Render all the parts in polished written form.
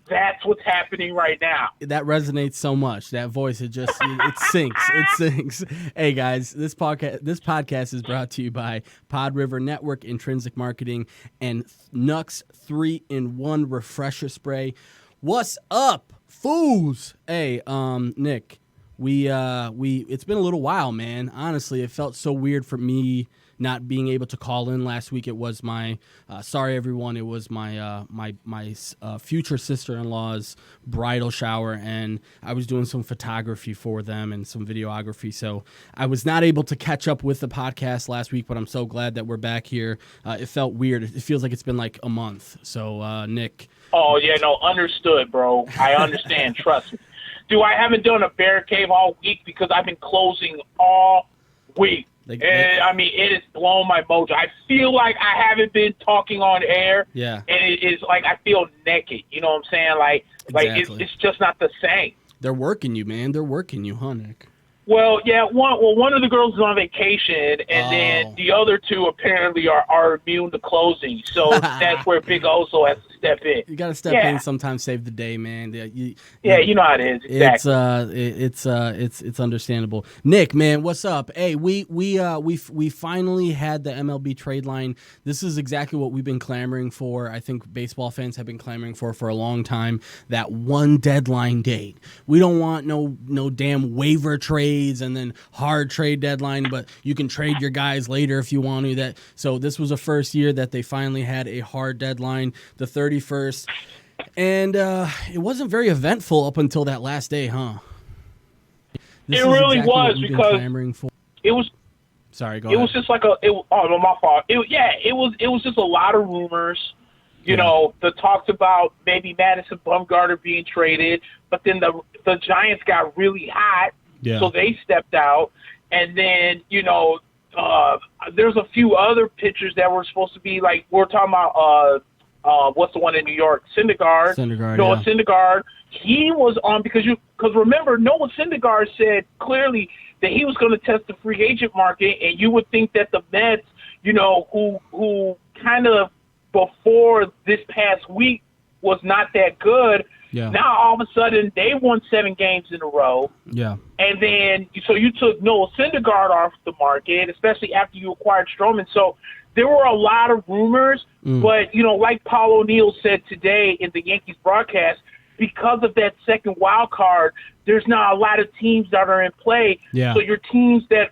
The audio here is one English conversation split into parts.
That's what's happening right now. That resonates so much. That voice, it sinks. It sinks. Hey guys, this podcast is brought to you by Pod River Network, Intrinsic Marketing, and Nux 3-in-1 Refresher Spray. What's up, fools? Hey, Nick, we it's been a little while, man. Honestly, it felt so weird for me not being able to call in last week. It was my sorry everyone. It was my my future sister-in-law's bridal shower, and I was doing some photography for them and some videography. So I was not able to catch up with the podcast last week, but I'm so glad that we're back here. It felt weird. It feels like it's been like a month. So Nick. Oh yeah, no, understood, bro. I understand. Trust me. Dude, I haven't done a bear cave all week because I've been closing all week. And I mean, it has blown my mojo. I feel like I haven't been talking on air. Yeah. And it is like I feel naked. You know what I'm saying? Like Exactly. it's just not the same. They're working you, man. They're working you, huh, Nick? Well, yeah. One of the girls is on vacation, and then the other two apparently are immune to closing. So that's where Big Oso has to step in. You got to step in sometimes, save the day, man. You know how it is. Exactly. It's understandable. Nick, man, what's up? Hey, we finally had the MLB trade line. This is exactly what we've been clamoring for. I think baseball fans have been clamoring for a long time. That one deadline date. We don't want no damn waiver trades and then hard trade deadline, but you can trade your guys later if you want to. So this was the first year that they finally had a hard deadline, the 31st, and it wasn't very eventful up until that last day, huh? It really was because it was. Sorry, go ahead. It was just like my fault. It was just a lot of rumors. You know, the talks about maybe Madison Bumgarner being traded, but then the Giants got really hot. Yeah. So they stepped out, and then, there's a few other pitchers that were supposed to be, like, we're talking about, what's the one in New York? Syndergaard. Noah Syndergaard. He was on because remember, Noah Syndergaard said clearly that he was going to test the free agent market, and you would think that the Mets, who kind of before this past week was not that good. Yeah. Now, all of a sudden, they won 7 games in a row. Yeah. And then, so you took Noah Syndergaard off the market, especially after you acquired Stroman. So there were a lot of rumors, but, like Paul O'Neill said today in the Yankees broadcast, because of that second wild card, there's not a lot of teams that are in play. Yeah. So your teams that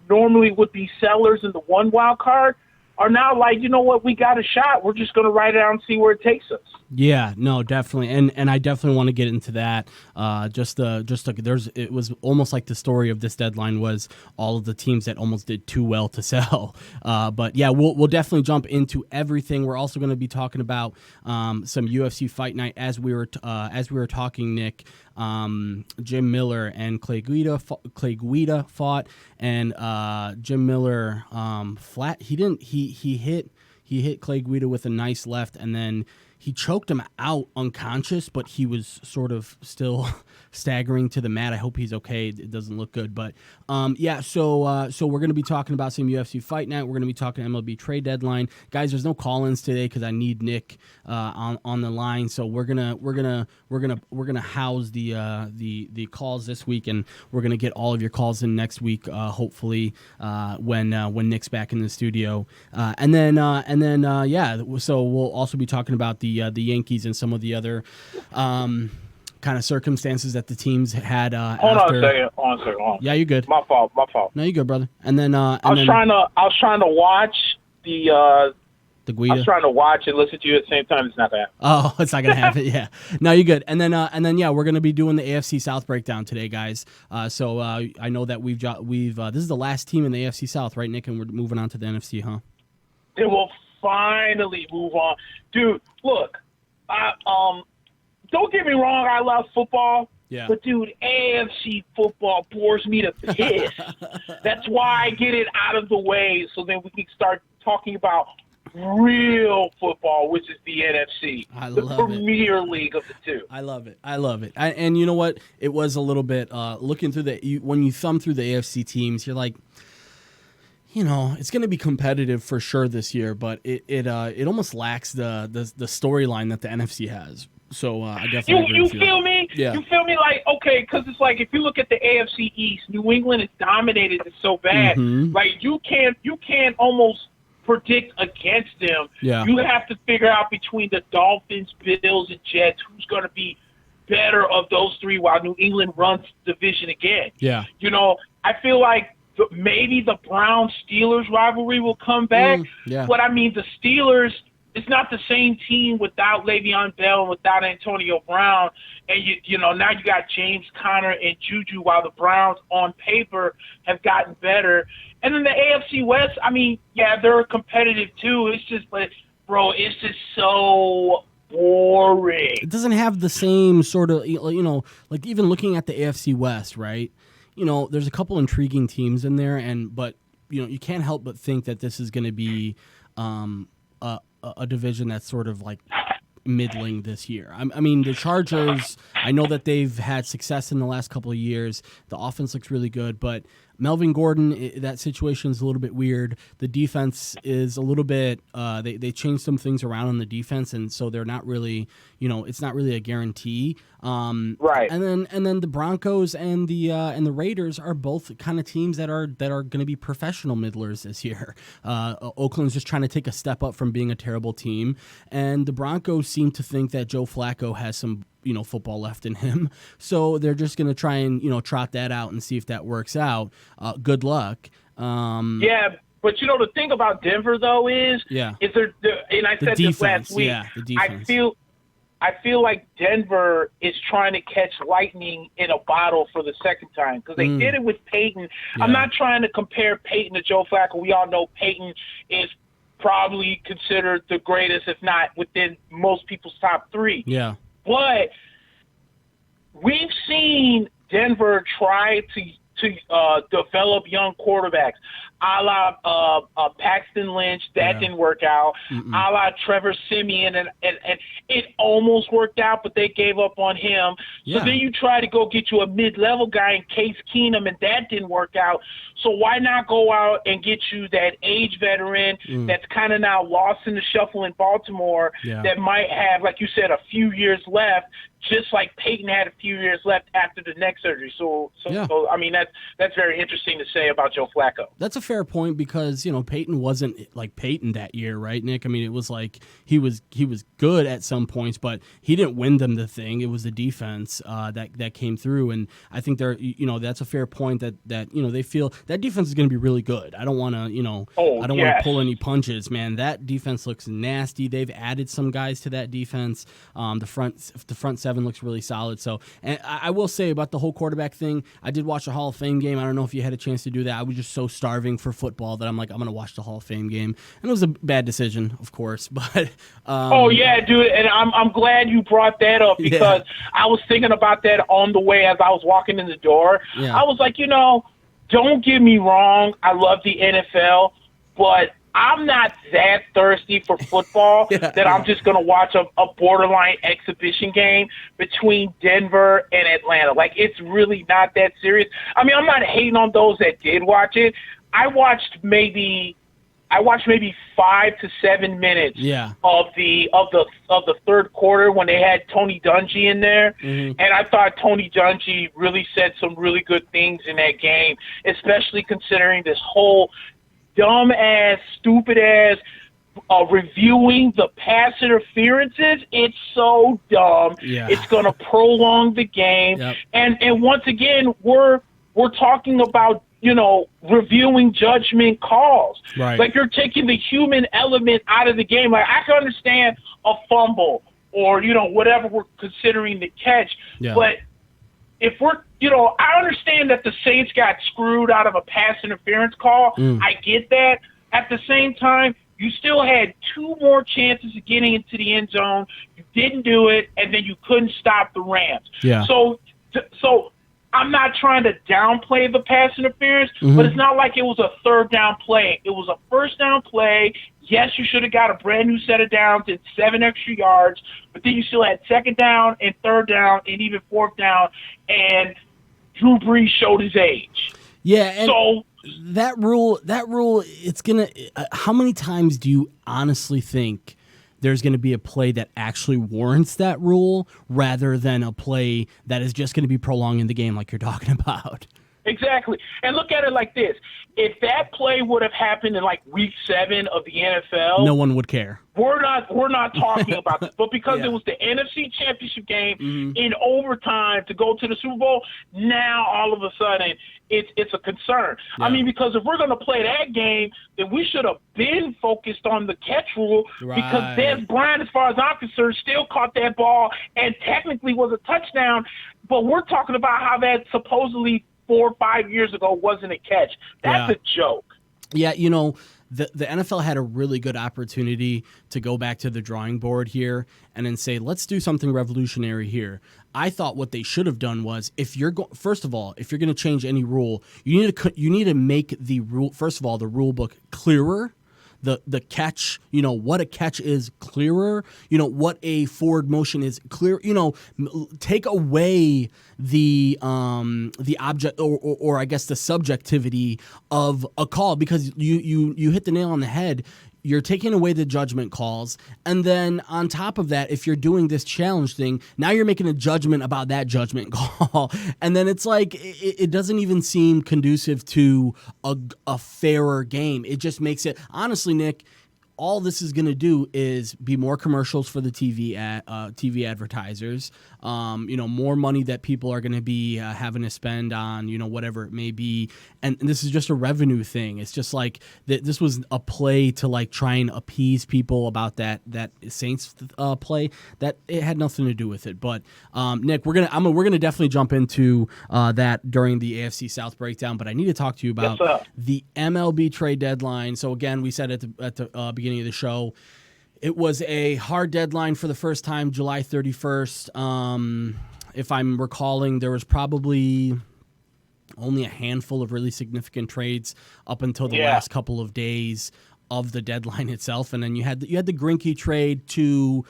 normally would be sellers in the one wild card are now like, you know what, we got a shot. We're just going to write it out and see where it takes us. Yeah, no, definitely, and I definitely want to get into that. It was almost like the story of this deadline was all of the teams that almost did too well to sell. But yeah, we'll definitely jump into everything. We're also going to be talking about some UFC Fight Night as we were talking, Nick. Jim Miller and Clay Guida fought, and Jim Miller flat. He hit Clay Guida with a nice left, and then he choked him out unconscious, but he was sort of still staggering to the mat. I hope he's okay. It doesn't look good, but so we're going to be talking about some UFC Fight Night. We're going to be talking MLB Trade Deadline. Guys, there's no call-ins today because I need Nick on the line. So we're gonna house the calls this week, and we're gonna get all of your calls in next week, hopefully when Nick's back in the studio. So we'll also be talking about the Yankees and some of the other kind of circumstances that the teams had. Hold on a second. Yeah, you're good. My fault. No, you're good, brother. And then I was trying to watch the Guida. I was trying to watch and listen to you at the same time. It's not gonna happen. Oh, it's not gonna happen. Yeah. No, you're good. And then we're gonna be doing the AFC South breakdown today, guys. So I know that we've this is the last team in the AFC South, right, Nick? And we're moving on to the NFC, huh? It will finally move on, dude. Look, don't get me wrong. I love football. Yeah. But, dude, AFC football bores me to piss. That's why I get it out of the way so then we can start talking about real football, which is the NFC, the Premier League of the two. I love it. And you know what? It was a little bit looking through when you thumb through the AFC teams, you're like, it's going to be competitive for sure this year, but it almost lacks the storyline that the NFC has. So I definitely agree you with you. feel me? Yeah. You feel me? Like, okay, because it's like if you look at the AFC East, New England has dominated it so bad. Mm-hmm. Like you can't almost predict against them. Yeah. You have to figure out between the Dolphins, Bills, and Jets who's going to be better of those three while New England runs the division again. Yeah. You know, I feel like maybe the Browns-Steelers rivalry will come back. Yeah. But, I mean, the Steelers, it's not the same team without Le'Veon Bell and without Antonio Brown. And, you know, now you got James Conner and Juju while the Browns on paper have gotten better. And then the AFC West, I mean, yeah, they're competitive too. It's just, but, bro, it's just so boring. It doesn't have the same sort of, you know, like even looking at the AFC West, right? You know, there's a couple intriguing teams in there, but you know, you can't help but think that this is going to be a division that's sort of like middling this year. I mean, the Chargers, I know that they've had success in the last couple of years. The offense looks really good, but Melvin Gordon, that situation is a little bit weird. The defense is a little bit, they changed some things around on the defense, and so they're not really, you know, it's not really a guarantee. Right. And then the Broncos and the Raiders are both kind of teams that are going to be professional middlers this year. Oakland's just trying to take a step up from being a terrible team, and the Broncos seem to think that Joe Flacco has some, you know, football left in him. So they're just going to try and, you know, trot that out and see if that works out. Good luck. Yeah, but you know, the thing about Denver though is and I said this last week, the defense. I feel like Denver is trying to catch lightning in a bottle for the second time because they did it with Peyton. Yeah. I'm not trying to compare Peyton to Joe Flacco. We all know Peyton is probably considered the greatest, if not within most people's top three. Yeah. But we've seen Denver try to develop young quarterbacks, a la Paxton Lynch. That didn't work out. A la Trevor Siemian, and it almost worked out, but they gave up on him. So then you try to go get you a mid-level guy in Case Keenum, and that didn't work out. So why not go out and get you that age veteran that's kind of now lost in the shuffle in Baltimore that might have, like you said, a few years left, just like Peyton had a few years left after the neck surgery. So I mean, that's very interesting to say about Joe Flacco. That's a fair point because, you know, Peyton wasn't like Peyton that year, right, Nick? I mean, it was like he was good at some points, but he didn't win them the thing. It was the defense that came through, and I think that's a fair point that you know, they feel that defense is going to be really good. I don't want to, you know, want to pull any punches, man. That defense looks nasty. They've added some guys to that defense. The front seven looks really solid. So, and I will say about the whole quarterback thing, I did watch a Hall of Fame game. I don't know if you had a chance to do that. I was just so starving for football that I'm like, I'm going to watch the Hall of Fame game. And it was a bad decision, of course, but oh yeah, dude, and I'm glad you brought that up because I was thinking about that on the way as I was walking in the door. I was like, you know, don't get me wrong, I love the NFL, but I'm not that thirsty for football that I'm just going to watch a borderline exhibition game between Denver and Atlanta. Like, it's really not that serious. I mean, I'm not hating on those that did watch it. I watched maybe 5 to 7 minutes of the third quarter when they had Tony Dungy in there, and I thought Tony Dungy really said some really good things in that game, especially considering this whole dumb-ass, stupid-ass reviewing the pass interferences. It's so dumb. It's going to prolong the game. And once again, we're talking about, you know, reviewing judgment calls. Right. Like, you're taking the human element out of the game. Like, I can understand a fumble or, you know, whatever we're considering the catch. But if we're, you know, I understand that the Saints got screwed out of a pass interference call. I get that. At the same time, you still had 2 more chances of getting into the end zone. You didn't do it, and then you couldn't stop the Rams. So I'm not trying to downplay the pass interference, but it's not like it was a third down play. It was a first down play. Yes, you should have got a brand new set of downs and 7 extra yards, but then you still had second down and third down and even fourth down, and Drew Brees showed his age. And so that rule, it's gonna. How many times do you honestly think there's going to be a play that actually warrants that rule rather than a play that is just going to be prolonging the game like you're talking about. Exactly. And look at it like this. If that play would have happened in like week 7 of the NFL, no one would care. We're not talking about this. But because it was the NFC Championship game in overtime to go to the Super Bowl, now all of a sudden it's a concern. Yeah. I mean, because if we're going to play that game, then we should have been focused on the catch rule because Des Bryant, as far as I'm concerned, still caught that ball and technically was a touchdown. But we're talking about how that supposedly 4 or 5 years ago wasn't a catch. That's a joke. Yeah, you know, the NFL had a really good opportunity to go back to the drawing board here and then say, let's do something revolutionary here. I thought what they should have done was, first of all, if you're going to change any rule, you need to make the rule, first of all, the rule book clearer. The catch, you know, what a catch is clearer, you know, what a forward motion is clear, you know, take away the object or I guess the subjectivity of a call, because you hit the nail on the head. You're taking away the judgment calls, and then on top of that, if you're doing this challenge thing, now you're making a judgment about that judgment call, and then it's like it doesn't even seem conducive to a fairer game. It just makes it, honestly, Nick, all this is going to do is be more commercials for the TV advertisers. You know, more money that people are going to be having to spend on, you know, whatever it may be. And this is just a revenue thing. It's just like this was a play to like try and appease people about that Saints play. That it had nothing to do with it. But Nick, we're gonna definitely jump into that during the AFC South breakdown. But I need to talk to you about the MLB Trade Deadline. So again, we said at the beginning of the show, it was a hard deadline for the first time, July 31st. If I'm recalling, there was probably only a handful of really significant trades up until the last couple of days of the deadline itself, and then you had the Greinke trade to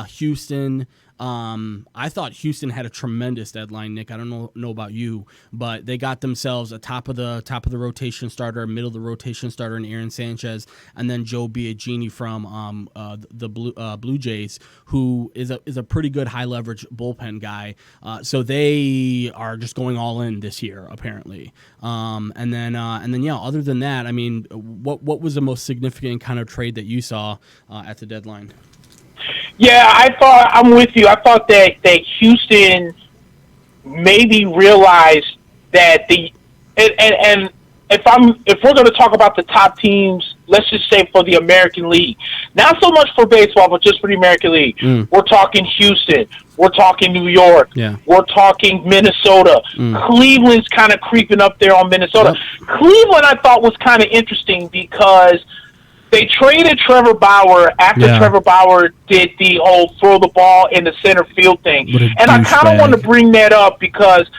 Houston. I thought Houston had a tremendous deadline, Nick. I don't know about you, but they got themselves a top of the rotation starter, middle of the rotation starter in Aaron Sanchez, and then Joe Biagini from the Blue Jays, who is a pretty good high leverage bullpen guy. So they are just going all in this year, apparently. And then other than that, I mean, what was the most significant kind of trade that you saw at the deadline? Yeah, I'm with you. I thought that Houston maybe realized that and if we're going to talk about the top teams, let's just say for the American League, not so much for baseball, but just for the American League. We're talking Houston. We're talking New York. Yeah. We're talking Minnesota. Cleveland's kind of creeping up there on Minnesota. Yep. Cleveland, I thought, was kind of interesting because they traded Trevor Bauer after Trevor Bauer did the whole throw the ball in the center field thing. And I kind of want to bring that up because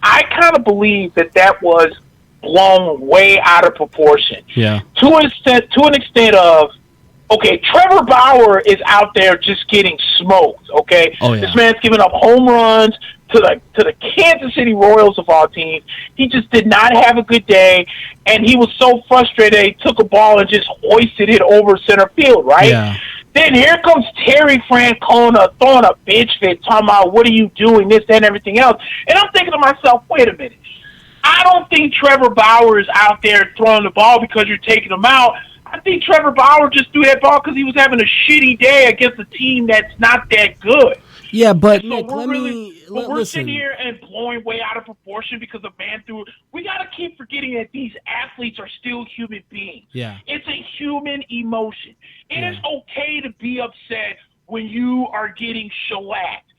I kind of believe that was blown way out of proportion. Yeah. To an extent of, okay, Trevor Bauer is out there just getting smoked, okay? Oh, yeah. This man's giving up home runs to the Kansas City Royals of all teams. He just did not have a good day, and he was so frustrated he took a ball and just hoisted it over center field, right? Yeah. Then here comes Terry Francona throwing a bitch fit, talking about, what are you doing, this, that, and everything else. And I'm thinking to myself, wait a minute. I don't think Trevor Bauer is out there throwing the ball because you're taking him out. I think Trevor Bauer just threw that ball because he was having a shitty day against a team that's not that good. Yeah, but so Nick, we're sitting here and blowing way out of proportion because a man threw it. We got to keep forgetting that these athletes are still human beings. Yeah. It's a human emotion. It is okay to be upset when you are getting shellacked.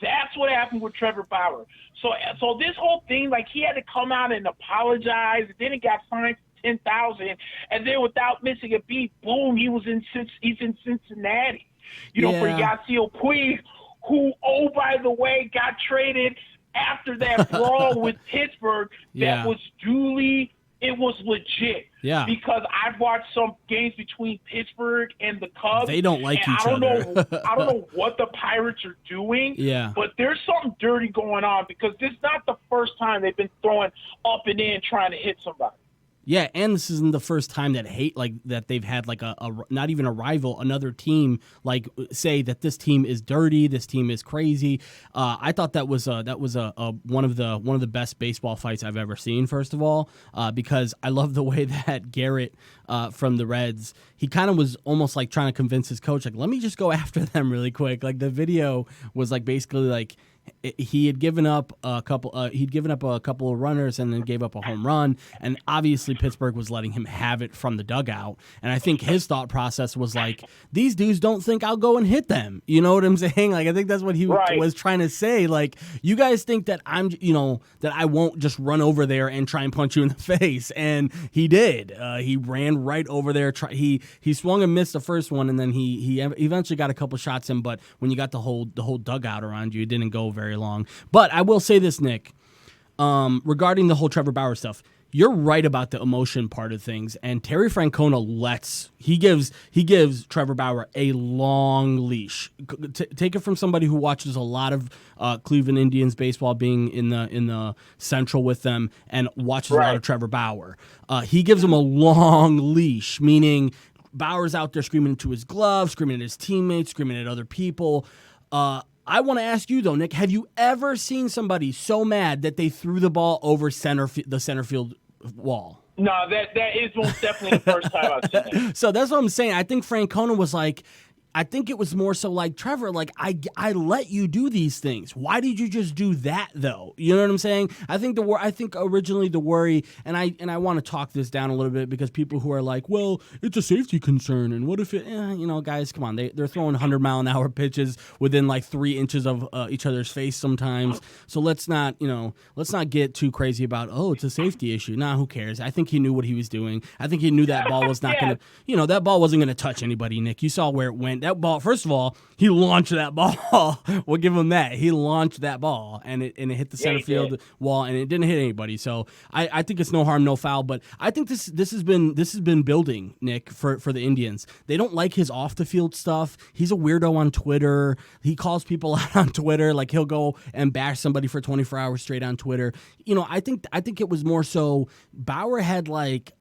That's what happened with Trevor Bauer. So this whole thing, like, he had to come out and apologize, and then he got fined $10,000, and then without missing a beat, boom, he's in Cincinnati. For Yasiel Puig, who, oh, by the way, got traded after that brawl with Pittsburgh. That was it was legit. Yeah. Because I've watched some games between Pittsburgh and the Cubs. They don't like each other. I don't know what the Pirates are doing. Yeah. But there's something dirty going on because this is not the first time they've been throwing up and in trying to hit somebody. Yeah, and this isn't the first time that they've had like a not even a rival, another team like say that this team is dirty, this team is crazy. I thought that was one of the best baseball fights I've ever seen. First of all, because I love the way that Garrett from the Reds, he kind of was almost like trying to convince his coach, like, let me just go after them really quick. Like the video was like basically like, he had given up a couple. He'd given up a couple of runners and then gave up a home run. And obviously, Pittsburgh was letting him have it from the dugout. And I think his thought process was like, "These dudes don't think I'll go and hit them." You know what I'm saying? Like, I think that's what he was trying to say. Like, you guys think that that I won't just run over there and try and punch you in the face. And he did. He ran right over there. He swung and missed the first one, and then he eventually got a couple shots in. But when you got the whole dugout around you, it didn't go very long. But I will say this, Nick, regarding the whole Trevor Bauer stuff, you're right about the emotion part of things. And Terry Francona gives Trevor Bauer a long leash. Take it from somebody who watches a lot of Cleveland Indians baseball, being in the Central with them, and watches a lot of Trevor Bauer. He gives him a long leash, meaning Bauer's out there screaming into his glove, screaming at his teammates, screaming at other people. I want to ask you, though, Nick, have you ever seen somebody so mad that they threw the ball over the center field wall? No, that is most definitely the first time I've seen it. So that's what I'm saying. I think Francona was like, I think it was more so like, Trevor, like, I let you do these things. Why did you just do that, though? You know what I'm saying? I think originally the worry, and I want to talk this down a little bit, because people who are like, well, it's a safety concern, and what if it, guys, come on, they're throwing 100-mile-an-hour pitches within like 3 inches of each other's face sometimes. So let's not get too crazy about, oh, it's a safety issue. Nah, who cares? I think he knew what he was doing. I think he knew that ball was not going to, that ball wasn't going to touch anybody, Nick. You saw where it went. That ball, first of all, he launched that ball. We'll give him that. He launched that ball, and it hit the center field wall, and it didn't hit anybody. So I think it's no harm, no foul. But I think this has been building, Nick, for the Indians. They don't like his off the field stuff. He's a weirdo on Twitter. He calls people out on Twitter. Like, he'll go and bash somebody for 24 hours straight on Twitter. I think it was more so Bauer had like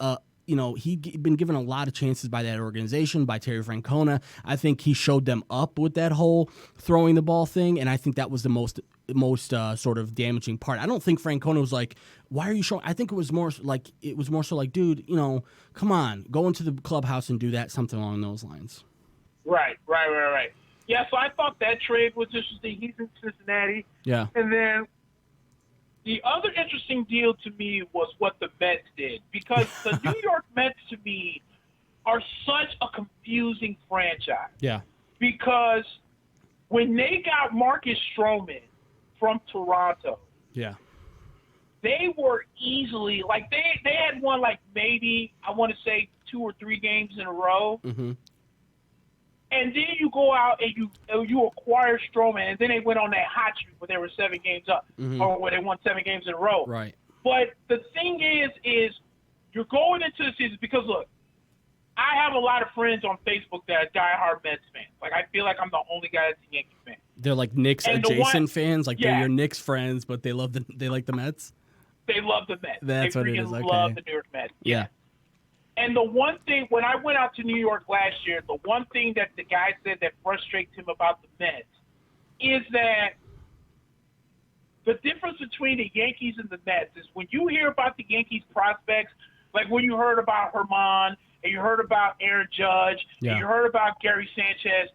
he'd been given a lot of chances by that organization, by Terry Francona. I think he showed them up with that whole throwing the ball thing, and I think that was the most sort of damaging part. I don't think Francona was like, why are you showing? I think it was more so like, dude, come on, go into the clubhouse and do that, something along those lines. Right. Yeah, so I thought that trade was interesting. He's in Cincinnati. Yeah. And then the other interesting deal to me was what the Mets did, because the New York Mets, to me, are such a confusing franchise. Yeah. Because when they got Marcus Stroman from Toronto, they were easily, like, they had won, like, maybe, I want to say, 2 or 3 games in a row. Mm-hmm. And then you go out and you acquire Stroman, and then they went on that hot streak where they were 7 games up, or where they won 7 games in a row. Right. But the thing is you're going into the season, because, look, I have a lot of friends on Facebook that are diehard Mets fans. Like, I feel like I'm the only guy that's a Yankee fan. They're like Knicks adjacent fans, like they're your Knicks friends, but they like the Mets. They love the Mets. That's what it is. Okay. Love the New York Mets. Yeah. And the one thing, when I went out to New York last year, the one thing that the guy said that frustrates him about the Mets is that the difference between the Yankees and the Mets is when you hear about the Yankees prospects, like when you heard about Herman and you heard about Aaron Judge and you heard about Gary Sanchez,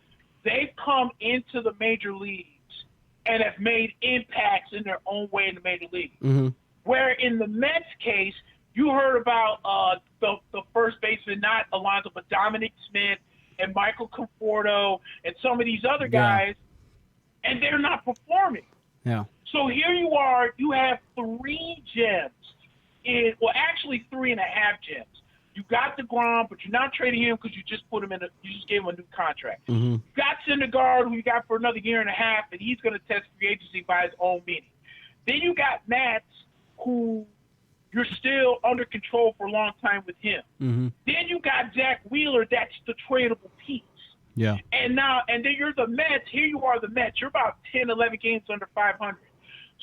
they've come into the major leagues and have made impacts in their own way in the major leagues. Mm-hmm. Where in the Mets case, you heard about the first baseman, not Alonso, but Dominic Smith and Michael Conforto and some of these other guys, and they're not performing. Yeah. So here you are, you have 3 gems, actually 3.5 gems. You got DeGrom, but you're not trading him because you just gave him a new contract. Mm-hmm. You got Syndergaard, who you got for another 1.5 years, and he's going to test free agency by his own meaning. Then you got Matz, who you're still under control for a long time with him. Mm-hmm. Then you got Zach Wheeler, that's the tradable piece. Yeah. And then you're the Mets. Here you are, the Mets. You're about 10, 11 games under 500.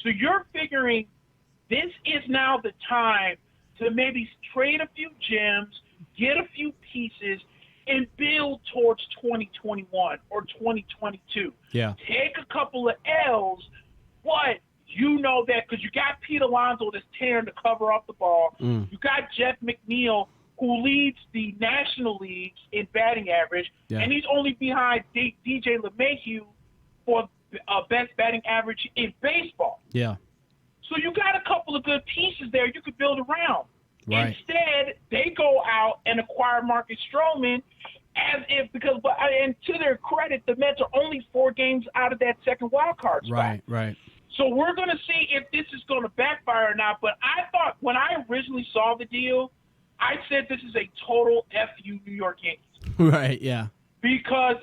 So you're figuring this is now the time to maybe trade a few gems, get a few pieces, and build towards 2021 or 2022. Yeah. Take a couple of L's, but you know that because you got Pete Alonso that's tearing the cover off the ball. You got Jeff McNeil, who leads the National Leagues in batting average, and he's only behind DJ LeMahieu for best batting average in baseball. Yeah. So you got a couple of good pieces there you could build around. Right. Instead, they go out and acquire Marcus Stroman and to their credit, the Mets are only 4 games out of that second wild card spot. Right. So we're going to see if this is going to backfire or not. But I thought when I originally saw the deal, I said this is a total FU New York Yankees. Right, yeah. Because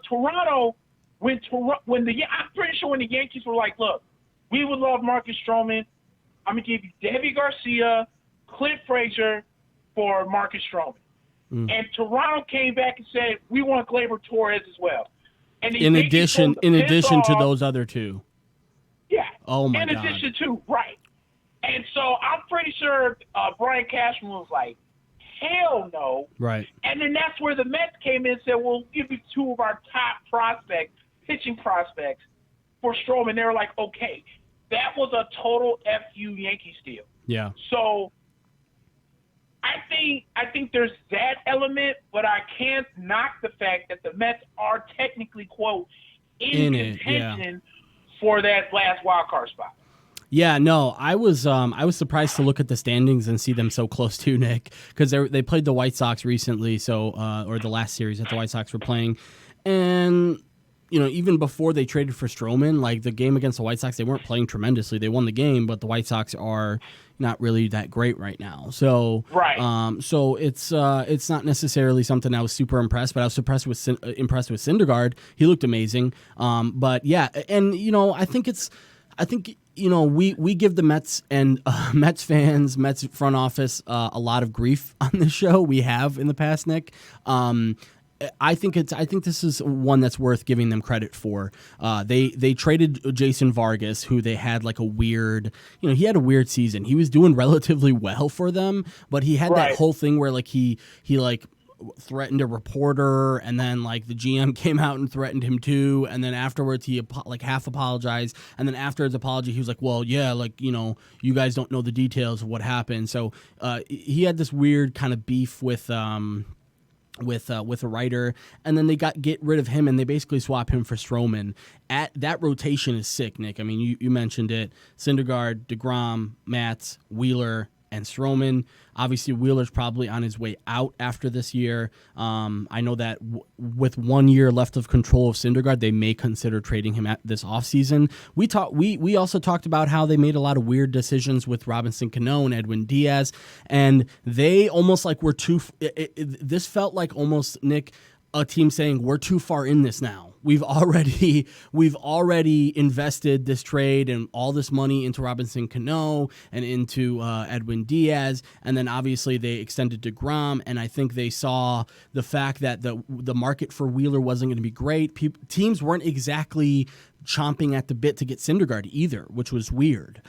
Toronto, I'm pretty sure when the Yankees were like, look, we would love Marcus Stroman. I'm going to give you Debbie Garcia, Clint Frazier for Marcus Stroman. And Toronto came back and said, we want Gleyber Torres as well. And in addition to those other two. Yeah. Oh, my God. In addition to, right. And so I'm pretty sure Brian Cashman was like, hell no. Right. And then that's where the Mets came in and said, we'll give you 2 of our top pitching prospects for Stroman. They were like, okay. That was a total FU Yankees deal. Yeah. So I think there's that element, but I can't knock the fact that the Mets are technically, quote, in contention for that last wild card spot. Yeah, no, I was surprised to look at the standings and see them so close to Nick, because they played the White Sox recently, or the last series that the White Sox were playing, and even before they traded for Stroman, like the game against the White Sox, they weren't playing tremendously. They won the game, but the White Sox are not really that great right now. So right. So it's not necessarily something I was super impressed, but I was impressed with Syndergaard. He looked amazing. But yeah, and I think we give the Mets and Mets fans, Mets front office a lot of grief on this show. We have in the past, Nick. I think this is one that's worth giving them credit for. They traded Jason Vargas, who they had like a weird, he had a weird season. He was doing relatively well for them, but he had that whole thing where like he threatened a reporter, and then like the GM came out and threatened him too, and then afterwards he half apologized, and then after his apology he was like, well, yeah, like you guys don't know the details of what happened. So he had this weird kind of beef with a writer, and then they get rid of him, and they basically swap him for Stroman. That rotation is sick, Nick. I mean, you mentioned it: Syndergaard, DeGrom, Matz, Wheeler, and Stroman. Obviously, Wheeler's probably on his way out after this year. I know that with 1 year left of control of Syndergaard, they may consider trading him at this offseason. We also talked about how they made a lot of weird decisions with Robinson Cano and Edwin Diaz, and they almost like were too. This felt like almost, Nick, a team saying we're too far in this now. We've already invested this trade and all this money into Robinson Cano and into Edwin Diaz, and then obviously they extended DeGrom, and I think they saw the fact that the market for Wheeler wasn't going to be great. Teams weren't exactly chomping at the bit to get Syndergaard either, which was weird.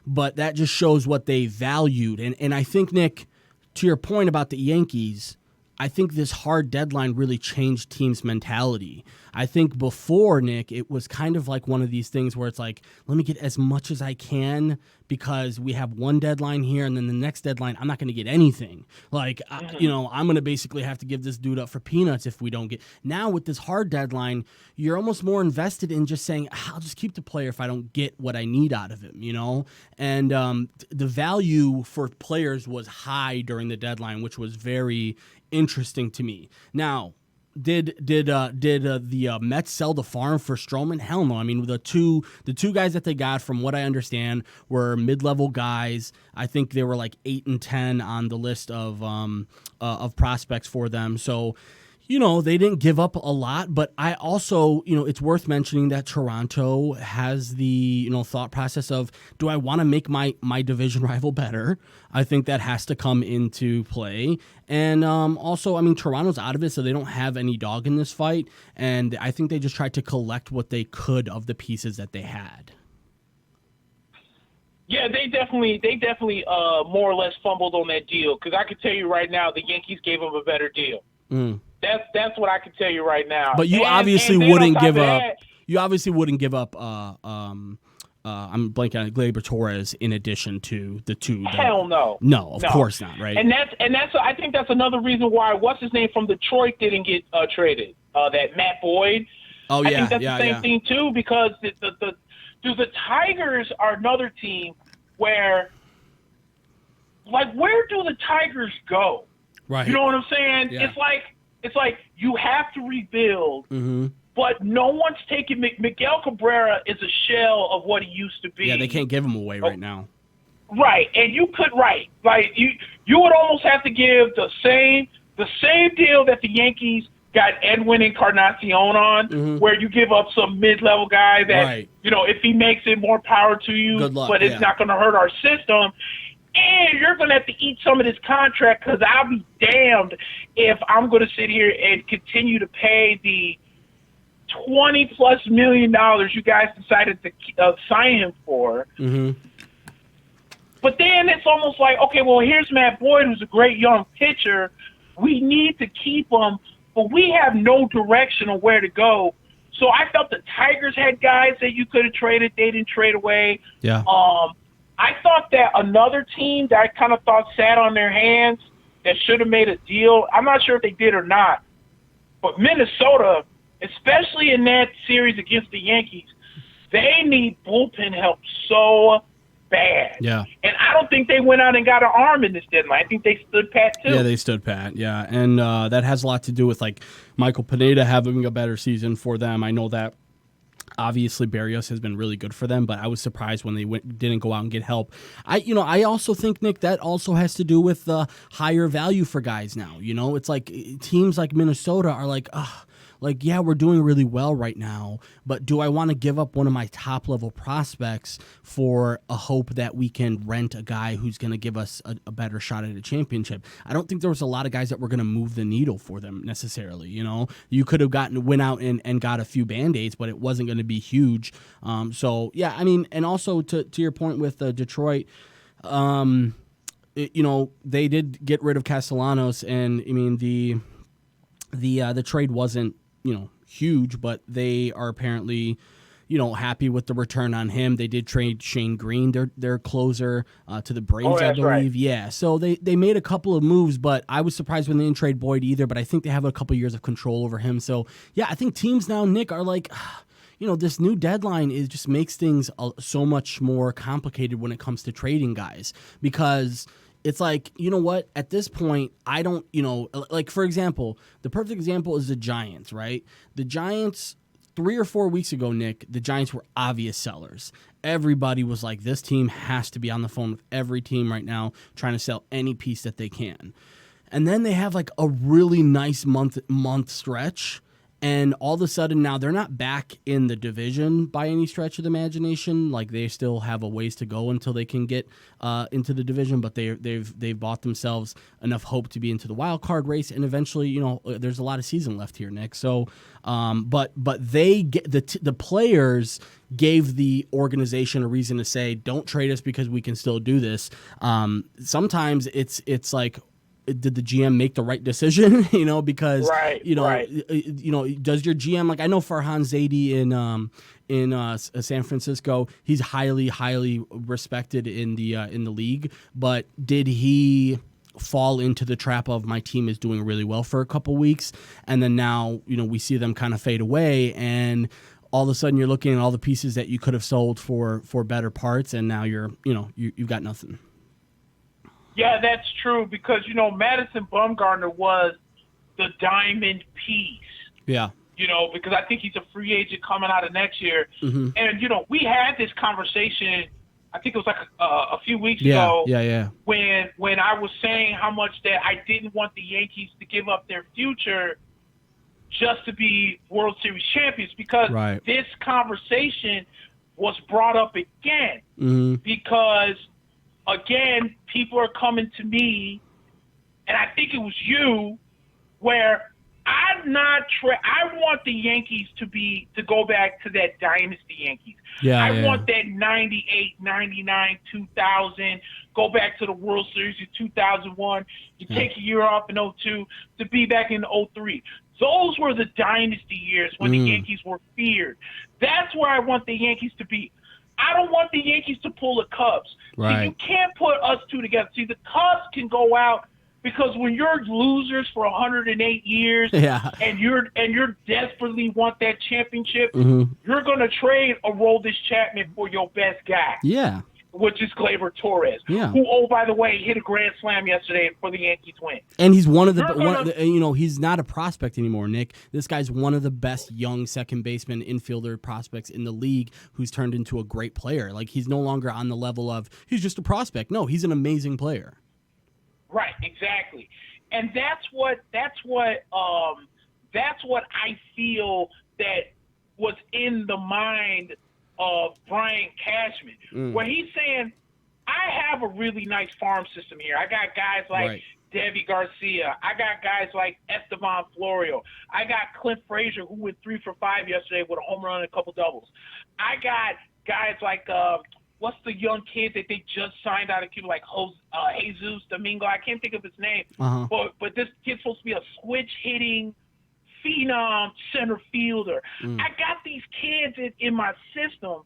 But that just shows what they valued, and I think, Nick, to your point about the Yankees, I think this hard deadline really changed teams' mentality. I think before, Nick, it was kind of like one of these things where it's like, let me get as much as I can because we have one deadline here, and then the next deadline, I'm not going to get anything. Like, I'm going to basically have to give this dude up for peanuts if we don't get. Now with this hard deadline, you're almost more invested in just saying, I'll just keep the player if I don't get what I need out of him, And the value for players was high during the deadline, which was very interesting to me. Now, did the Mets sell the farm for Stroman? Hell no. I mean, the two guys that they got, from what I understand, were mid-level guys. I think they were like 8 and 10 on the list of prospects for them. So, they didn't give up a lot, but I also, it's worth mentioning that Toronto has the, thought process of, do I want to make my division rival better? I think that has to come into play. And also, I mean, Toronto's out of it, so they don't have any dog in this fight. And I think they just tried to collect what they could of the pieces that they had. Yeah, they definitely more or less fumbled on that deal, because I can tell you right now the Yankees gave them a better deal. That's what I can tell you right now. But you obviously wouldn't give up. You obviously wouldn't give up. I'm blanking on Gleyber Torres in addition to the two. Hell no. No, of course not. Right. And that's I think that's another reason why what's his name from Detroit didn't get traded. That Matt Boyd. Oh yeah, I think that's the same thing too, because the Tigers are another team where, like, where do the Tigers go? Right. You know what I'm saying? Yeah. It's like you have to rebuild, but no one's taking Miguel Cabrera is a shell of what he used to be. Yeah, they can't give him away right now. Right, and you could you would almost have to give the same deal that the Yankees got Edwin Encarnacion on, where you give up some mid-level guy that if he makes it, more power to you, good luck, but it's not going to hurt our system. And you're going to have to eat some of this contract, because I'll be damned if I'm going to sit here and continue to pay the $20+ million you guys decided to sign him for. But then it's almost like, okay, well, here's Matt Boyd, who's a great young pitcher. We need to keep him, but we have no direction on where to go. So I felt the Tigers had guys that you could have traded. They didn't trade away. Yeah. I thought that another team that I kind of thought sat on their hands that should have made a deal, I'm not sure if they did or not, but Minnesota, especially in that series against the Yankees, they need bullpen help so bad. Yeah. And I don't think they went out and got an arm in this deadline. I think they stood pat, too. Yeah, they stood pat, yeah. And that has a lot to do with, like, Michael Pineda having a better season for them. I know that. Obviously, Barrios has been really good for them, but I was surprised when they didn't go out and get help. I also think, Nick, that also has to do with the higher value for guys now. It's like teams like Minnesota are like, yeah, we're doing really well right now, but do I want to give up one of my top-level prospects for a hope that we can rent a guy who's going to give us a better shot at a championship? I don't think there was a lot of guys that were going to move the needle for them necessarily. You could have went out and got a few Band-Aids, but it wasn't going to be huge. So, yeah, I mean, and also to your point with Detroit, they did get rid of Castellanos, and, I mean, the trade wasn't, huge, but they are apparently, happy with the return on him. They did trade Shane Green, their closer, to the Braves, I believe. Right. Yeah, so they made a couple of moves, but I was surprised when they didn't trade Boyd either, but I think they have a couple years of control over him. So, yeah, I think teams now, Nick, are like, this new deadline just makes things so much more complicated when it comes to trading guys, because it's like, you know what? At this point, I don't, like, for example, the perfect example is the Giants, right? The Giants, 3 or 4 weeks ago, Nick, the Giants were obvious sellers. Everybody was like, this team has to be on the phone with every team right now trying to sell any piece that they can. And then they have like a really nice month stretch. And all of a sudden now they're not back in the division by any stretch of the imagination. Like, they still have a ways to go until they can get into the division, but they've bought themselves enough hope to be into the wild card race. And eventually, there's a lot of season left here, Nick. So, but they get the players gave the organization a reason to say, don't trade us because we can still do this. Sometimes it's like, did the GM make the right decision? Because does your GM, like, I know Farhan Zaidi in San Francisco, he's highly respected in the league, but did he fall into the trap of, my team is doing really well for a couple weeks, and then now we see them kind of fade away, and all of a sudden you're looking at all the pieces that you could have sold for better parts, and now you've got nothing. Yeah, that's true, because, Madison Bumgarner was the diamond piece. Yeah. Because I think he's a free agent coming out of next year. Mm-hmm. And, we had this conversation, I think it was like a few weeks ago. Yeah. When I was saying how much that I didn't want the Yankees to give up their future just to be World Series champions, because this conversation was brought up again. Mm-hmm. Because again, people are coming to me, and I think it was you, where I want the Yankees to go back to that dynasty Yankees. I want that 98, 99, 2000, go back to the World Series in 2001. You take a year off in 02 to be back in 03. Those were the dynasty years when the Yankees were feared. That's where I want the Yankees to be. I don't want the Yankees to pull the Cubs. Right. See, you can't put us two together. See, the Cubs can go out because when you're losers for 108 years and you're desperately want that championship, you're going to trade Aroldis Chapman for your best guy. Yeah. Which is Gleyber Torres, who, oh, by the way, hit a grand slam yesterday for the Yankees win. And he's one of the he's not a prospect anymore, Nick. This guy's one of the best young second baseman infielder prospects in the league who's turned into a great player. Like, he's no longer on the level of he's just a prospect. No, he's an amazing player. Right, exactly. And that's what I feel that was in the mind of Brian Cashman, where he's saying, I have a really nice farm system here. I got guys like Devi Garcia. I got guys like Esteban Florio. I got Clint Frazier, who went 3 for 5 yesterday with a home run and a couple doubles. I got guys like what's the young kid that they just signed out of Cuba, like Jesus Domingo? I can't think of his name. But this kid's supposed to be a switch hitting phenom center fielder. I got these kids in my system.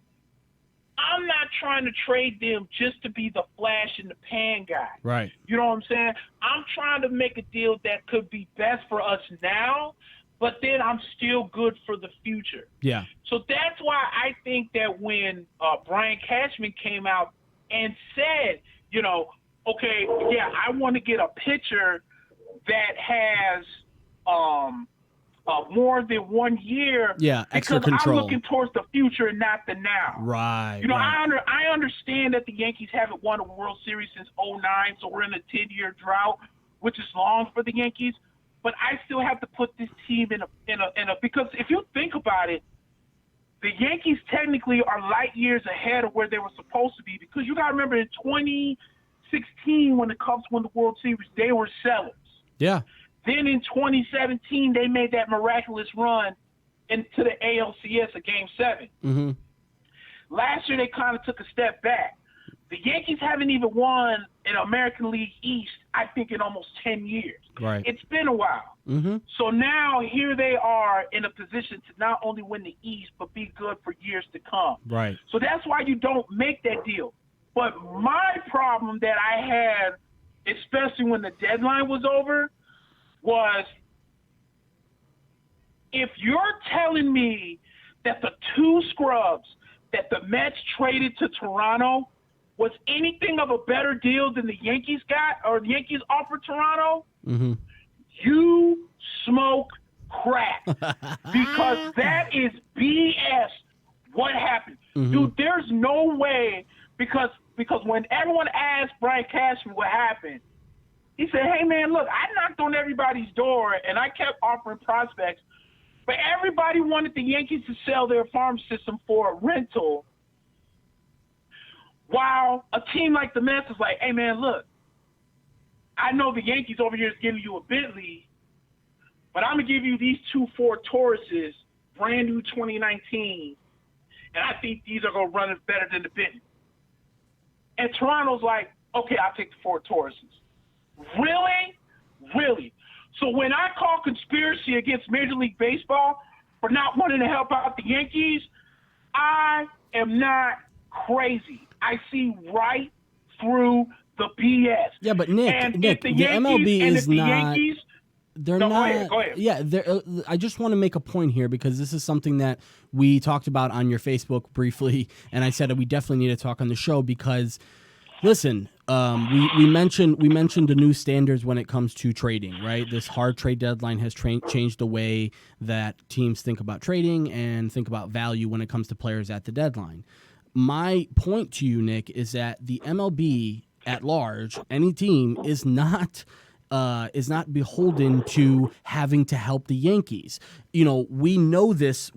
I'm not trying to trade them just to be the flash in the pan guy. Right. You know what I'm saying? I'm trying to make a deal that could be best for us now, but then I'm still good for the future. Yeah. So that's why I think that when Brian Cashman came out and said, okay, I want to get a pitcher that has more than 1 year. Yeah, extra because control. I'm looking towards the future and not the now. Right. I understand that the Yankees haven't won a World Series since 2009, so we're in a 10-year drought, which is long for the Yankees. But I still have to put this team in a because if you think about it, the Yankees technically are light years ahead of where they were supposed to be, because you got to remember in 2016 when the Cubs won the World Series, they were sellers. Yeah. Then in 2017, they made that miraculous run into the ALCS of Game 7. Last year, they kind of took a step back. The Yankees haven't even won an American League East, I think, in almost 10 years. Right. It's been a while. So now here they are in a position to not only win the East, but be good for years to come. Right. So that's why you don't make that deal. But my problem that I had, especially when the deadline was over, was if you're telling me that the 2 scrubs that the Mets traded to Toronto was anything of a better deal than the Yankees got or the Yankees offered Toronto, you smoke crack, because that is BS. What happened? Dude, there's no way, because when everyone asked Brian Cashman what happened, he said, hey, man, look, I knocked on everybody's door, and I kept offering prospects, but everybody wanted the Yankees to sell their farm system for a rental, while a team like the Mets is like, hey, man, look, I know the Yankees over here is giving you a Bentley, but I'm going to give you these 2 Ford Tauruses, brand new 2019, and I think these are going to run it better than the Bentley. And Toronto's like, okay, I'll take the Ford Tauruses. Really? So when I call conspiracy against Major League Baseball for not wanting to help out the Yankees, I am not crazy. I see right through the BS. Yeah, but Nick, the MLB is not. They're not. Go ahead. Yeah, I just want to make a point here, because this is something that we talked about on your Facebook briefly, and I said that we definitely need to talk on the show because, listen, we mentioned the new standards when it comes to trading, right? This hard trade deadline has changed the way that teams think about trading and think about value when it comes to players at the deadline. My point to you, Nick, is that the MLB at large, any team, is not beholden to having to help the Yankees. We know this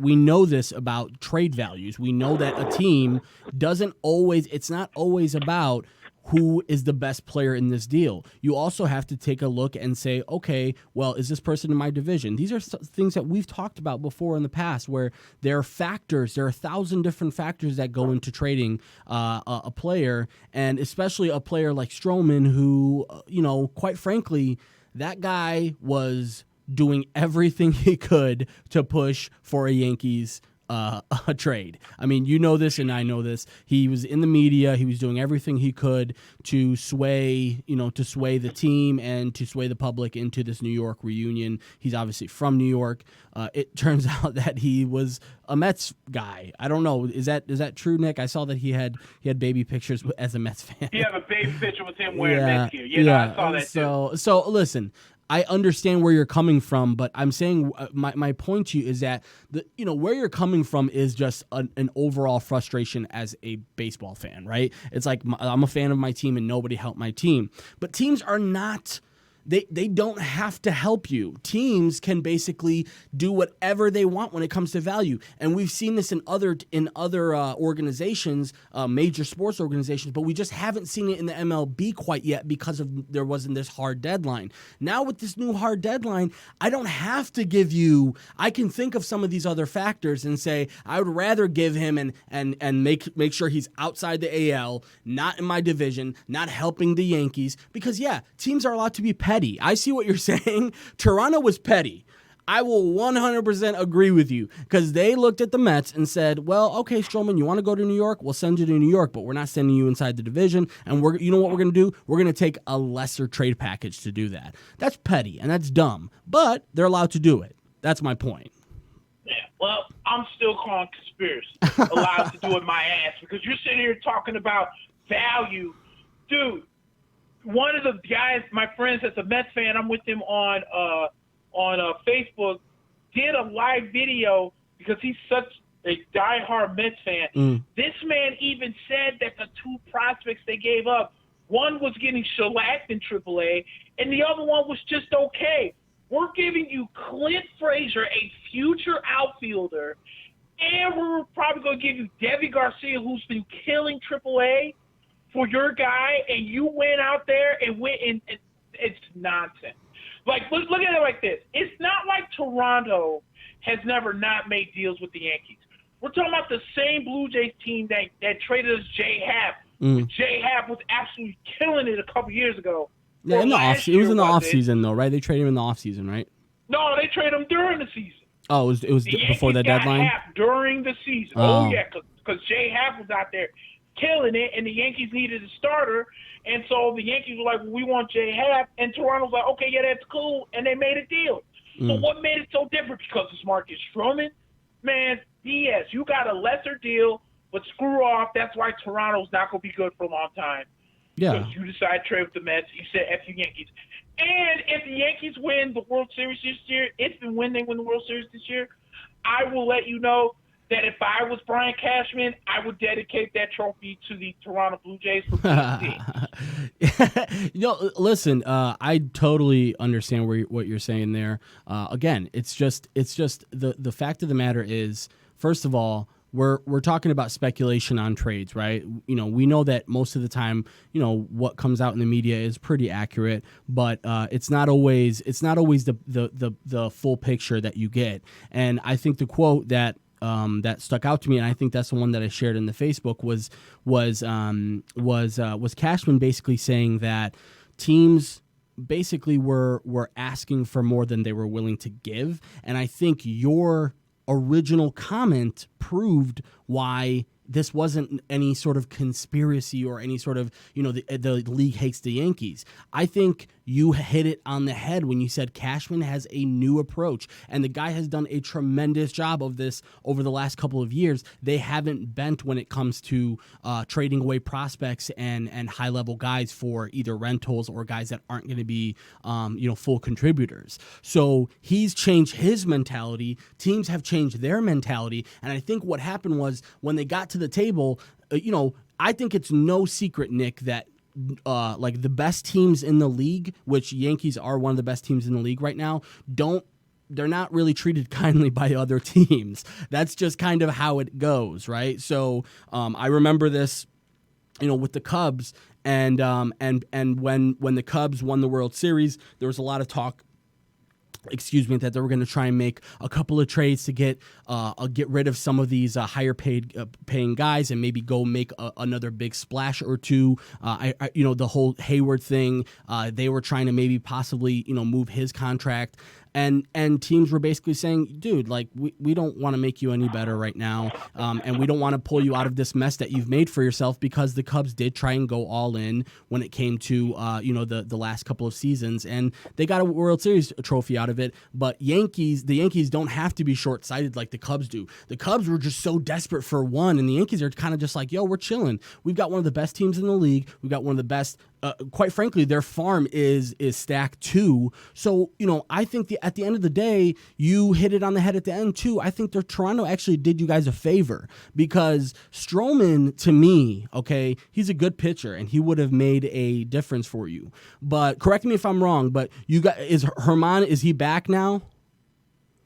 about trade values. We know that a team it's not always about who is the best player in this deal. You also have to take a look and say, okay, well, is this person in my division? These are things that we've talked about before in the past, where there are factors, there are 1,000 different factors that go into trading a player, and especially a player like Stroman, who, quite frankly, that guy was doing everything he could to push for a Yankees a trade. I mean, you know this and I know this. He was in the media. He was doing everything he could to sway the team and to sway the public into this New York reunion. He's obviously from New York. It turns out that he was a Mets guy. I don't know. Is that true, Nick? I saw that he had baby pictures as a Mets fan. You have a baby picture with him wearing Mets gear. I saw that too. So listen, I understand where you're coming from, but I'm saying my point to you is that where you're coming from is just an overall frustration as a baseball fan, right? It's like I'm a fan of my team and nobody helped my team, but teams are not. They don't have to help you. Teams can basically do whatever they want when it comes to value, and we've seen this in other organizations, major sports organizations, but we just haven't seen it in the MLB quite yet because there wasn't this hard deadline. Now with this new hard deadline, I don't have to give you. I can think of some of these other factors and say I would rather give him and make sure he's outside the AL, not in my division, not helping the Yankees, because teams are allowed to be petty. I see what you're saying. Toronto was petty. I will 100% agree with you, because they looked at the Mets and said, well, okay, Stroman, you want to go to New York? We'll send you to New York, but we're not sending you inside the division. And you know what we're going to do? We're going to take a lesser trade package to do that. That's petty and that's dumb, but they're allowed to do it. That's my point. Yeah, well, I'm still calling conspiracy allowed to do it my ass, because you're sitting here talking about value. Dude, one of the guys, my friends that's a Mets fan, I'm with him on Facebook, did a live video because he's such a diehard Mets fan. This man even said that the two prospects they gave up, one was getting shellacked in AAA, and the other one was just okay. We're giving you Clint Frazier, a future outfielder, and we're probably going to give you Deivi Garcia, who's been killing AAA, for your guy, and you went out there and went and it's nonsense. Like, look at it like this. It's not like Toronto has never not made deals with the Yankees. We're talking about the same Blue Jays team that traded us Jay Happ. Jay Happ was absolutely killing it a couple years ago. Yeah, it was in the offseason, though, right? They traded him in the offseason, right? No, they traded him during the season. Oh, it was before the deadline? Happ during the season. Oh yeah, because Jay Happ was out there killing it, and the Yankees needed a starter, and so the Yankees were like, well, we want Jay Happ, and Toronto's like, okay, yeah, that's cool, and they made a deal. So what made it so different? Because it's Marcus Stroman? Man, BS. You got a lesser deal, but screw off. That's why Toronto's not going to be good for a long time. Yeah. Because you decide to trade with the Mets. You said F you Yankees. And if the Yankees win the World Series this year, it's been when they win the World Series this year, I will let you know that if I was Brian Cashman, I would dedicate that trophy to the Toronto Blue Jays for listen, I totally understand what you're saying there. Again, it's just the fact of the matter is, first of all, we're talking about speculation on trades, right? We know that most of the time, what comes out in the media is pretty accurate, but it's not always the full picture that you get. And I think the quote that stuck out to me, and I think that's the one that I shared in the Facebook, was Cashman basically saying that teams basically were asking for more than they were willing to give, and I think your original comment proved why this wasn't any sort of conspiracy or any sort of, the league hates the Yankees. I think you hit it on the head when you said Cashman has a new approach, and the guy has done a tremendous job of this over the last couple of years. They haven't bent when it comes to trading away prospects and high-level guys for either rentals or guys that aren't going to be, full contributors. So he's changed his mentality. Teams have changed their mentality, and I think what happened was when they got to the table, I think it's no secret, Nick, that like the best teams in the league, which Yankees are one of the best teams in the league right now, they're not really treated kindly by other teams. That's just kind of how it goes, right? So I remember this, with the Cubs, And when the Cubs won the World Series, there was a lot of talk, that they were going to try and make a couple of trades to get rid of some of these higher paying guys and maybe go make another big splash or two. The whole Hayward thing, they were trying to maybe possibly move his contract. And teams were basically saying, dude, like, we don't want to make you any better right now, and we don't want to pull you out of this mess that you've made for yourself, because the Cubs did try and go all in when it came to the last couple of seasons, and they got a World Series trophy out of it. But the Yankees don't have to be short-sighted like the Cubs do. The Cubs were just so desperate for one, and the Yankees are kind of just like, yo, we're chilling. We've got one of the best teams in the league. We've got one of the best. Quite frankly, their farm is stacked too. So, I think at the end of the day, you hit it on the head at the end too. I think Toronto actually did you guys a favor, because Stroman, to me, okay, he's a good pitcher and he would have made a difference for you. But correct me if I'm wrong, but is he back now?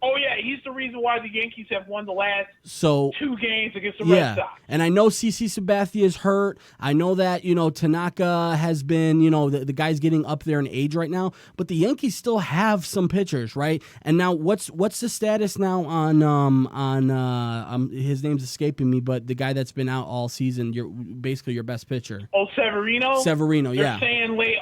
Oh, yeah, he's the reason why the Yankees have won the last 2 games against the Red Sox. And I know CC Sabathia is hurt. I know that, Tanaka has been, the guy's getting up there in age right now. But the Yankees still have some pitchers, right? And now what's the status now on his name's escaping me, but the guy that's been out all season, basically your best pitcher. Oh, Severino? Yeah.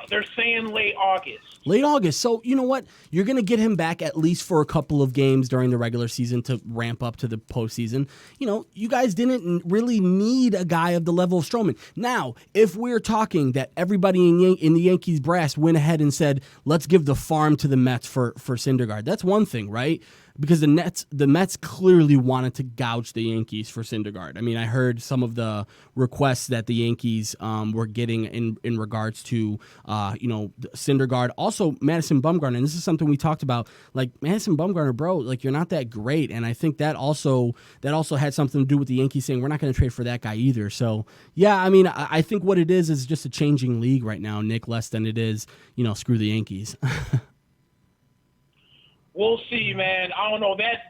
They're saying late August. Late August. So, you know what? You're going to get him back at least for a couple of games during the regular season to ramp up to the postseason. You guys didn't really need a guy of the level of Stroman. Now, if we're talking that everybody in the Yankees brass went ahead and said, let's give the farm to the Mets for Syndergaard, that's one thing, right? Because the Mets clearly wanted to gouge the Yankees for Syndergaard. I mean, I heard some of the requests that the Yankees were getting in regards to Syndergaard. Also, Madison Bumgarner, and this is something we talked about. Like, Madison Bumgarner, bro, like, you're not that great, and I think that also had something to do with the Yankees saying we're not going to trade for that guy either. So yeah, I mean, I think what it is just a changing league right now, Nick, less than it is screw the Yankees. We'll see, man. I don't know. That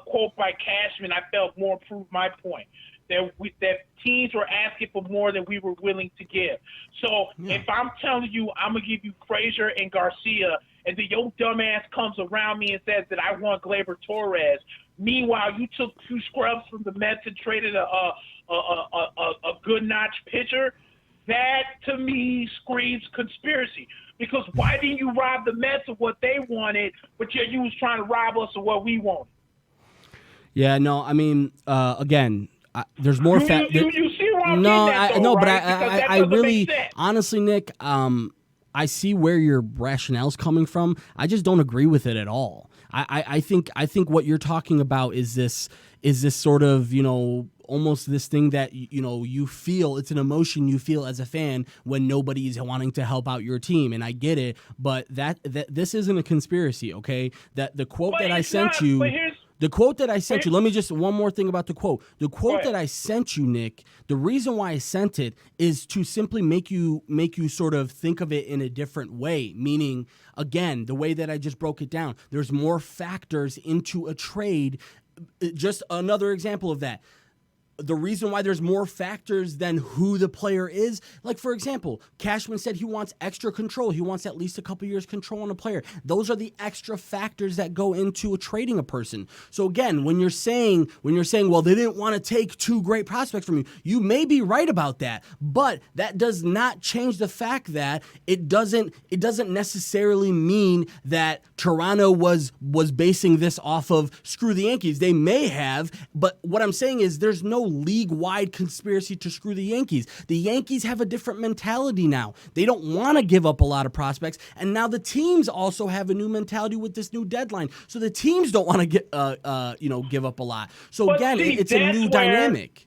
quote by Cashman, I felt more proved my point. That teams were asking for more than we were willing to give. So if I'm telling you I'm going to give you Frazier and Garcia, and then your dumbass comes around me and says that I want Gleyber Torres, meanwhile you took 2 scrubs from the Mets and traded a good notch pitcher, that to me screams conspiracy. Because why didn't you rob the Mets of what they wanted, but yet you was trying to rob us of what we wanted? Yeah, no, I mean, again, there's more. You see where I'm getting at, though, no, right? but I really, honestly, Nick, I see where your rationale's coming from. I just don't agree with it at all. I think what you're talking about is this sort of, almost this thing that, you feel, it's an emotion you feel as a fan when nobody's wanting to help out your team. And I get it, but that this isn't a conspiracy, okay? That the quote that I sent you, let me just, one more thing about the quote. The quote that I sent you, Nick, the reason why I sent it is to simply make you sort of think of it in a different way. Meaning, again, the way that I just broke it down, there's more factors into a trade. Just another example of that. The reason why there's more factors than who the player is, like, for example, Cashman said he wants extra control. He wants at least a couple years control on a player. Those are the extra factors that go into trading a person. So again, when you're saying, well, they didn't want to take 2 great prospects from you, you may be right about that, but that does not change the fact that it doesn't necessarily mean that Toronto was basing this off of screw the Yankees. They may have, but what I'm saying is there's no league-wide conspiracy to screw the Yankees. The Yankees have a different mentality now. They don't want to give up a lot of prospects, and now the teams also have a new mentality with this new deadline. So the teams don't want to give up a lot. So but again, it's a new dynamic.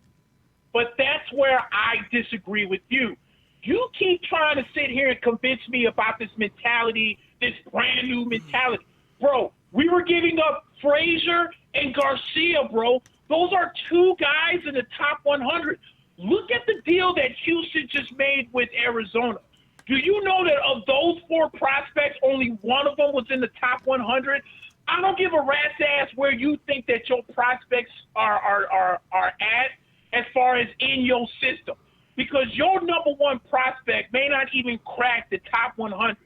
But that's where I disagree with you. You keep trying to sit here and convince me about this mentality, this brand new mentality. Bro, we were giving up Frazier and Garcia, bro. Those are 2 guys in the top 100. Look at the deal that Houston just made with Arizona. Do you know that of those 4 prospects, only one of them was in the top 100? I don't give a rat's ass where you think that your prospects are at as far as in your system. because your number one prospect may not even crack the top 100.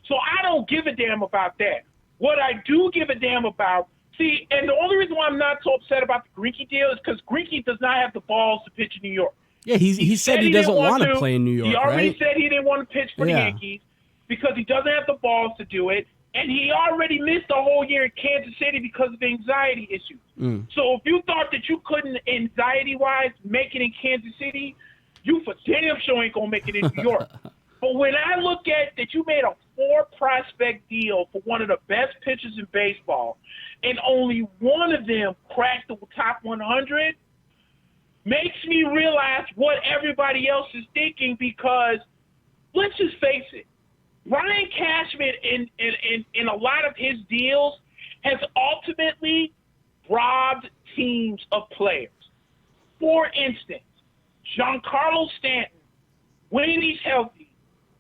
So I don't give a damn about that. What I do give a damn about, and the only reason why I'm not so upset about the Greinke deal is because Greinke does not have the balls to pitch in New York. Yeah, he said he doesn't want to play in New York, He already right? said he didn't want to pitch for the Yankees because he doesn't have the balls to do it, and he already missed a whole year in Kansas City because of anxiety issues. So if you thought that you couldn't, anxiety-wise, make it in Kansas City, you for damn sure ain't going to make it in New York. But when I look at that you made a 4-prospect deal for one of the best pitchers in baseball, and only one of them cracked the top 100, makes me realize what everybody else is thinking, because let's just face it, Brian Cashman in a lot of his deals has ultimately robbed teams of players. For instance, Giancarlo Stanton, when he's healthy,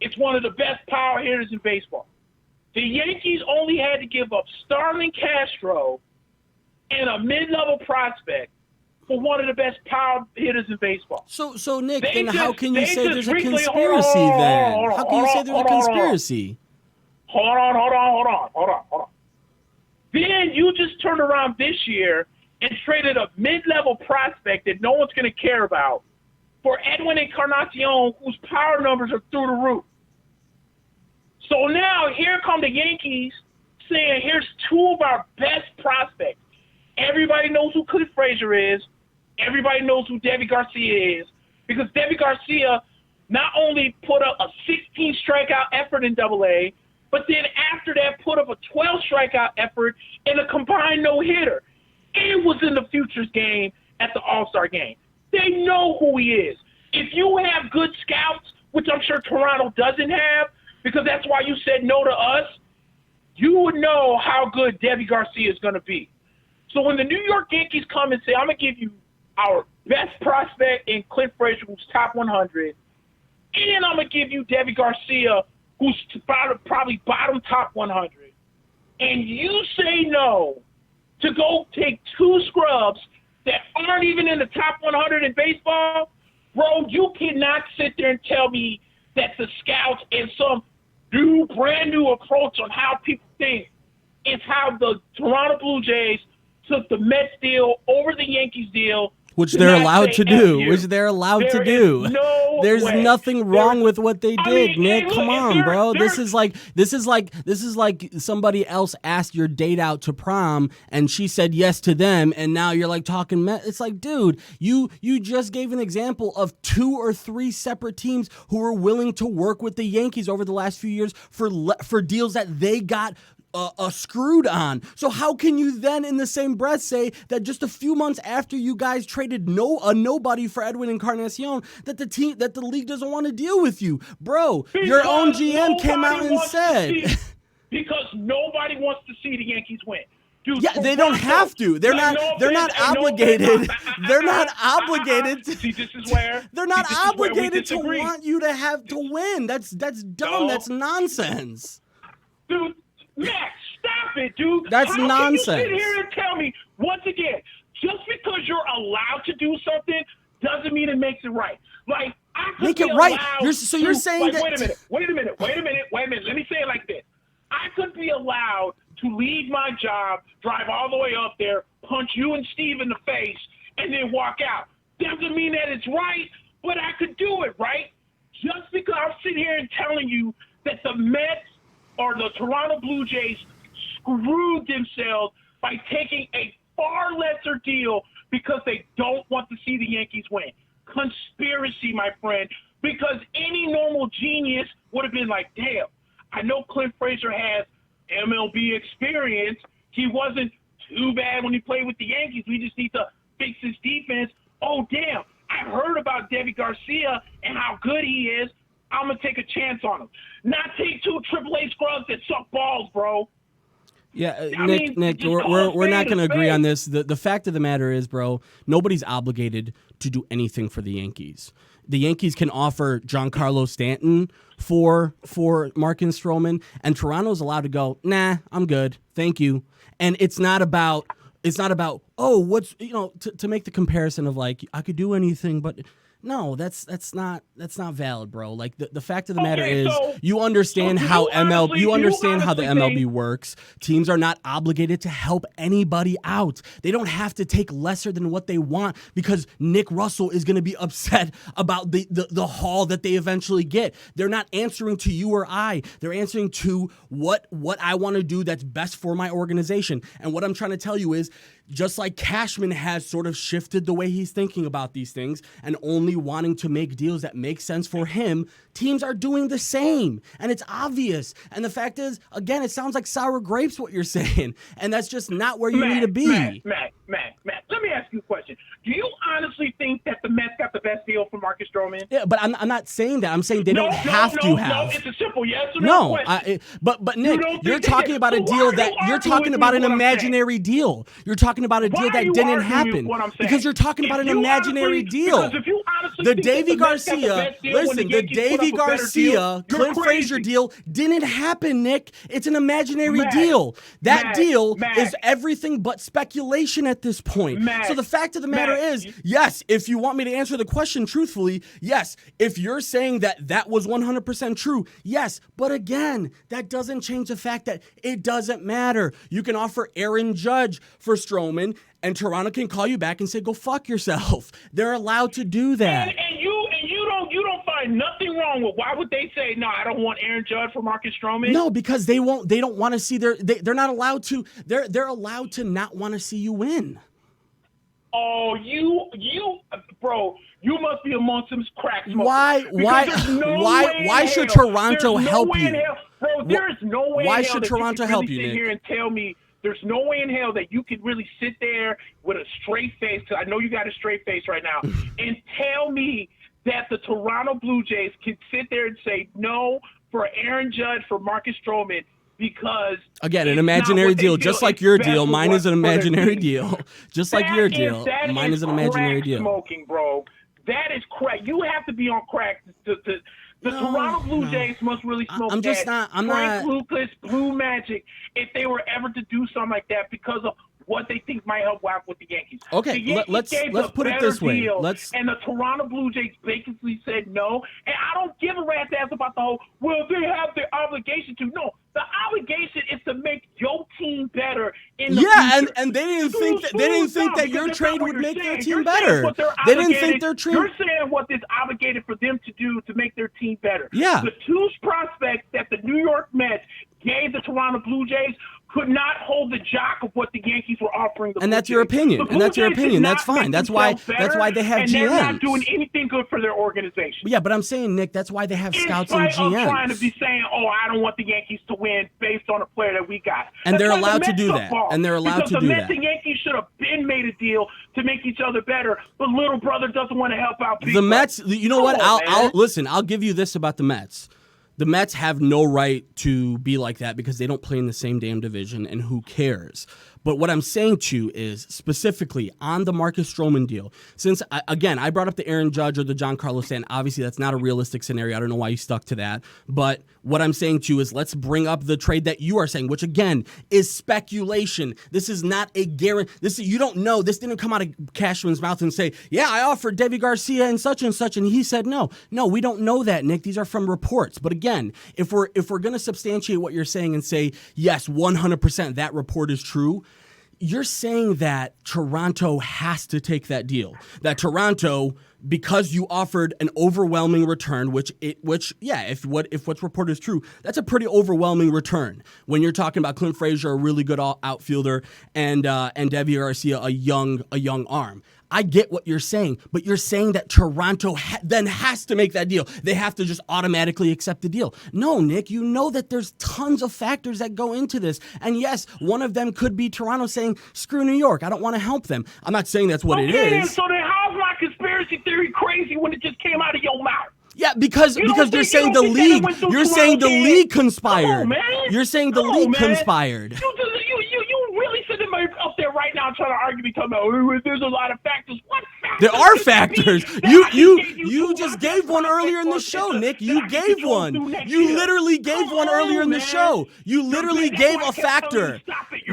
is one of the best power hitters in baseball. The Yankees only had to give up Starlin Castro and a mid-level prospect for one of the best power hitters in baseball. So Nick, then how can you say there's a conspiracy then? How can you say there's a conspiracy? Hold on. Then you just turned around this year and traded a mid-level prospect that no one's going to care about for Edwin Encarnacion, whose power numbers are through the roof. So now here come the Yankees saying, here's 2 of our best prospects. Everybody knows who Clint Frazier is. Everybody knows who Deivi Garcia is, because Deivi Garcia not only put up a 16 strikeout effort in Double-A, but then after that put up a 12 strikeout effort in a combined no-hitter. It was in the Futures game at the All-Star game. They know who he is. If you have good scouts, which I'm sure Toronto doesn't have, because that's why you said no to us, you would know how good Deivi Garcia is going to be. So when the New York Yankees come and say, I'm going to give you our best prospect in Clint Frazier, who's top 100, and I'm going to give you Deivi Garcia, who's probably bottom top 100, and you say no to go take 2 scrubs that aren't even in the top 100 in baseball, bro, you cannot sit there and tell me that the scouts and some brand new approach on how people think is how the Toronto Blue Jays took the Mets deal over the Yankees deal. Which they're allowed to do. There's nothing wrong with what they did, Nick. Come on, bro. This is like somebody else asked your date out to prom and she said yes to them, and now you're like talking. It's like, dude, you just gave an example of 2 or 3 separate teams who were willing to work with the Yankees over the last few years for deals that they got screwed on. So how can you then in the same breath say that just a few months after you guys traded nobody for Edwin Encarnacion that the league doesn't want to deal with you? Bro, your own GM came out and said because nobody wants to see the Yankees win. Dude, yeah, they don't have to. They're not obligated. They're not obligated. See, this is where they're not obligated to want you to win. That's dumb. No. That's nonsense. Dude, Max, stop it, dude. That's nonsense. How can you sit here and tell me, once again, just because you're allowed to do something doesn't mean it makes it right. Like, I could make be it right. You're saying that. Wait a minute. Let me say it like this. I could be allowed to leave my job, drive all the way up there, punch you and Steve in the face, and then walk out. Doesn't mean that it's right, but I could do it, right? Just because I'm sitting here and telling you that the Mets or the Toronto Blue Jays screwed themselves by taking a far lesser deal because they don't want to see the Yankees win. Conspiracy, my friend, because any normal genius would have been like, damn, I know Clint Frazier has MLB experience. He wasn't too bad when he played with the Yankees. We just need to fix his defense. Oh, damn, I heard about Deivi Garcia and how good he is. I'm going to take a chance on him. Not take 2 AAA scrubs that suck balls, bro. Yeah, Nick, we're not going to agree on this. The fact of the matter is, bro, nobody's obligated to do anything for the Yankees. The Yankees can offer Giancarlo Stanton for Marcus Stroman, and Toronto's allowed to go, nah, I'm good, thank you. And it's not about to make the comparison of like I could do anything, but No, that's not valid, bro. Like the fact of the matter Okay, is, so- you understand so do how you honestly- you do you understand how the honestly MLB think- works. Teams are not obligated to help anybody out. They don't have to take lesser than what they want because Nick Russell is going to be upset about the haul that they eventually get. They're not answering to you or I. They're answering to what I want to do that's best for my organization. And what I'm trying to tell you is, just like Cashman has sort of shifted the way he's thinking about these things and only wanting to make deals that make sense for him, teams are doing the same. And it's obvious. And the fact is, again, it sounds like sour grapes what you're saying. And that's just not where you need to be. Matt, let me ask you a question. Do you honestly think that the Mets got the best deal for Marcus Stroman? Yeah, but I'm not saying that. I'm saying they don't have to have. No, it's a simple yes or no question. But Nick, you're think talking that- about a so why deal are that you you're arguing talking with about me an what I'm saying? imaginary deal. You're talking about a Why deal are that you didn't arguing happen what I'm saying? because you're talking about an If you imaginary honestly- deal. Because if you honestly The think that Davy the Mets got the Garcia, best deal when listen, the the Yankees put Davy up a better Garcia, deal, you're Clint crazy. Frazier deal didn't happen, Nick. It's an imaginary Matt, deal. That Matt, deal Matt. is everything but speculation at this point. Matt, So the fact of the matter Matt, is, yes, if you want me to answer the question truthfully, yes. If you're saying that was 100% true, yes. But again, that doesn't change the fact that it doesn't matter. You can offer Aaron Judge for Stroman, and Toronto can call you back and say, go fuck yourself. They're allowed to do that. And you don't find nothing wrong with, why would they say, no, I don't want Aaron Judge for Marcus Stroman? No, because they don't want to see they're not allowed to, they're allowed to not want to see you win. Oh, bro, you must be amongst some crack smokers. Why should Toronto help you? Bro, there's no way in hell. Why should that Toronto you can help really you, sit Nick? here and tell me there's no way in hell that you could really sit there with a straight face, because I know you got a straight face right now, and tell me that the Toronto Blue Jays can sit there and say no for Aaron Judge for Marcus Stroman because again, an imaginary deal, just like your deal. Mine is an imaginary deal. Just like your deal, mine is an imaginary deal. Smoking, bro. That is crack. You have to be on crack to the Toronto Blue Jays must really smoke I'm just that. not. I'm Frank not. Lucas, Blue Magic, if they were ever to do something like that because of what they think might help out with the Yankees. Okay, the Yankees let's gave put a it this better way. deal, and the Toronto Blue Jays basically said no. And I don't give a rat's ass about the whole, well, they have the obligation to. No, the obligation is to make your team better in the future. and they didn't think that your trade would make their team You're better. They didn't think their trade. You're saying what is obligated for them to do to make their team better. Yeah. The two prospects that the New York Mets gave the Toronto Blue Jays could not hold the jock of what the Yankees were offering the Blue Jays. And that's your opinion. And that's your opinion. That's fine. That's why they have GMs. And they're not doing anything good for their organization. Yeah, but I'm saying, Nick, that's why they have scouts in and spite of GMs. trying to be saying, oh, I don't want the Yankees to win based on a player that we got. And they're That's why allowed the to Mets do took that. off. And they're allowed to do Because the that. Mets and Yankees should have been made a deal to make each other better, but little brother doesn't want to help out people. The Mets, you know what? I'll listen. I'll give you this about the Mets. The Mets have no right to be like that because they don't play in the same damn division, and who cares? But what I'm saying to you is specifically on the Marcus Stroman deal, since, again, I brought up the Aaron Judge or the Giancarlo Stanton. Obviously, that's not a realistic scenario. I don't know why you stuck to that. But what I'm saying to you is let's bring up the trade that you are saying, which, again, is speculation. This is not a guarantee. You don't know. This didn't come out of Cashman's mouth and say, yeah, I offered Davy Garcia and such, and he said no. No, we don't know that, Nick. These are from reports. But again, if we're going to substantiate what you're saying and say, yes, 100% that report is true, you're saying that Toronto has to take that deal. That Toronto, because you offered an overwhelming return, if what's reported is true, that's a pretty overwhelming return. When you're talking about Clint Frazier, a really good outfielder, and Davy Garcia, a young arm. I get what you're saying, but you're saying that Toronto then has to make that deal. They have to just automatically accept the deal. No, Nick, you know that there's tons of factors that go into this. And yes, one of them could be Toronto saying, screw New York, I don't want to help them. I'm not saying that's what it is. So then how's my conspiracy theory crazy when it just came out of your mouth? Yeah, because you're saying the league. You're saying the league conspired. Come on, man. You're saying the league conspired. You really sitting up there right now trying to argue me, talking about there's a lot of factors. What factors? There are factors. You just gave one earlier in the show, Nick. You gave one. You literally gave one earlier in the show. You literally gave a factor.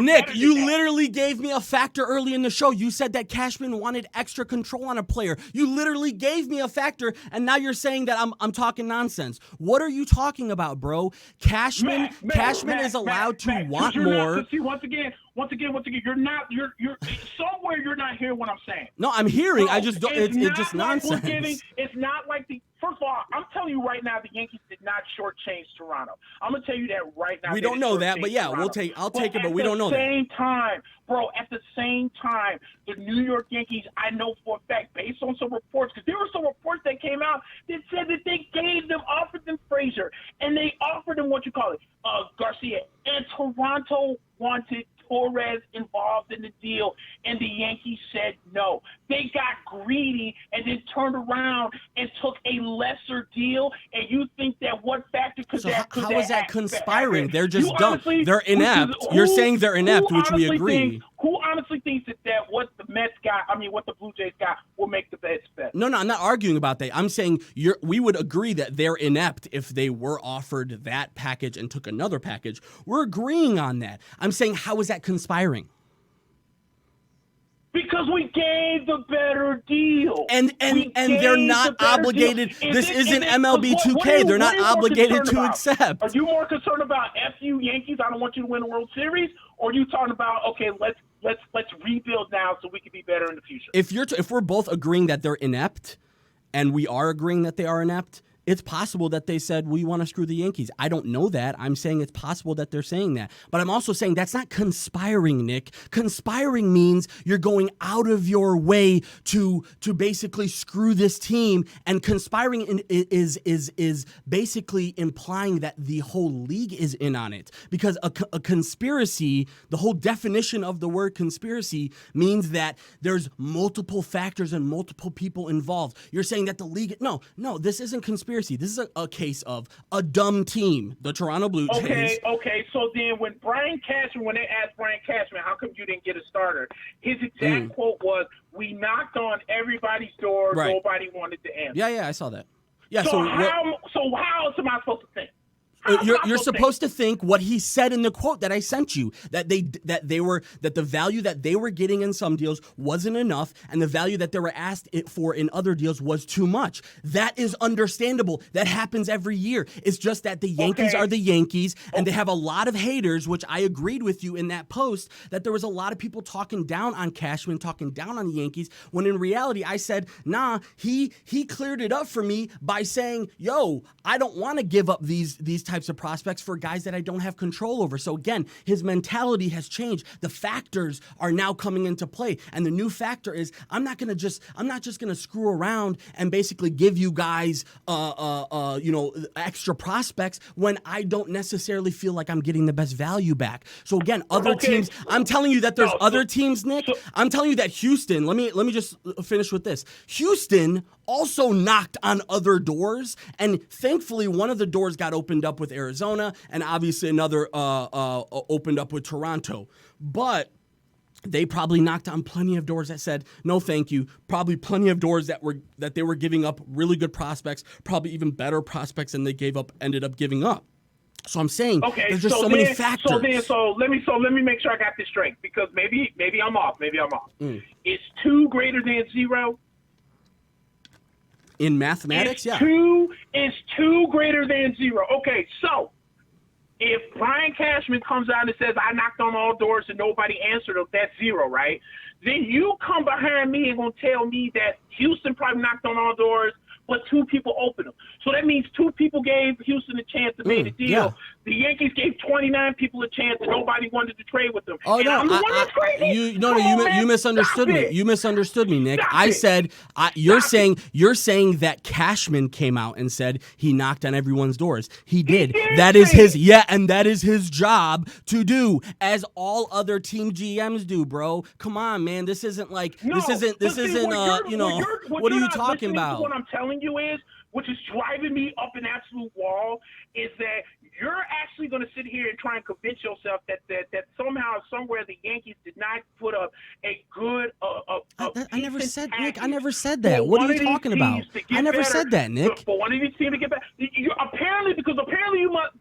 Nick, you literally gave me a factor early in the show. You said that Cashman wanted extra control on a player. You literally gave me a factor, and now you're saying that I'm talking nonsense. What are you talking about, bro? Cashman is allowed to want more. See, once again, you're somewhere you're not hearing what I'm saying. No, I'm hearing. Bro, I just don't. It's just nonsense. It's not like First of all, I'm telling you right now, the Yankees did not shortchange Toronto. I'm gonna tell you that right now. We don't know that, but yeah, I'll take it, but we don't know that. At the same time, the New York Yankees, I know for a fact, based on some reports, because there were some reports that came out that said that they offered them Frazier, and they offered them Garcia, and Toronto wanted Torres involved in the deal, and the Yankees said no. They got greedy and then turned around and took a lesser deal, and you think that what factor could that – how is that conspiring? They're just dumb. They're inept. You're saying they're inept, which we agree. Who honestly thinks that what the Blue Jays got will make the best bet? No, I'm not arguing about that. I'm saying we would agree that they're inept if they were offered that package and took another package. We're agreeing on that. I'm saying, how is that conspiring? Because we gave the better deal. And they're not obligated. This isn't MLB 2K. They're not obligated to accept. Are you more concerned about FU Yankees, I don't want you to win a World Series? Or are you talking about, okay, let's rebuild now so we can be better in the future? If we're both agreeing that they're inept, and we are agreeing that they are inept, it's possible that they said, we want to screw the Yankees. I don't know that. I'm saying it's possible that they're saying that. But I'm also saying that's not conspiring, Nick. Conspiring means you're going out of your way to basically screw this team. And conspiring is basically implying that the whole league is in on it. Because a conspiracy, the whole definition of the word conspiracy means that there's multiple factors and multiple people involved. You're saying that the league, no, this isn't conspiracy. This is a case of a dumb team, the Toronto Blue Jays. Okay. So then when they asked Brian Cashman, how come you didn't get a starter? His exact quote was, we knocked on everybody's door. Right. Nobody wanted to answer. Yeah, I saw that. Yeah. So how else am I supposed to think? You're supposed to think what he said in the quote that I sent you, that the value that they were getting in some deals wasn't enough, and the value that they were asked it for in other deals was too much. That is understandable. That happens every year. It's just that the Yankees are the Yankees, and they have a lot of haters, which I agreed with you in that post, that there was a lot of people talking down on Cashman, talking down on the Yankees, when in reality I said, nah, he cleared it up for me by saying, yo, I don't want to give up these types of prospects for guys that I don't have control over. So again, his mentality has changed. The factors are now coming into play, and the new factor is I'm not just gonna screw around and basically give you guys extra prospects when I don't necessarily feel like I'm getting the best value back. So again, other teams, I'm telling you that there's other teams, Nick. I'm telling you that Houston, let me just finish with this. Houston also knocked on other doors, and thankfully one of the doors got opened up with Arizona, and obviously another opened up with Toronto. But they probably knocked on plenty of doors that said no thank you. Probably plenty of doors that they were giving up really good prospects, probably even better prospects than they ended up giving up. So I'm saying there's just so many factors. So let me make sure I got this straight, because maybe I'm off. Is 2 greater than 0? In mathematics, yeah. 2 greater than 0. Okay, so if Brian Cashman comes out and says, I knocked on all doors and nobody answered, that's 0, right? Then you come behind me and going to tell me that Houston probably knocked on all doors, but 2 people opened them. So that means 2 people gave Houston a chance to make a deal. Yeah. The Yankees gave 29 people a chance, and nobody wanted to trade with them. Oh, and no. I'm the one that's crazy. You misunderstood me. You misunderstood me, Nick. I said you're saying that Cashman came out and said he knocked on everyone's doors. He did. That is his job to do, as all other team GMs do, bro. Come on, man. This isn't what are you talking about? What I'm telling you is, which is driving me up an absolute wall, is that you're actually going to sit here and try and convince yourself that somehow, somewhere, the Yankees did not put up a good. I never said, Nick. I never said that. What are you talking about? I never said that, Nick. For one of these teams to get back, apparently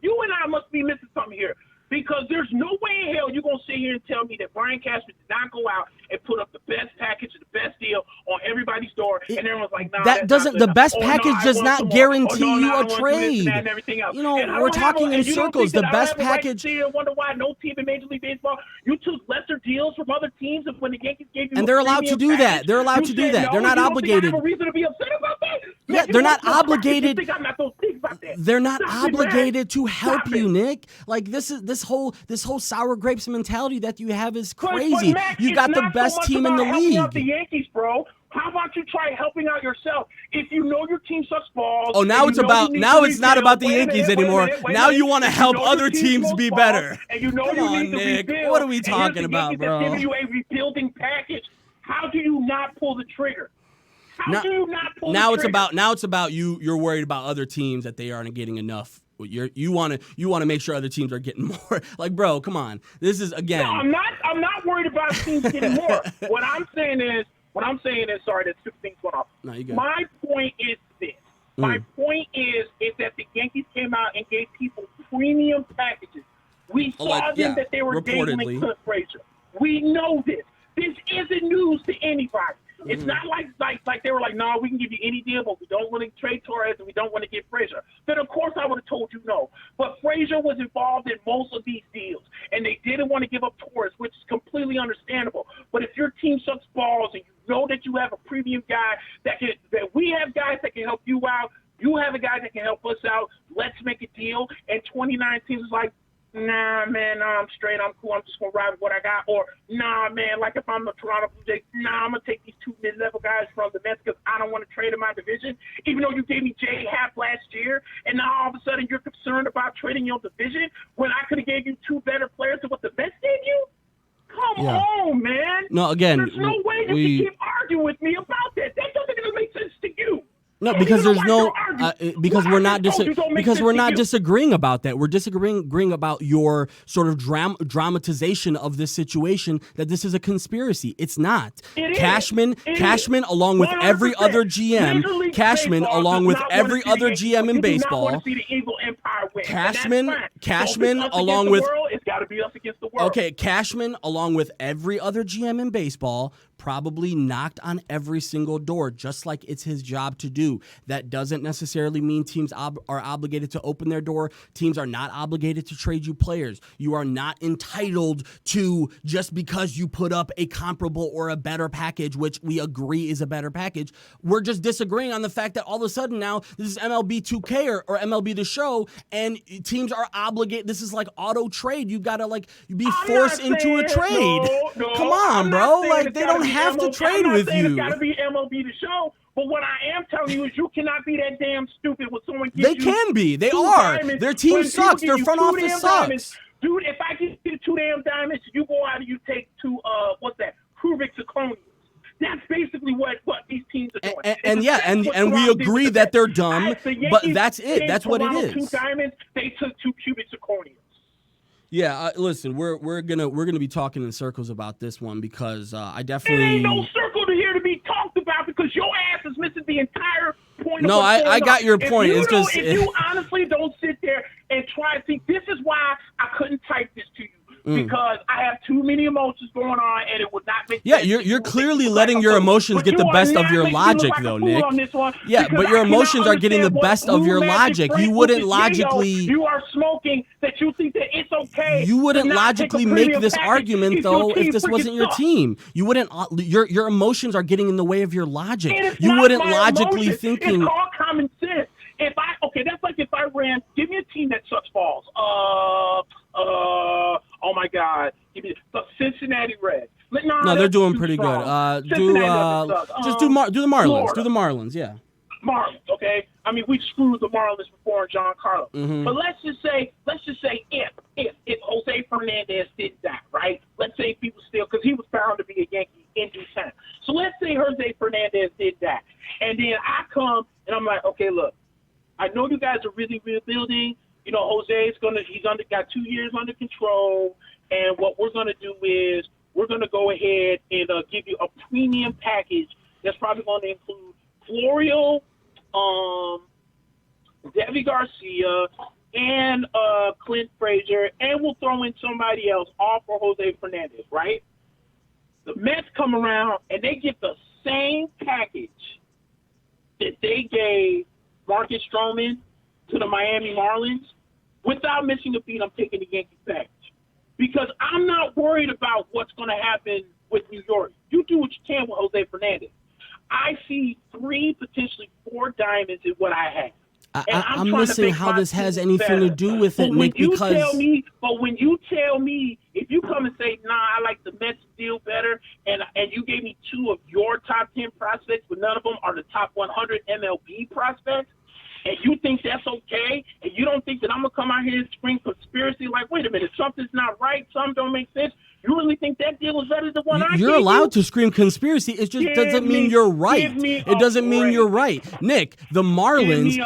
you and I must be missing something here. Because Because there's no way in hell you're going to sit here and tell me that Brian Cashman did not go out and put up the best package and the best deal on everybody's door, and everyone's like, nah, that doesn't. The best package does not guarantee you a trade. You know, we're talking in circles. The best package. I wonder why no team in Major League Baseball, you took lesser deals from other teams when the Yankees gave you. And they're allowed to do that. They're allowed to do that. They're not obligated. I have a reason to be upset about that. Yeah, they're not obligated. They're not Stop obligated to help you, Nick. Like this whole sour grapes mentality that you have is crazy. Mack, you got the best team in the league. Out the Yankees, bro. How about you try helping out yourself? If you know your team sucks balls. Oh, now it's not about the Yankees anymore. Now you want to help other teams be better. And you know Come you on, need to Nick. rebuild. What are we talking about, bro? Giving you a rebuilding package. How do you not pull the trigger? How do you not pull the trigger? Now it's about you. You're worried about other teams that they aren't getting enough. You want to make sure other teams are getting more. Like, bro, come on. This is again. No, I'm not worried about teams getting more. What I'm saying is, sorry, there's two things going on. No, you got it. My point is this. My point is that the Yankees came out and gave people premium packages. We saw that they were dating Cliff Frazier. We know this. This isn't news to anybody. It's not like they were like, no, we can give you any deal, but we don't want to trade Torres and we don't want to get Frazier. Then, of course, I would have told you no. But Frazier was involved in most of these deals, and they didn't want to give up Torres, which is completely understandable. But if your team sucks balls and you know that you have a premium guy that we have guys that can help you out, you have a guy that can help us out, let's make a deal. And 2019 is like, nah, man, I'm straight. I'm cool. I'm just going to ride with what I got. Or, nah, man, like if I'm the Toronto Blue Jays, I'm going to take these two mid-level guys from the Mets because I don't want to trade in my division, even though you gave me J Happ last year, and now all of a sudden you're concerned about trading your division when I could have gave you two better players than what the Mets gave you? Come on, man. No, again, there's no way you can keep arguing with me about that. That doesn't even make sense to you. No, because there's no because we're not disagreeing about that. We're disagreeing about your sort of dramatization of this situation. That this is a conspiracy. It's not. Cashman, along with every other GM, Cashman, along with every other GM in baseball. Cashman, along with it's got to be us against the world. Okay, Cashman, along with every other GM in baseball, probably knocked on every single door, just like it's his job to do. That doesn't necessarily mean teams are obligated to open their door. Teams are not obligated to trade you players. You are not entitled to, just because you put up a comparable or a better package, which we agree is a better package. We're just disagreeing on the fact that all of a sudden now this is MLB 2K or MLB The Show, and teams are obligated. This is like auto trade. You gotta be forced into a trade. No, come on, bro. Like, they don't have to trade with you. It's got to be MLB The Show. But what I am telling you is you cannot be that damn stupid when someone gives you. They can be. They are. Diamonds. Their team sucks. Their front office sucks. Diamonds. Dude, if I give you two damn diamonds, you go out and you take two, Kruvik Zirconians. That's basically what these teams are doing. And we agree that they're dumb, but that's it. That's what it is. Two diamonds, they took two cubic zirconians. Yeah, listen, we're gonna be talking in circles about this one because I definitely. It ain't no circle here to be talked about because your ass is missing the entire point. No, I got your point. If you honestly don't sit there and try to see, this is why I couldn't type this to you. Because I have too many emotions going on, and it would not make sense. Yeah, you're clearly letting your emotions get the best of your logic, though, Nick. Yeah, but your emotions are getting the best of your logic. You wouldn't logically. You are smoking that you think that it's okay. You wouldn't logically make this argument, though, if this wasn't your team. You wouldn't. Your emotions are getting in the way of your logic. You wouldn't logically thinking. It's all common sense. That's like if I ran. Give me a team that sucks balls. Oh my God! Give me the Cincinnati Reds. No, they're doing pretty good. Do the Marlins. Florida. Do the Marlins. Yeah. Marlins. Okay. I mean, we screwed the Marlins before John Carlos. Mm-hmm. But let's just say if Jose Fernandez did that, right? Let's say people still, because he was bound to be a Yankee in due time. So let's say Jose Fernandez did that, and then I come and I'm like, okay, look, I know you guys are really rebuilding. You know, Jose's got 2 years under control, and what we're gonna do is we're gonna go ahead and give you a premium package that's probably going to include Florial, Devi Garcia, and Clint Frazier, and we'll throw in somebody else, all for Jose Fernandez, right? The Mets come around and they get the same package that they gave Marcus Stroman to the Miami Marlins. Without missing a beat, I'm taking the Yankees package. Because I'm not worried about what's going to happen with New York. You do what you can with Jose Fernandez. I see 3, potentially 4 diamonds in what I have. I'm missing how this has anything to do with it, Nick, because... when you tell me, if you come and say, nah, I like the Mets deal better, and you gave me 2 of your top 10 prospects, but none of them are the top 100 MLB prospects, and you think that's okay, and you don't think that I'm going to come out here and scream conspiracy like, wait a minute, something's not right, something don't make sense. You really think that deal is better than the one I gave you? You're allowed to scream conspiracy. It just doesn't mean you're right. It doesn't mean you're right. Nick, the Marlins,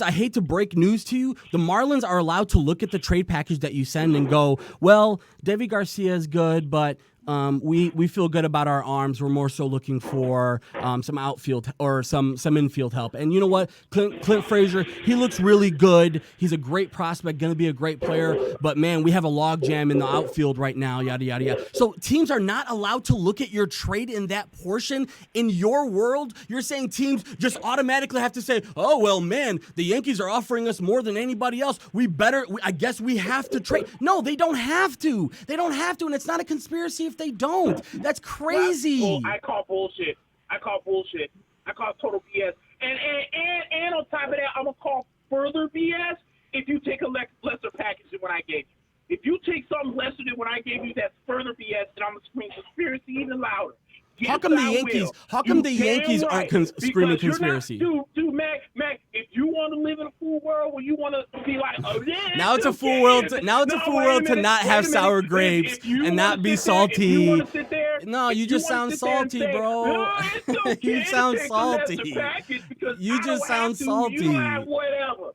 I hate to break news to you, the Marlins are allowed to look at the trade package that you send and go, well, Deivi Garcia is good, but we feel good about our arms. We're more so looking for some outfield or some infield help. And you know what? Clint Frazier, he looks really good. He's a great prospect, going to be a great player. But, man, we have a logjam in the outfield right now, yada, yada, yada. So teams are not allowed to look at your trade in that portion. In your world, you're saying teams just automatically have to say, oh, well, man, the Yankees are offering us more than anybody else. I guess we have to trade. No, they don't have to. They don't have to, and it's not a conspiracy if they don't. That's crazy. I call bullshit. I call total BS. And on top of that, I'm going to call further BS if you take a lesser package than what I gave you. If you take something lesser than what I gave you, that's further BS, and I'm going to scream conspiracy even louder. Yes, how come the Yankees aren't screaming conspiracy? Dude, Mack, if you want to live in a full world where you want to be like, oh yeah, now it's a full world to not have sour grapes and not be salty. No, you just sound salty, bro. You sound salty. You just sound salty.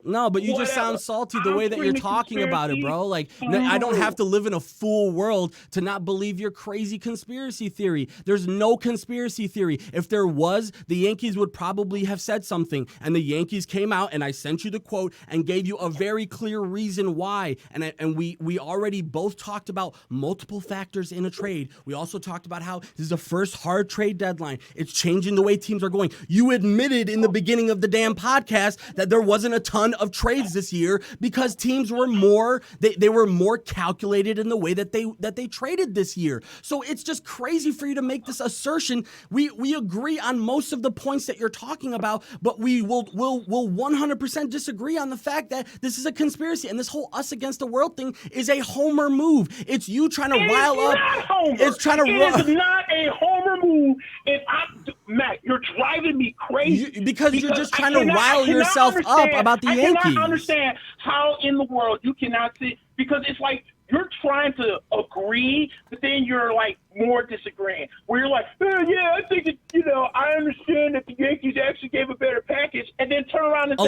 No, but you just sound salty the way that you're talking about it, bro. Like, I don't have to live in a full world to not believe your crazy conspiracy theory. There's no conspiracy theory. If there was, the Yankees would probably have said something, and the Yankees came out, and I sent you the quote and gave you a very clear reason why. And we already both talked about multiple factors in a trade. We also talked about how this is the first hard trade deadline. It's changing the way teams are going. You admitted in the beginning of the damn podcast that there wasn't a ton of trades this year because teams were more they were more calculated in the way that they traded this year. So it's just crazy for you to make this assertion. We agree on most of the points that you're talking about, but we'll 100% disagree on the fact that this is a conspiracy, and this whole us against the world thing is a homer move. It's you trying to rile up. It's trying to. It is not a homer move. Matt, you're driving me crazy because you're just trying to rile yourself up about the Yankees. I cannot understand how in the world you cannot see, because it's like you're trying to agree, but then you're like more disagreeing. Where you're like, yeah, I think I understand that the Yankees actually gave a better package, and then turn around and say,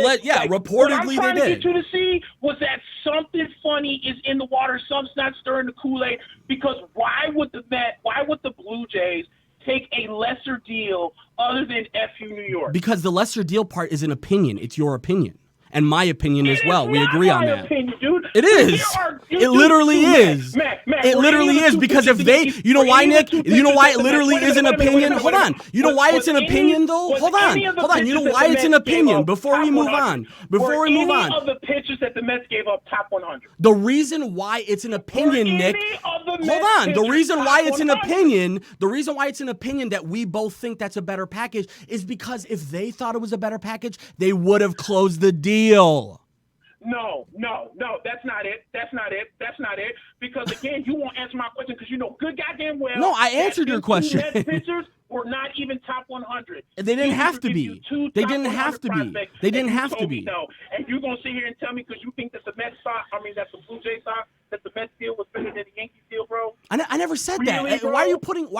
reportedly what I'm trying they did. to get you to see was that something funny is in the water, something's not stirring the Kool-Aid. Because why would the Blue Jays take a lesser deal other than FU New York? Because the lesser deal part is an opinion. It's your opinion. And my opinion as well. We agree on that. Opinion, dude. It is. It literally is. It literally is, because if they, you know why, Nick? You know why it literally is an opinion? Hold on. You know why it's an opinion, though? Hold on. You know why it's an opinion? Before we move on. Any of the pitchers that the Mets gave up top 100. The reason why it's an opinion, Nick. Hold on. The reason why it's an opinion that we both think that's a better package is because if they thought it was a better package, they would have closed the deal. No, that's not it. Because again, you won't answer my question because you know good goddamn well. No, I answered your question. Pitchers were not even top 100. They didn't have to be. They didn't have to be. They didn't have to be. No, and you're gonna sit here and tell me because you think that the Blue Jays thought that the Mets deal was better than the Yankees deal, bro? I never said Really, that. bro? Why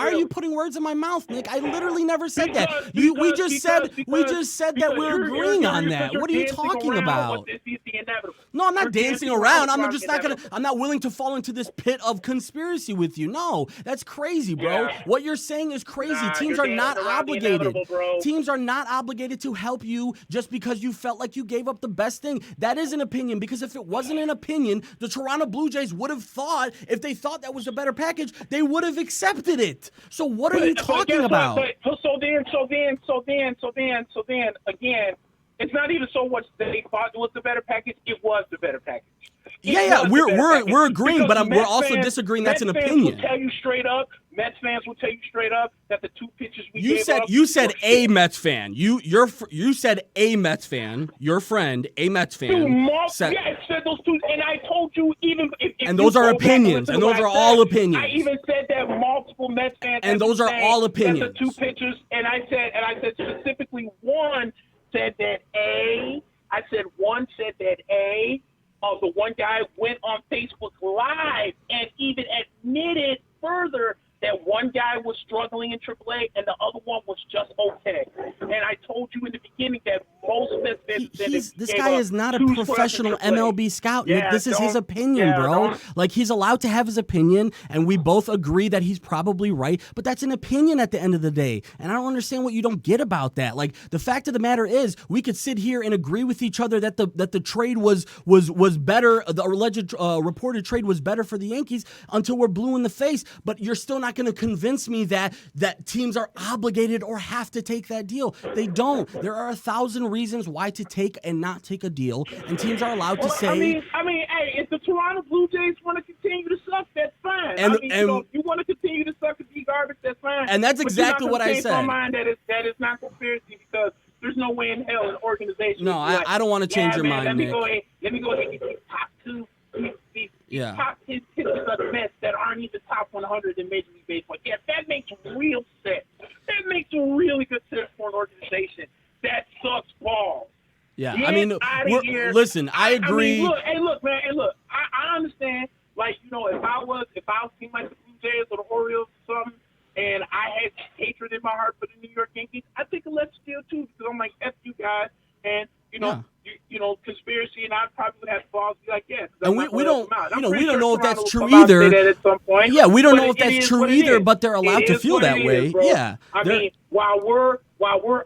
are you putting words in my mouth, Nick? I literally never said that. We just said that we're agreeing on that. What are you talking about? No, I'm not dancing around. I'm not willing to fall into this pit of conspiracy with you. No, that's crazy, bro. Yeah. What you're saying is crazy. Teams are not obligated. Teams are not obligated to help you just because you felt like you gave up the best thing. That is an opinion, because if it wasn't an opinion, the Toronto Blue Jays would have thought, if they thought that was a better package, they would have accepted it. So what are you talking about? So then, again, it's not even so much that they thought it was the better package. It was the better package. We're agreeing, but we're also disagreeing. That's an opinion. Mets fans will tell you straight up. Mets fans will tell you straight up that the 2 pitches we gave up. You said a Mets fan. You said a Mets fan. Your friend, a Mets fan. I said those two, and I told you even. And those are opinions, and those are all opinions. I even said that multiple Mets fans. And those are all opinions. The 2 pitchers, and I said specifically one said that A. I said one said that A. The one guy went on Facebook Live and even admitted further that one guy was struggling in AAA and the other one was just okay. And I told you in the beginning that most of this guy is not a professional MLB scout, Nick. This is his opinion, bro. Like, he's allowed to have his opinion, and we both agree that he's probably right, but that's an opinion at the end of the day. And I don't understand what you don't get about that. Like, the fact of the matter is, we could sit here and agree with each other that the trade was better, the alleged reported trade was better for the Yankees until we're blue in the face, but you're still not going to convince me that teams are obligated or have to take that deal. They don't. There are 1,000 reasons why to take and not take a deal, and teams are allowed to say. I mean, hey, if the Toronto Blue Jays want to continue to suck, that's fine. You want to continue to suck and be garbage, that's fine. And that's exactly what I said. My mind that is not conspiracy, because there's no way in hell an organization. No, I don't want to change your mind, let me Nick. go ahead and get these top 2. These top 10 pitchers of the Mets that aren't even top 100 in Major League Baseball. Yeah, that makes real sense. That makes really good sense for an organization that sucks balls. Yeah, I mean, listen, I agree. Look, man, I understand. Like, if I was team like the Blue Jays or the Orioles or something, and I had hatred in my heart for the New York Yankees, I'd take a left steal too, because I'm like, F you guys, and conspiracy, and I probably would have balls be like, yeah. And we don't know if that's true either. At some point, yeah, we don't know if that's true either, but they're allowed to feel that way. Yeah. I mean, while we're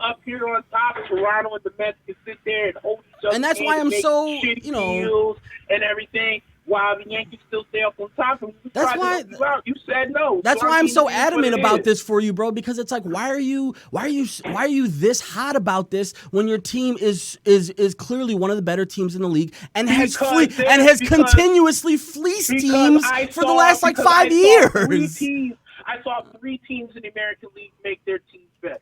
up here on top, Toronto and the Mets can sit there and hold each other. And that's why I'm so, deals and everything. While the Yankees still stay up on top, and you said no. That's why I'm so adamant about this for you, bro. Because it's like, why are you this hot about this when your team is clearly one of the better teams in the league and has continuously fleeced teams for the last 5 years. I saw 3 teams in the American League make their teams better.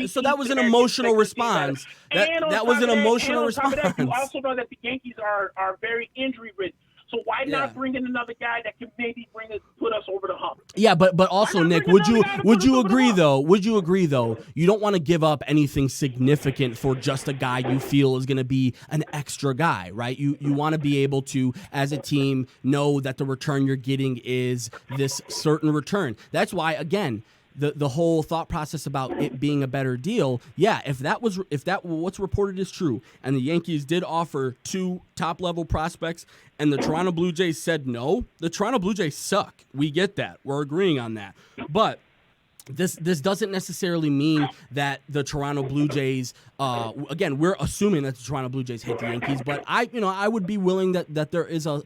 So that was an emotional response. That was an emotional response. You also know that the Yankees are very injury ridden. So why not bring in another guy that can maybe put us over the hump? Yeah, but also, Nick, would you agree though? You don't want to give up anything significant for just a guy you feel is going to be an extra guy, right? You want to be able to, as a team, know that the return you're getting is this certain return. That's why, again, the whole thought process about it being a better deal, if what's reported is true, and the Yankees did offer 2 top-level prospects, and the Toronto Blue Jays said no, the Toronto Blue Jays suck. We get that. We're agreeing on that. But this doesn't necessarily mean that the Toronto Blue Jays, again, we're assuming that the Toronto Blue Jays hate the Yankees, but I would be willing that there is a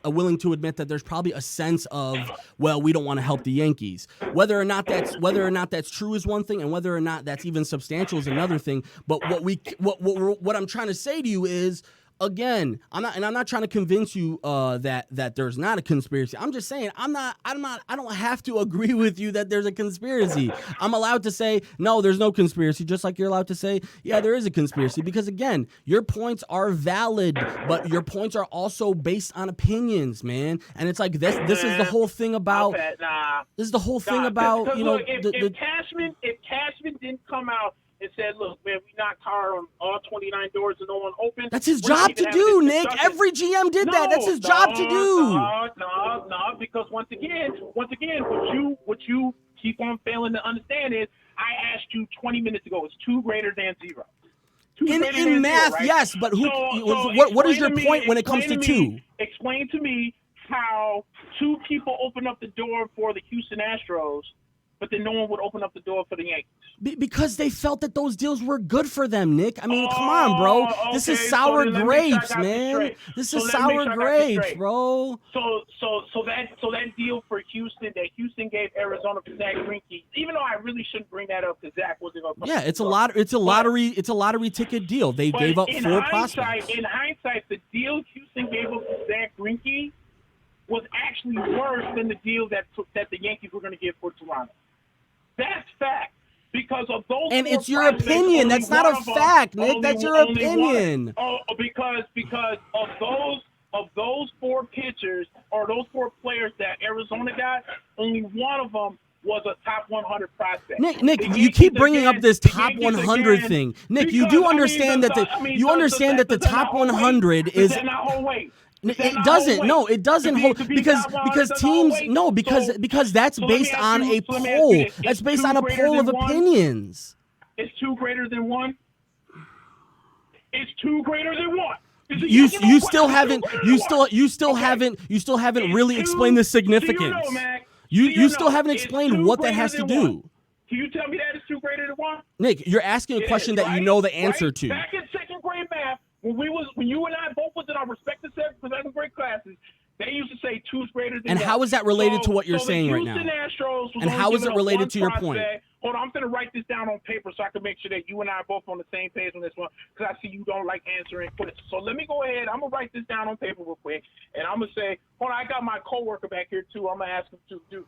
willing to admit that there's probably a sense of, well, we don't want to help the Yankees. Whether or not that's true is one thing, and whether or not that's even substantial is another thing. But what I'm trying to say to you is, again, I'm not trying to convince you that there's not a conspiracy. I'm just saying I don't have to agree with you that there's a conspiracy. I'm allowed to say no, there's no conspiracy, just like you're allowed to say there is a conspiracy, because again, your points are valid, but your points are also based on opinions, man. And it's like this is the whole thing about if Cashman didn't come out and said, "Look, man, we knocked hard on all 29 doors and no one opened." That's his job to do, Nick. Every GM did that. That's his job to do. No, because once again, what you keep on failing to understand is, I asked you 20 minutes ago, is 2 greater than 0? In math, 0, right? Yes, but what is your point when it comes to 2? Explain to me how 2 people open up the door for the Houston Astros, but then no one would open up the door for the Yankees. Because they felt that those deals were good for them, Nick. I mean, come on, bro. Okay. This is sour grapes, man. This is sour grapes, bro. So that deal for Houston that Houston gave Arizona for Zach Greinke, even though I really shouldn't bring that up because Zach wasn't going to. Yeah, it's a lottery ticket deal. They gave up 4 prospects. In hindsight, the deal Houston gave up for Zach Greinke was actually worse than the deal that the Yankees were going to give for Toronto. That's fact. Because of those, and it's your opinion. That's not a fact, Nick. That's your opinion. Because of those 4 pitchers or those 4 players that Arizona got, only one of them was a top 100 prospect. Nick, you keep bringing up this top 100 thing. Nick, you do understand that the top 100 is. It doesn't. No, it doesn't hold because teams because that's based on a poll. That's based on a poll of opinions. Is 2 greater than 1? Is 2 greater than 1? You still haven't really explained the significance. You still haven't explained what that has to do. Can you tell me that is 2 greater than 1? Nick, you're asking a question that you know the answer to. Back in 2nd grade math, when you and I both was in our respective 7th grade classes, they used to say 2 is greater than 1. And how is that related to what you're saying right now? And how is it related to your point? Hold on, I'm going to write this down on paper so I can make sure that you and I are both on the same page on this one, because I see you don't like answering questions. So let me go ahead. I'm going to write this down on paper real quick, and I'm going to say, hold on, I got my coworker back here too. I'm going to ask him to do.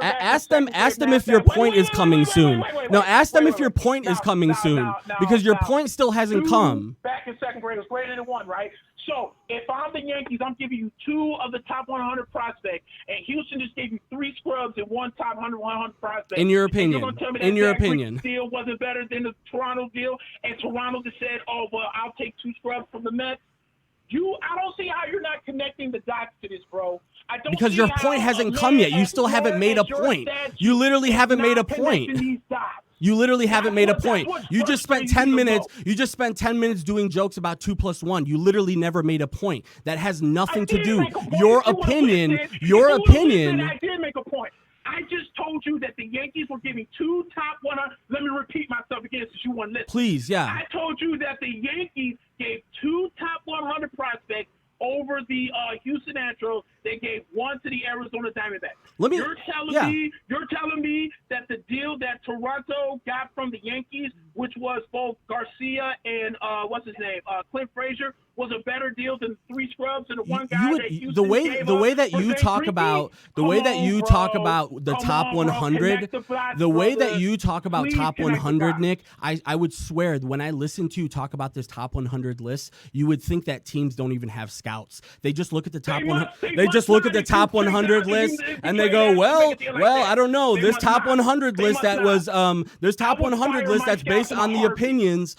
Ask them if your point is coming soon. No, ask them if your point is coming soon, because your point still hasn't come. Back in 2nd grade was greater than 1, right? So if I'm the Yankees, I'm giving you 2 of the top 100 prospects, and Houston just gave you 3 scrubs and 1 top 100 prospect. In your opinion, deal wasn't better than the Toronto deal, and Toronto just said, "Oh well, I'll take 2 scrubs from the Mets." I don't see how you're not connecting the dots to this, bro. Because your point hasn't come yet. You still haven't made a point. You literally haven't made a point. You literally haven't made a point. You just spent 10 minutes. You just spent 10 minutes doing jokes about 2 + 1. You literally never made a point. That has nothing to do. Your opinion. I did make a point. I just told you that the Yankees were giving 2 top 100. Let me repeat myself again since you won't listen. Please, yeah. I told you that the Yankees gave 2 top 100 prospects over the Houston Astros. They gave 1 to the Arizona Diamondbacks. You're telling me that the deal that Toronto got from the Yankees, which was both Garcia and Clint Frazier, was a better deal than 3 scrubs and the one guy that Houston the way that you talk about the top 100, the way that you talk about top 100, Nick, I would swear when I listen to you talk about this top 100 list, you would think that teams don't even have scouts. They just look at the top 100. They just look at the top 100 list and they go, well, I don't know. This top 100 list there's top 100 list that's based on the opinions.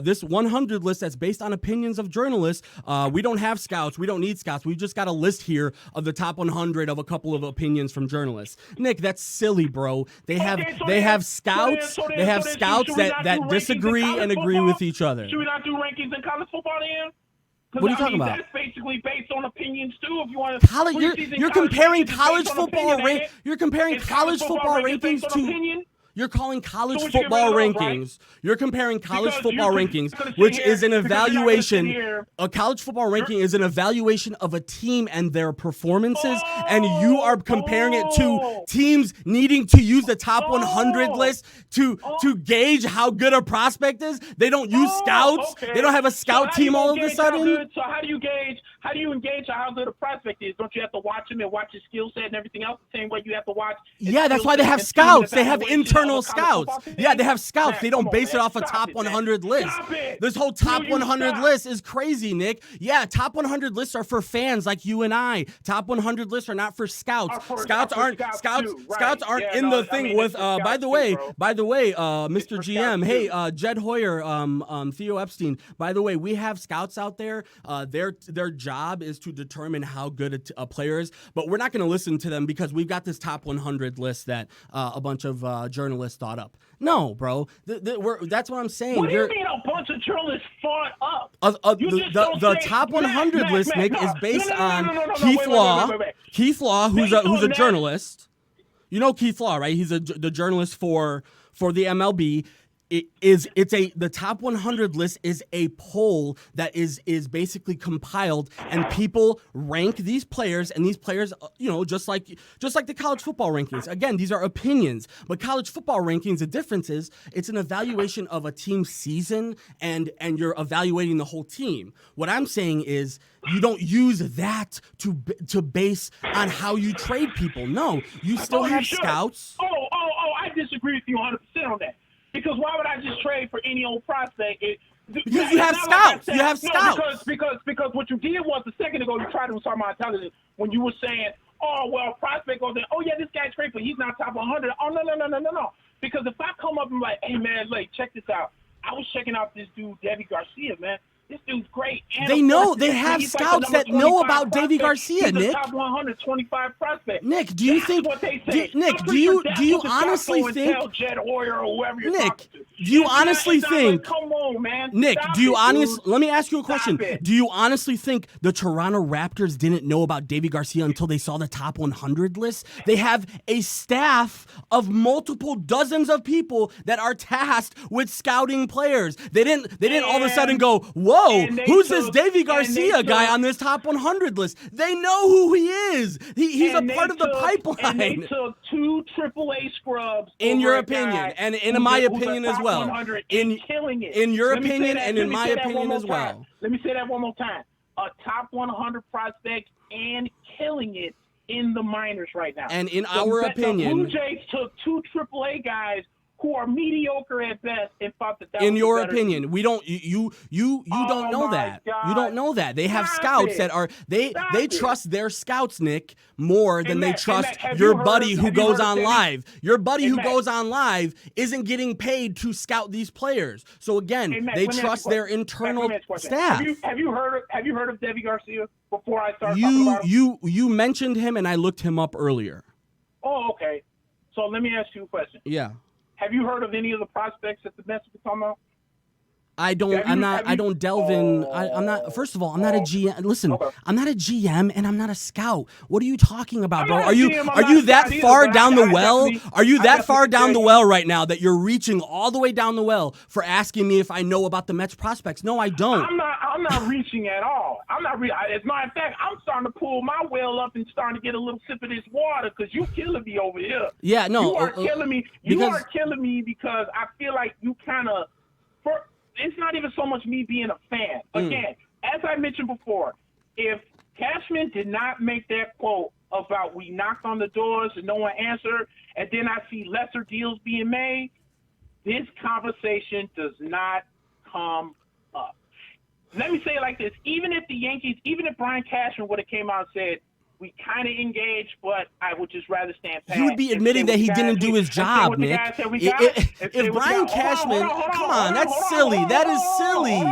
This 100 list that's based on opinions of journalists. We don't have scouts. We don't need scouts. We just got a list here of the top 100 of a couple of opinions from journalists. Nick, that's silly, bro. They have scouts. They have scouts that disagree and agree with each other. Should we not do rankings in college football then? What are you talking about? That's basically based on opinions too. If you want to, you're comparing college football rankings to opinion. You're calling college football rankings. You're comparing college football rankings, which is an evaluation. A college football ranking is an evaluation of a team and their performances, and you are comparing it to teams needing to use the top 100 list to gauge how good a prospect is. They don't use scouts. Okay. They don't have a scout team all of a sudden. So how do you engage how good a prospect is? Don't you have to watch him and watch his skill set and everything else the same way you have to watch? Yeah, that's why they have scouts. They have internal internal scouts. Yeah, they have scouts. They don't base it off a top 100 list. This whole top 100 list is crazy, Nick. Yeah, top 100 lists are for fans like you and I. Top 100 lists are not for scouts. Scouts aren't in the thing with. By the way, Mr. GM, hey, Jed Hoyer, Theo Epstein. By the way, we have scouts out there. Their job is to determine how good a player is, but we're not going to listen to them because we've got this top 100 list that a bunch of journalists thought up. No, bro, that's what I'm saying. What do you mean a bunch of journalists thought up? The top 100 list, Nick, is based on Keith Law. Keith Law, who's a journalist. You know Keith Law, right? He's the journalist for the MLB. The top 100 list is a poll that is basically compiled, and people rank these players, and these players, just like the college football rankings. Again, these are opinions, but college football rankings, the difference is it's an evaluation of a team's season, and you're evaluating the whole team. What I'm saying is you don't use that to base on how you trade people. No, you still have scouts. I disagree with you 100% on that. Because why would I just trade for any old prospect? Because you have scouts. You have scouts. Because what you did was a second ago, you tried to insult my intelligence when you were saying, oh, well, prospect goes in, oh, yeah, this guy's great, but he's not top 100. Oh, no. Because if I come up and like, hey, man, check this out. I was checking out this dude, Davy Garcia, man. This dude's great. And they know. They have scouts that know about Davy Garcia, he's Nick. Top 125 prospect. Nick, do you think? What they say. Nick, do you honestly think? Jed Hoyer or whoever you're Nick, talking to. do you honestly think? Come on, man. Nick, Stop let me ask you a question. it. Do you honestly think the Toronto Raptors didn't know about Davy Garcia until they saw the top 100 list? They have a staff of multiple dozens of people that are tasked with scouting players. They didn't all of a sudden go, whoa, who's this Davy Garcia guy on this top 100 list? They know who he is. He's a part of the pipeline. And they took 2 AAA scrubs. In your opinion, and in my opinion as well. Killing it. In your opinion and in my opinion as well. Let me say that one more time. A top 100 prospect and killing it in the minors right now. And in our opinion, the Blue Jays took 2 AAA guys who are mediocre at best and thought that in your opinion, we don't you don't know that. God. You don't know that. They have scouts that are they trust their scouts, Nick, more than they trust your buddy who goes on live. Your buddy who goes on live isn't getting paid to scout these players. So again, they trust their internal staff. Have you heard of Davy Garcia before I started talking about him? You mentioned him and I looked him up earlier. Oh, okay. So let me ask you a question. Yeah. Have you heard of any of the prospects that the Mets were talking about? I don't delve in. I'm not. First of all, I'm not a GM. Listen, I'm not a GM and I'm not a scout. What are you talking about, bro? Are you that far down the well? Are you that far down the well right now that you're reaching all the way down the well for asking me if I know about the Mets prospects? No, I don't. I'm not reaching at all. As a matter of fact, I'm starting to pull my well up and starting to get a little sip of this water because you killing me over here. Yeah, no, you are killing me. You are killing me because I feel like you kind of. It's not even so much me being a fan. Again, as I mentioned before, if Cashman did not make that quote about we knocked on the doors and no one answered, and then I see lesser deals being made, this conversation does not come up. Let me say it like this. Even if Brian Cashman would have came out and said, we kind of engaged, but I would just rather stand pat. He would be admitting that he didn't do his job, Nick. If Brian Cashman, come on, that's silly. That is silly.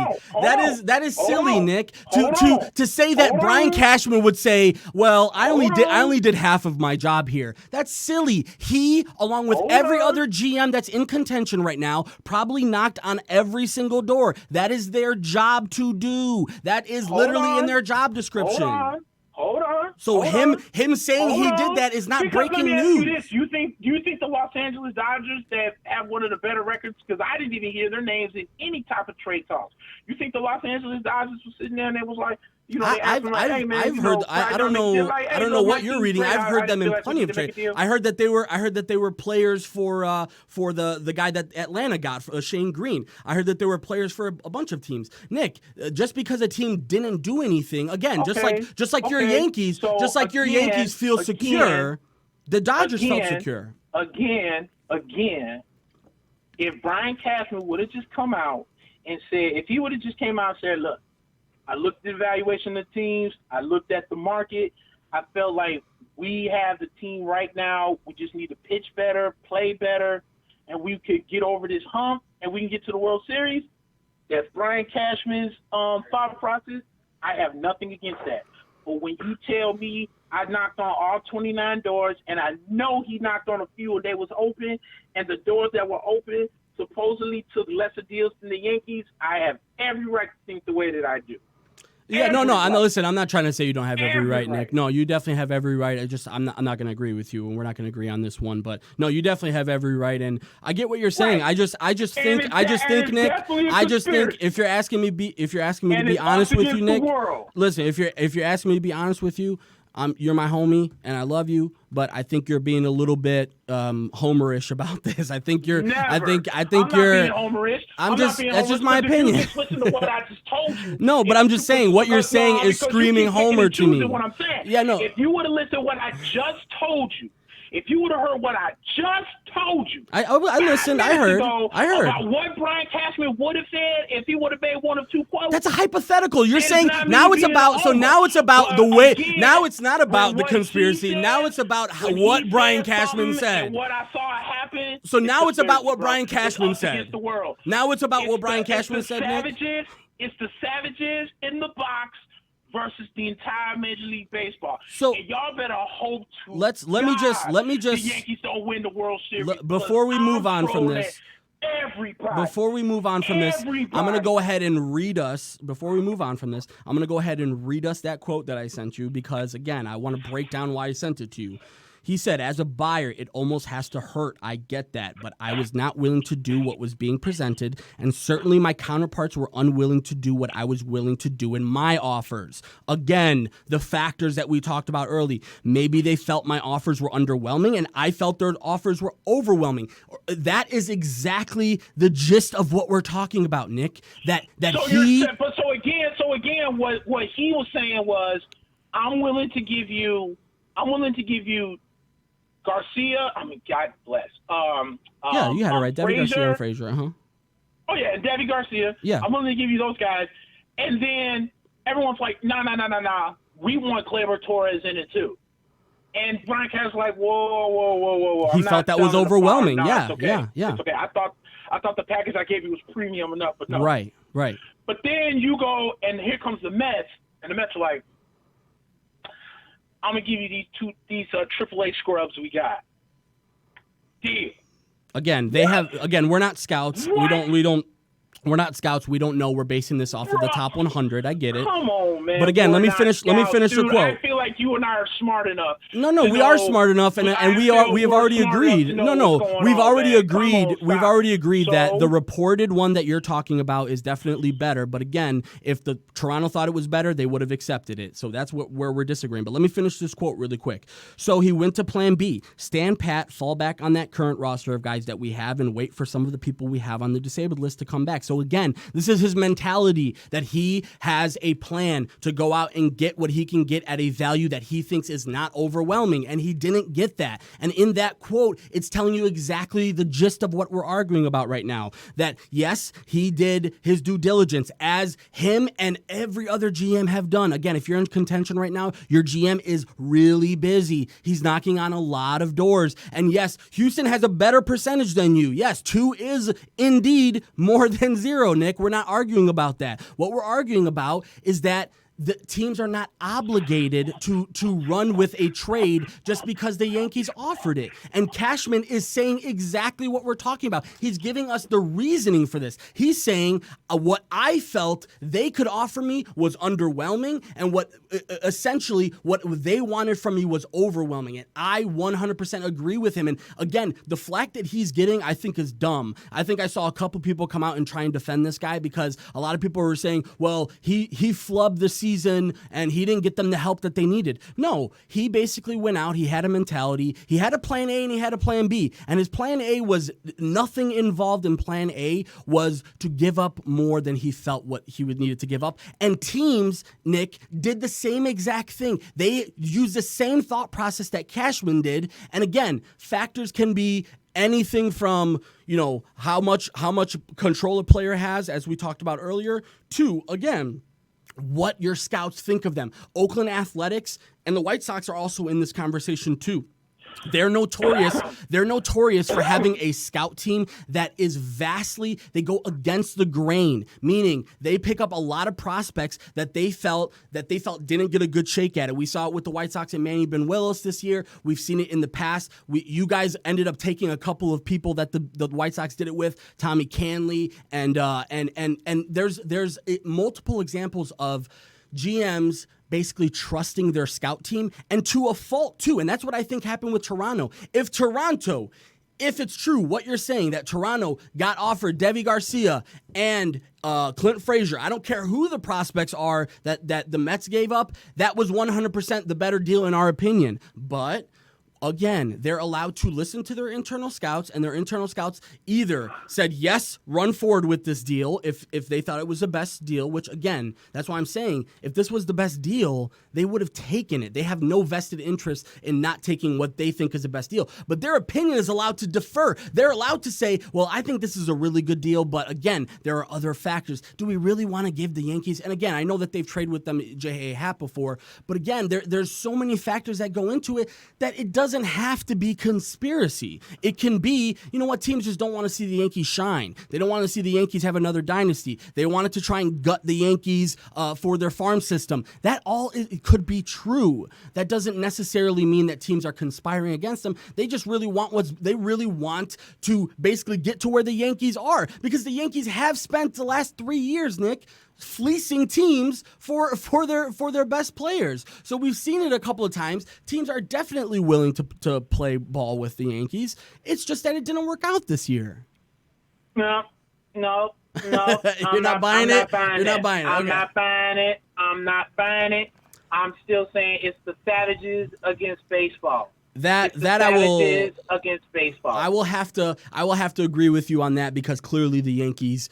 That is silly, Nick. To say that Brian Cashman would say, "Well, I only did half of my job here." That's silly. He, along with every other GM that's in contention right now, probably knocked on every single door. That is their job to do. That is literally in their job description. Hold on. So him saying he did that is not breaking news. Do you think the Los Angeles Dodgers that have one of the better records? Because I didn't even hear their names in any type of trade talks. You think the Los Angeles Dodgers were sitting there and they was like, I've heard. I don't know what you're reading. I've heard them in plenty of trades. I heard that they were players for the guy that Atlanta got, Shane Green. I heard that they were players for a bunch of teams. Nick, just because a team didn't do anything, again, just like your Yankees, Yankees feel secure, the Dodgers felt secure. again, if Brian Cashman would have just come out and said, if he would have just came out and said, look, I looked at the evaluation of teams, I looked at the market, I felt like we have the team right now, we just need to pitch better, play better, and we could get over this hump and we can get to the World Series. That's Brian Cashman's thought process. I have nothing against that. But when you tell me I knocked on all 29 doors, and I know he knocked on a few and they was open, and the doors that were open supposedly took lesser deals than the Yankees, I have every right to think the way that I do. Yeah, no. Listen, I'm not trying to say you don't have every right, Nick. No, you definitely have every right. I'm not going to agree with you, and we're not going to agree on this one. But no, you definitely have every right, and I get what you're saying. Right. I just think, Nick. I just think if you're asking me to be honest with you, Nick. Listen, if you're asking me to be honest with you, you're my homie, and I love you. But I think you're being a little bit homerish about this. I think you're. Never. I think I'm you're. Not being homerish. That's just my opinion. Just listen to what I just told you. No, but I'm just saying what you're saying is screaming homer to me. What I'm saying. Yeah, no. If you would have listened to what I just told you, if you would have heard what I just told you, I listened. I heard. About what Brian Cashman would have said if he would have made one of two quotes. That's a hypothetical. You're saying now it's about. So now it's about the way. Now it's not about the conspiracy. Now it's about what Brian Cashman said. And what I saw happen. So now it's about what Brian Cashman said. The world. Now it's about what Brian Cashman said. It's the savages in the box versus the entire Major League Baseball. So and y'all better hope to. Let me just the Yankees don't win the World Series. Before we move on from this. Everybody. Before we move on from this, I'm going to go ahead and read us. Before we move on from this, I'm going to go ahead and read us that quote that I sent you because, again, I want to break down why I sent it to you. He said, as a buyer, it almost has to hurt. I get that, but I was not willing to do what was being presented, and certainly my counterparts were unwilling to do what I was willing to do in my offers. Again, the factors that we talked about early. Maybe they felt my offers were underwhelming, and I felt their offers were overwhelming. That is exactly the gist of what we're talking about, Nick. So again, what he was saying was, I'm willing to give you Garcia, God bless. Yeah, you had it right. Debbie Garcia and Frazier, Oh, yeah, and Debbie Garcia. Yeah. I'm willing to give you those guys. And then everyone's like, nah. We want Gleyber Torres in it, too. And Brian Cashman's like, whoa. He felt that was overwhelming. Yeah. It's okay. I thought the package I gave you was premium enough, but no. Right. But then you go, and here comes the Mets, and the Mets are like, I'm gonna give you these AAA scrubs we got. Deal. Again, we're not scouts. What? We're not scouts. We don't know. We're basing this off of the top 100. I get it. Come on, man. But again, let me finish the quote. I feel like you and I are smart enough. No, we are smart enough, and we have already agreed. We've already agreed. We've already agreed that the reported one that you're talking about is definitely better. But again, if the Toronto thought it was better, they would have accepted it. So that's where we're disagreeing. But let me finish this quote really quick. So he went to Plan B: stand pat, fall back on that current roster of guys that we have, and wait for some of the people we have on the disabled list to come back. So again, this is his mentality that he has a plan to go out and get what he can get at a value that he thinks is not overwhelming, and he didn't get that. And in that quote, it's telling you exactly the gist of what we're arguing about right now. That yes, he did his due diligence, as him and every other GM have done. Again, if you're in contention right now, your GM is really busy. He's knocking on a lot of doors. And yes, Houston has a better percentage than you. Yes, 2 is indeed more than 0, Nick. We're not arguing about that. What we're arguing about is that the teams are not obligated to run with a trade just because the Yankees offered it. And Cashman is saying exactly what we're talking about. He's giving us the reasoning for this. He's saying what I felt they could offer me was underwhelming, and what essentially what they wanted from me was overwhelming. And I 100% agree with him. And again, the flack that he's getting, I think, is dumb. I think I saw a couple people come out and try and defend this guy because a lot of people were saying, well, he flubbed the season and he didn't get them the help that they needed. No, he basically went out, he had a mentality, he had a plan A and he had a plan B. And his plan A was nothing involved in plan A was to give up more than he felt what he would needed to give up. And teams, Nick, did the same exact thing. They used the same thought process that Cashman did. And again, factors can be anything from, how much control a player has, as we talked about earlier, to, again, what your scouts think of them. Oakland Athletics and the White Sox are also in this conversation too. They're notorious for having a scout team that is they go against the grain, meaning they pick up a lot of prospects that they felt didn't get a good shake at it. We saw it with the White Sox and Manny Benuelos this year. We've seen it in the past. You guys ended up taking a couple of people that the White Sox did it with, Tommy Canley, and there's multiple examples of GMs basically trusting their scout team, and to a fault too. And that's what I think happened with Toronto. If it's true what you're saying, that Toronto got offered Deivi Garcia and Clint Frazier, I don't care who the prospects are that the Mets gave up, that was 100% the better deal in our opinion. But again, they're allowed to listen to their internal scouts, and their internal scouts either said, yes, run forward with this deal if they thought it was the best deal, which, again, that's why I'm saying if this was the best deal, they would have taken it. They have no vested interest in not taking what they think is the best deal. But their opinion is allowed to defer. They're allowed to say, well, I think this is a really good deal, but, again, there are other factors. Do we really want to give the Yankees? And, again, I know that they've traded with them J.A. Happ before, but, again, there's so many factors that go into it that it doesn't have to be conspiracy. It can be, teams just don't want to see the Yankees shine. They don't want to see the Yankees have another dynasty. They wanted to try and gut the Yankees for their farm system. That all it could be true. That doesn't necessarily mean that teams are conspiring against them. They just really want to basically get to where the Yankees are, because the Yankees have spent the last 3 years, Nick, fleecing teams for their best players. So we've seen it a couple of times. Teams are definitely willing to play ball with the Yankees. It's just that it didn't work out this year. No. You're not buying it? You're not buying it. I'm not buying it. I'm still saying it's the Savages against baseball. Against baseball. I will have to agree with you on that, because clearly the Yankees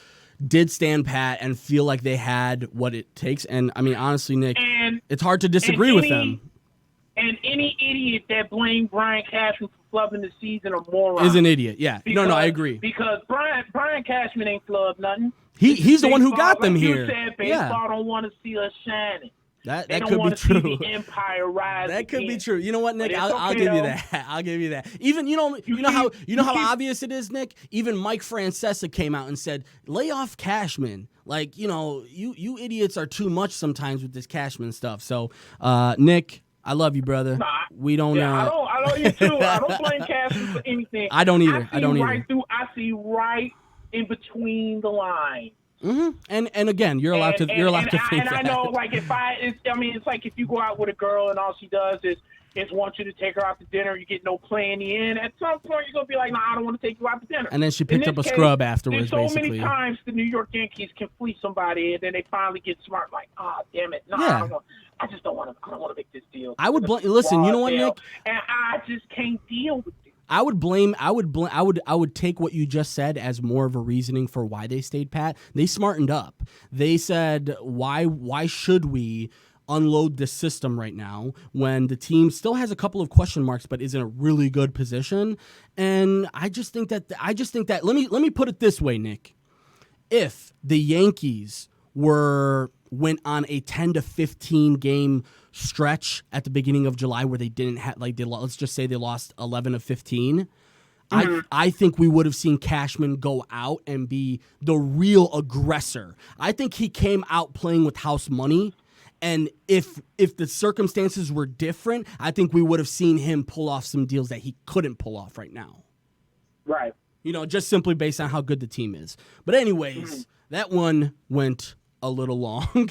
did stand pat and feel like they had what it takes. And, I mean, honestly, Nick, it's hard to disagree with them. And any idiot that blames Brian Cashman for flubbing the season or moron is an idiot, yeah. No, I agree. Because Brian Cashman ain't flubbed nothing. He's the one who got them here. You said baseball don't want to see us shining. That could be true. See the empire rise. That could be true. You know what, Nick? I'll okay, give you that. I'll give you that. Even you know how obvious it is, Nick. Even Mike Francesa came out and said, "Lay off Cashman." Like, you idiots are too much sometimes with this Cashman stuff. So, Nick, I love you, brother. We don't. Yeah, I know you too. I don't blame Cashman for anything. I don't either. I see right in between the lines. Mm-hmm. And again, you're allowed to think that. And I know, like, it's like if you go out with a girl and all she does is want you to take her out to dinner, you get no play in the end. At some point, you're gonna be like, "No, I don't want to take you out to dinner." And then she picked up a scrub afterwards. So many times the New York Yankees can fleece somebody, and then they finally get smart, like, "Oh, damn it, no, yeah. I just don't want to make this deal." I would listen. You know what, Nick? And I just can't deal with it. I would take what you just said as more of a reasoning for why they stayed pat. They smartened up. They said, why should we unload this system right now when the team still has a couple of question marks but is in a really good position? And I just think that let me put it this way, Nick. If the Yankees went on a 10 to 15 game stretch at the beginning of July where they didn't have, let's just say they lost 11 of 15. Mm-hmm. I think we would have seen Cashman go out and be the real aggressor. I think he came out playing with house money, and if the circumstances were different, I think we would have seen him pull off some deals that he couldn't pull off right now. Right. Just simply based on how good the team is. But anyways, that one went a little long,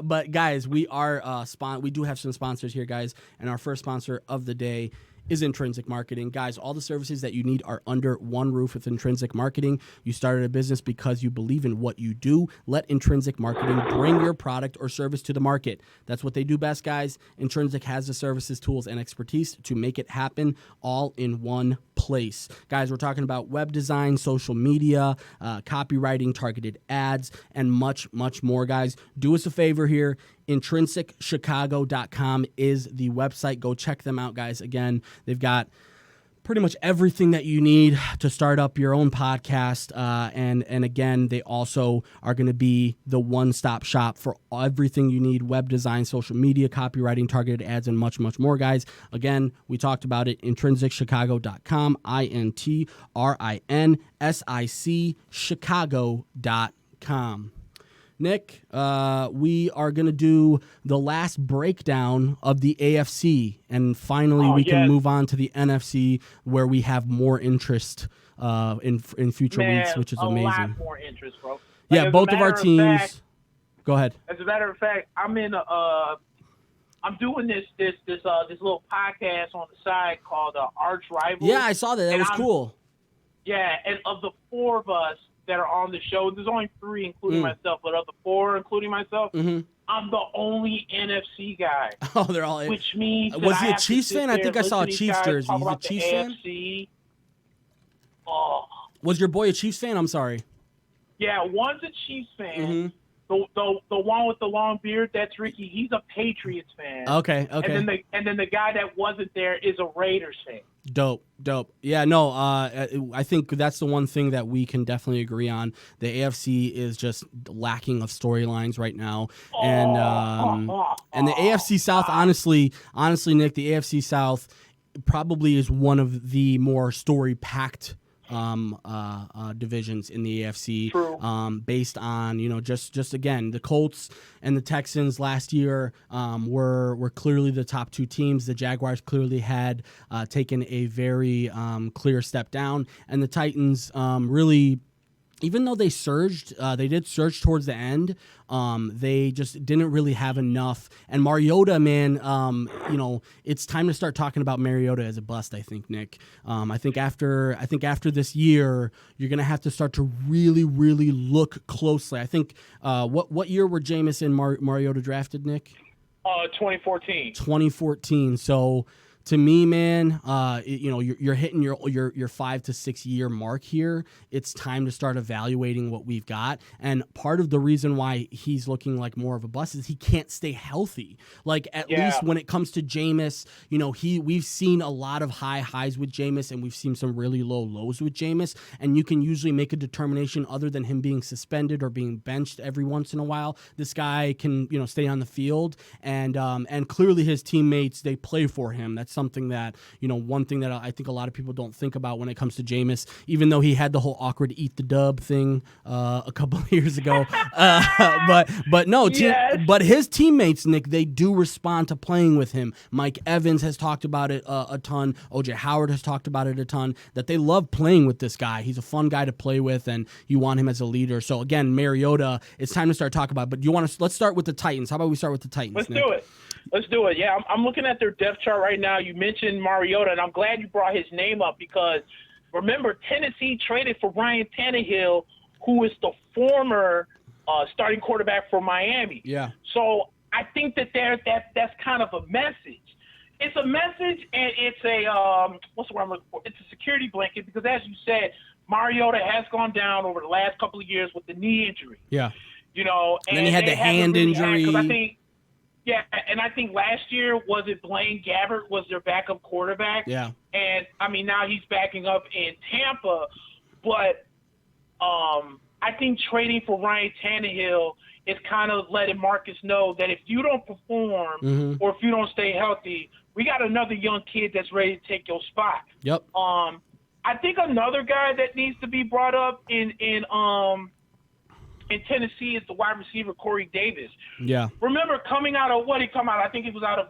but guys, we do have some sponsors here, guys, and our first sponsor of the day is Intrinsic Marketing. Guys, all the services that you need are under one roof with Intrinsic Marketing. You started a business because you believe in what you do. Let Intrinsic Marketing bring your product or service to the market. That's what they do best, guys. Intrinsic has the services, tools, and expertise to make it happen all in one place. Guys, we're talking about web design, social media, copywriting, targeted ads, and much, much more, guys. Do us a favor here. IntrinsicChicago.com is the website. Go check them out, guys. Again, they've got pretty much everything that you need to start up your own podcast. And again, they also are going to be the one-stop shop for everything you need: web design, social media, copywriting, targeted ads, and much, much more, guys. Again, we talked about it, intrinsicchicago.com, INTRINSIC Chicago.com. Nick, we are going to do the last breakdown of the AFC, and finally we can move on to the NFC, where we have more interest in future weeks, which is amazing. A lot more interest, bro. Yeah, both of our teams. Go ahead. As a matter of fact, I'm doing this little podcast on the side called Arch Rivals. Yeah, I saw that. That was cool. Yeah, and of the four of us that are on the show, there's only three, including myself, but of the four, including myself, I'm the only NFC guy. Oh, they're all. Which means was he a Chiefs fan? I think I saw a Chiefs jersey. He's a Chiefs fan. Oh. Was your boy a Chiefs fan? I'm sorry. Yeah, one's a Chiefs fan. The one with the long beard, that's Ricky. He's a Patriots fan. Okay. And then the guy that wasn't there is a Raiders fan. Dope. Yeah, no, I think that's the one thing that we can definitely agree on. The AFC is just lacking of storylines right now, and the AFC South, honestly, Nick, the AFC South probably is one of the more story-packed divisions in the AFC. True. Based on just again, the Colts and the Texans last year were clearly the top two teams. The Jaguars clearly had taken a very clear step down, and the Titans really, even though they surged, they did surge towards the end. They just didn't really have enough. And Mariota, man, it's time to start talking about Mariota as a bust, I think, Nick. I think after this year, you're gonna have to start to really, really look closely. I think what year were Jameis and Mariota drafted, Nick? 2014. 2014. So, to me, man, you're hitting your 5 to 6 year mark here. It's time to start evaluating what we've got. And part of the reason why he's looking like more of a bust is he can't stay healthy. Like, at least when it comes to Jameis, we've seen a lot of high highs with Jameis, and we've seen some really low lows with Jameis. And you can usually make a determination, other than him being suspended or being benched every once in a while. This guy can stay on the field, and clearly his teammates, they play for him. That's something that, one thing that I think a lot of people don't think about when it comes to Jameis, even though he had the whole awkward eat the dub thing a couple of years ago. But his teammates, Nick, they do respond to playing with him. Mike Evans has talked about it a ton. OJ Howard has talked about it a ton, that they love playing with this guy. He's a fun guy to play with, and you want him as a leader. So again, Mariota, it's time to start talking about it. But let's start with the Titans. How about we start with the Titans, Nick? Let's do it. Yeah, I'm looking at their depth chart right now. You mentioned Mariota, and I'm glad you brought his name up, because remember, Tennessee traded for Ryan Tannehill, who is the former starting quarterback for Miami. Yeah. So I think that's kind of a message. It's a message, and it's a what's the word I'm looking for? It's a security blanket, because as you said, Mariota has gone down over the last couple of years with the knee injury. Yeah. And then he had the hand injury. And I think last year, was it Blaine Gabbert was their backup quarterback? Yeah. And, now he's backing up in Tampa. But I think trading for Ryan Tannehill is kind of letting Marcus know that if you don't perform or if you don't stay healthy, we got another young kid that's ready to take your spot. Yep. I think another guy that needs to be brought up in Tennessee is the wide receiver Corey Davis. Yeah. Remember, coming out of what he come out? I think he was out of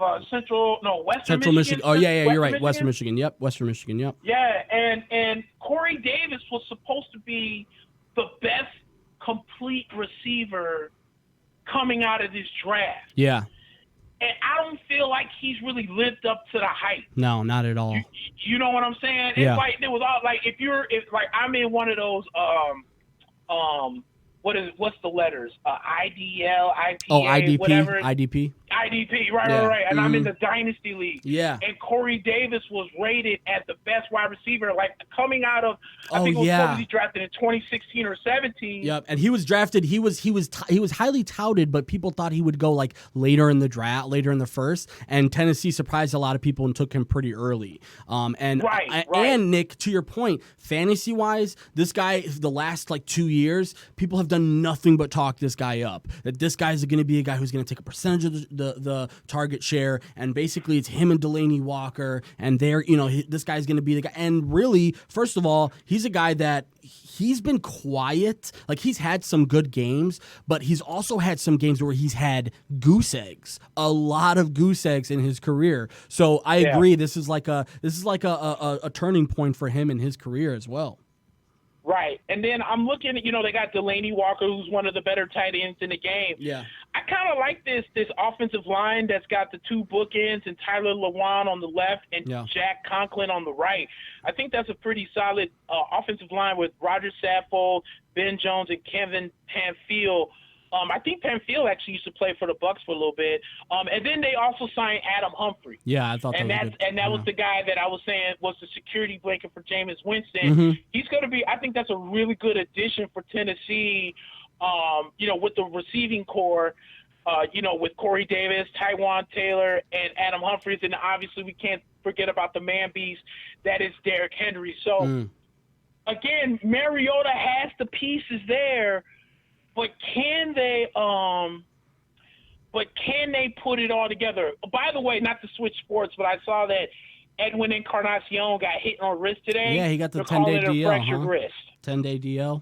Western Michigan. Oh yeah, you're right. Western Michigan. Yep. Western Michigan. Yep. Yeah, and Corey Davis was supposed to be the best complete receiver coming out of this draft. Yeah. And I don't feel like he's really lived up to the hype. No, not at all. You know what I'm saying? Yeah. It's like it was all like if I'm in one of those what's the letters? IDL, IPA, IDP, whatever. IDP. IDP, right, Yeah. right. And I'm in the Dynasty League. Yeah. And Corey Davis was rated as the best wide receiver, like coming out of, I think it was probably drafted in 2016 or 17. Yep, and he was drafted. He was highly touted, but people thought he would go like later in the draft, later in the first. And Tennessee surprised a lot of people and took him pretty early. And Nick, to your point, fantasy wise, this guy, the last like 2 years, people have done nothing but talk this guy up. That this guy's going to be a guy who's going to take a percentage of the target share, and basically it's him and Delaney Walker, and this guy's going to be the guy. And really, first of all, he's a guy that he's been quiet. Like, he's had some good games, but he's also had some games where he's had goose eggs, a lot of goose eggs in his career. So I agree. This is like a turning point for him in his career as well. Right. And then I'm looking at, they got Delaney Walker, who's one of the better tight ends in the game. Yeah. I kind of like this offensive line that's got the two bookends and Tyler Lewan on the left and Jack Conklin on the right. I think that's a pretty solid offensive line with Roger Saffold, Ben Jones, and Kevin Panfield. I think Panfield actually used to play for the Bucks for a little bit. And then they also signed Adam Humphrey. Yeah, I thought that was good. And that was the guy that I was saying was the security blanket for Jameis Winston. He's going to be – I think that's a really good addition for Tennessee, with the receiving core, with Corey Davis, Tywan Taylor, and Adam Humphries. And obviously we can't forget about the man beast that is Derrick Henry. So, again, Mariota has the pieces there. But can they put it all together? By the way, not to switch sports, but I saw that Edwin Encarnacion got hit on wrist today. Yeah, he got the 10-day DL. Fractured wrist. 10-day DL.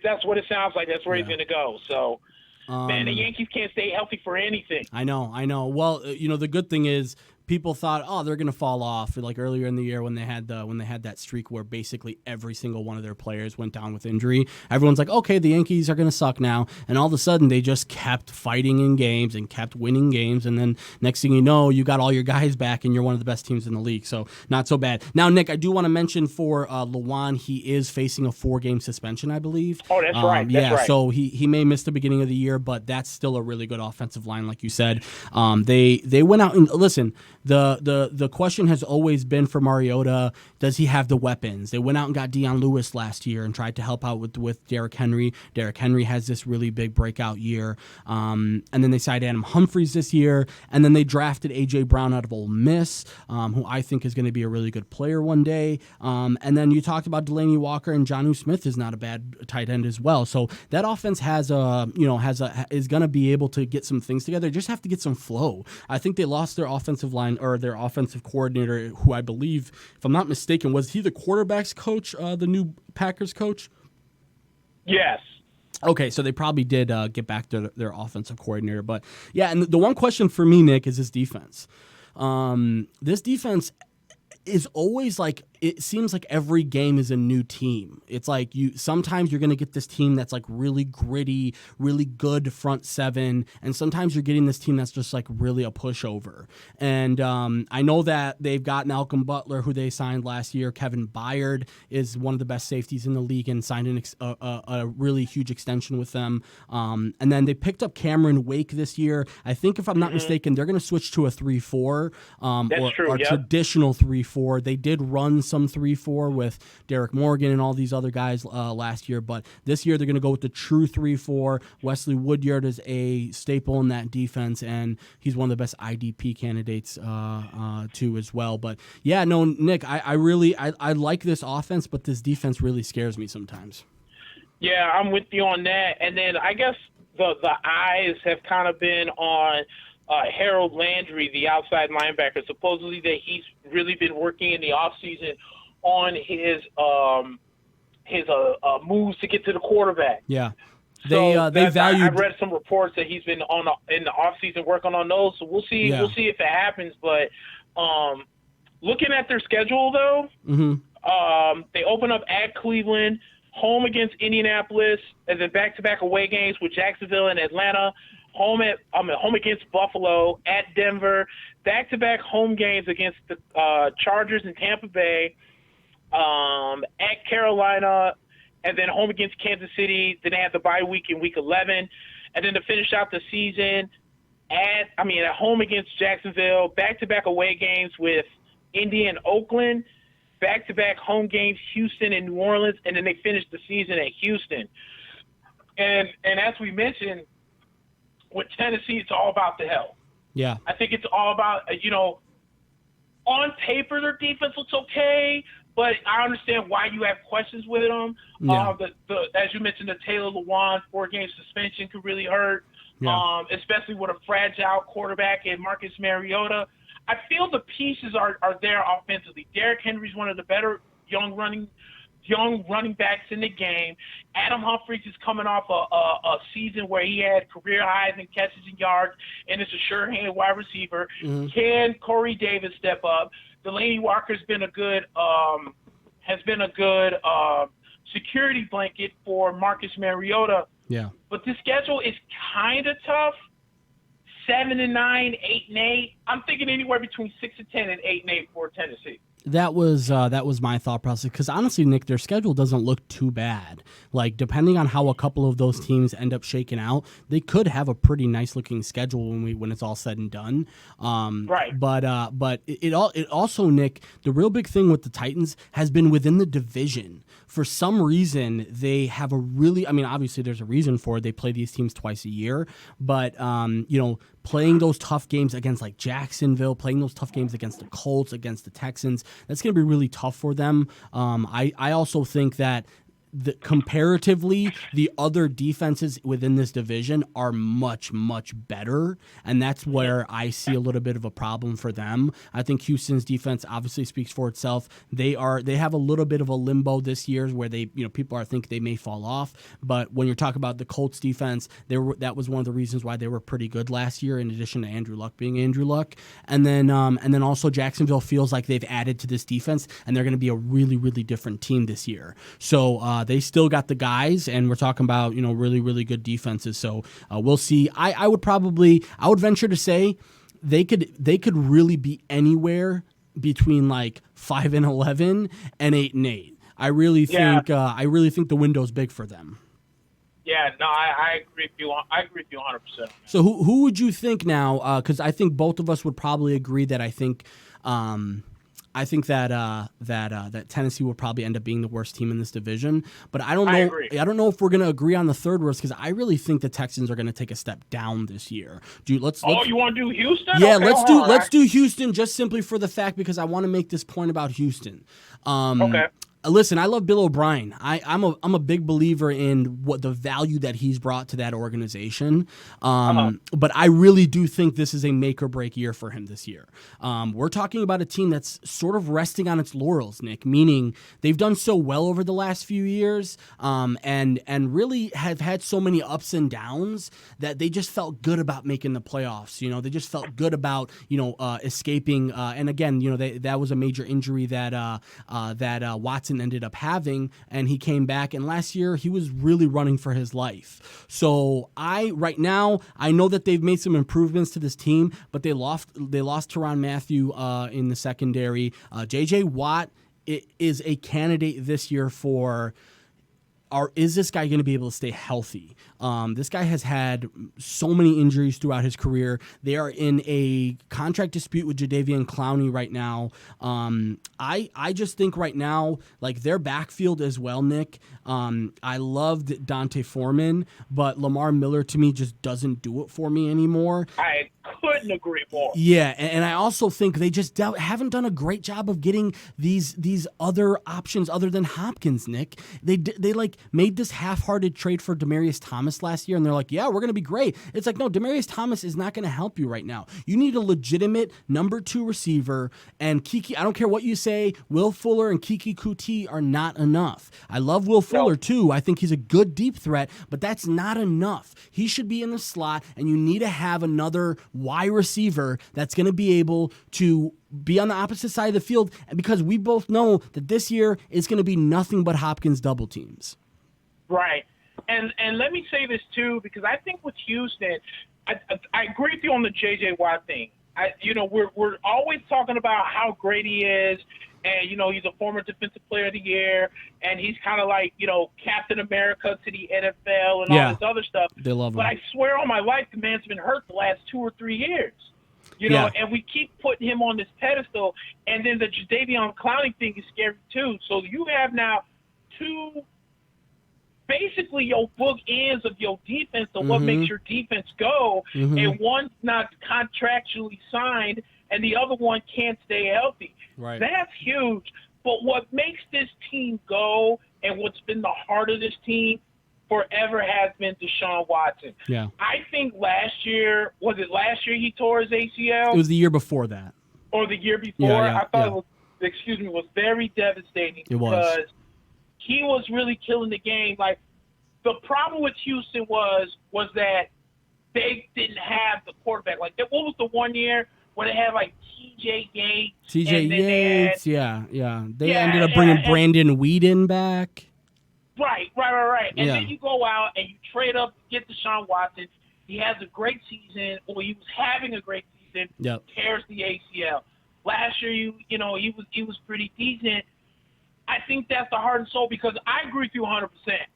That's what it sounds like. That's where he's going to go. So, man, the Yankees can't stay healthy for anything. I know. Well, the good thing is, people thought, they're going to fall off, like earlier in the year when they had that streak where basically every single one of their players went down with injury. Everyone's like, okay, the Yankees are going to suck now, and all of a sudden they just kept fighting in games and kept winning games, and then next thing you know, you got all your guys back and you're one of the best teams in the league. So not so bad. Now, Nick, I do want to mention for Lewan, he is facing a 4-game suspension, I believe. Oh, that's right. That's right. So he may miss the beginning of the year, but that's still a really good offensive line, like you said. They went out and listen. The question has always been for Mariota, does he have the weapons? They went out and got Deion Lewis last year and tried to help out with Derrick Henry. Derrick Henry has this really big breakout year. And then they signed Adam Humphries this year. And then they drafted A.J. Brown out of Ole Miss, who I think is going to be a really good player one day. And then you talked about Delaney Walker, and Jonnu Smith is not a bad tight end as well. So that offense is going to be able to get some things together. They just have to get some flow. I think they lost their offensive line, or their offensive coordinator, who I believe, if I'm not mistaken, was he the quarterback's coach, the new Packers coach? Yes. Okay, so they probably did get back to their offensive coordinator. But, yeah, and the one question for me, Nick, is this defense. This defense is always like, it seems like every game is a new team. It's like sometimes you're going to get this team that's like really gritty, really good front seven, and sometimes you're getting this team that's just like really a pushover. And I know that they've got Malcolm Butler, who they signed last year. Kevin Byard is one of the best safeties in the league and signed a really huge extension with them. And then they picked up Cameron Wake this year. I think, if I'm not mistaken, they're going to switch to a 3-4, or traditional 3-4. They did run some 3-4 with Derek Morgan and all these other guys last year, but this year they're going to go with the true 3-4. Wesley Woodyard is a staple in that defense, and he's one of the best IDP candidates too as well. But yeah, no, Nick, I really like this offense, but this defense really scares me sometimes. Yeah, I'm with you on that. And then I guess the eyes have kind of been on Harold Landry, the outside linebacker. Supposedly that he's really been working in the offseason on his moves to get to the quarterback. Yeah. They value. I've read some reports that he's been in the offseason working on those. So we'll see. Yeah. We'll see if it happens. But looking at their schedule, though, they open up at Cleveland, home against Indianapolis, and then back-to-back away games with Jacksonville and Atlanta. Home against Buffalo, at Denver, back-to-back home games against the Chargers and Tampa Bay, at Carolina, and then home against Kansas City. Then they have the bye week in Week 11. And then to finish out the season, at home against Jacksonville, back-to-back away games with Indy and Oakland, back-to-back home games, Houston and New Orleans, and then they finished the season at Houston. And as we mentioned, with Tennessee, it's all about the health. Yeah. I think it's all about, on paper their defense looks okay, but I understand why you have questions with them. Yeah. As you mentioned, the Taylor Lewan 4-game suspension could really hurt, especially with a fragile quarterback in Marcus Mariota. I feel the pieces are there offensively. Derrick Henry's one of the better young running backs in the game. Adam Humphries is coming off a season where he had career highs in catches and yards, and is a sure-handed wide receiver. Mm-hmm. Can Corey Davis step up? Delaney Walker's been a good security blanket for Marcus Mariota. Yeah. But the schedule is kind of tough. 7-9, 8-8. I'm thinking anywhere between 6-10 and 8-8 for Tennessee. That was my thought process, because honestly, Nick, their schedule doesn't look too bad. Like, depending on how a couple of those teams end up shaking out, they could have a pretty nice looking schedule when it's all said and done. Right. But it also, Nick, the real big thing with the Titans has been within the division. For some reason, they have obviously there's a reason for it. They play these teams twice a year, but playing those tough games against like Jacksonville, playing those tough games against the Colts, against the Texans, that's going to be really tough for them. I also think that comparatively, the other defenses within this division are much, much better, and that's where I see a little bit of a problem for them. I think Houston's defense obviously speaks for itself. They have a little bit of a limbo this year where people are thinking they may fall off, but when you're talking about the Colts defense, that was one of the reasons why they were pretty good last year, in addition to Andrew Luck being Andrew Luck. And then also Jacksonville feels like they've added to this defense, and they're going to be a really, really different team this year. So they still got the guys, and we're talking about really, really good defenses. So we'll see. I would venture to say they could really be anywhere between like 5-11 and 8-8. I really think the window's big for them. Yeah, no, I agree with you. I agree with you 100%. So who would you think now? Because I think both of us would probably agree that I think that Tennessee will probably end up being the worst team in this division, but I don't know. I don't know if we're going to agree on the third worst, because I really think the Texans are going to take a step down this year. You want to do Houston? Yeah, okay, let's do Houston, just simply for the fact because I want to make this point about Houston. Okay. Listen, I love Bill O'Brien. I'm a big believer in what the value that he's brought to that organization. But I really do think this is a make or break year for him this year. We're talking about a team that's sort of resting on its laurels, Nick, meaning they've done so well over the last few years, and really have had so many ups and downs that they just felt good about making the playoffs. They just felt good about escaping. And again, that was a major injury that Watson ended up having, and he came back, and last year he was really running for his life. So right now I know that they've made some improvements to this team, but they lost Tyrann Mathieu in the secondary. JJ Watt is a candidate this year for is this guy going to be able to stay healthy? This guy has had so many injuries throughout his career. They are in a contract dispute with Jadeveon Clowney right now. I just think right now, like, their backfield as well, Nick. I loved Dante Foreman, but Lamar Miller to me just doesn't do it for me anymore. I couldn't agree more. Yeah, and I also think they just haven't done a great job of getting these other options other than Hopkins, Nick. They like made this half-hearted trade for Demaryius Thomas last year, and they're like, yeah, we're going to be great. It's like, no, Demaryius Thomas is not going to help you right now. You need a legitimate number 2 receiver, and Kiki, I don't care what you say, Will Fuller and Kiki Kuti are not enough. I love Will Fuller too. I think he's a good deep threat, but that's not enough. He should be in the slot, and you need to have another wide receiver that's going to be able to be on the opposite side of the field, because we both know that this year is going to be nothing but Hopkins double teams. Right. And let me say this too, because I think with Houston, I agree with you on the J.J. Watt thing. We're always talking about how great he is, and he's a former Defensive Player of the Year, and he's kind of like Captain America to the NFL and all this other stuff. They love him. But I swear on my life, the man's been hurt the last 2 or 3 years. And we keep putting him on this pedestal, and then the Jadeveon Clowney thing is scary too. So you have now two, basically your bookends of your defense of what makes your defense go, and one's not contractually signed, and the other one can't stay healthy. Right. That's huge. But what makes this team go, and what's been the heart of this team forever, has been Deshaun Watson. Yeah. I think last year he tore his ACL? It was the year before that. Or the year before? I thought it was very devastating. It was. Because he was really killing the game. Like, the problem with Houston was that they didn't have the quarterback. Like, what was the one year when they had, like, T.J. Yates? They ended up bringing Brandon Weeden back. Right. And then you go out and you trade up to get Deshaun Watson. He has a great season, or he was having a great season. Yep. Tears the ACL. Last year, he was pretty decent. I think that's the heart and soul, because I agree with you 100%.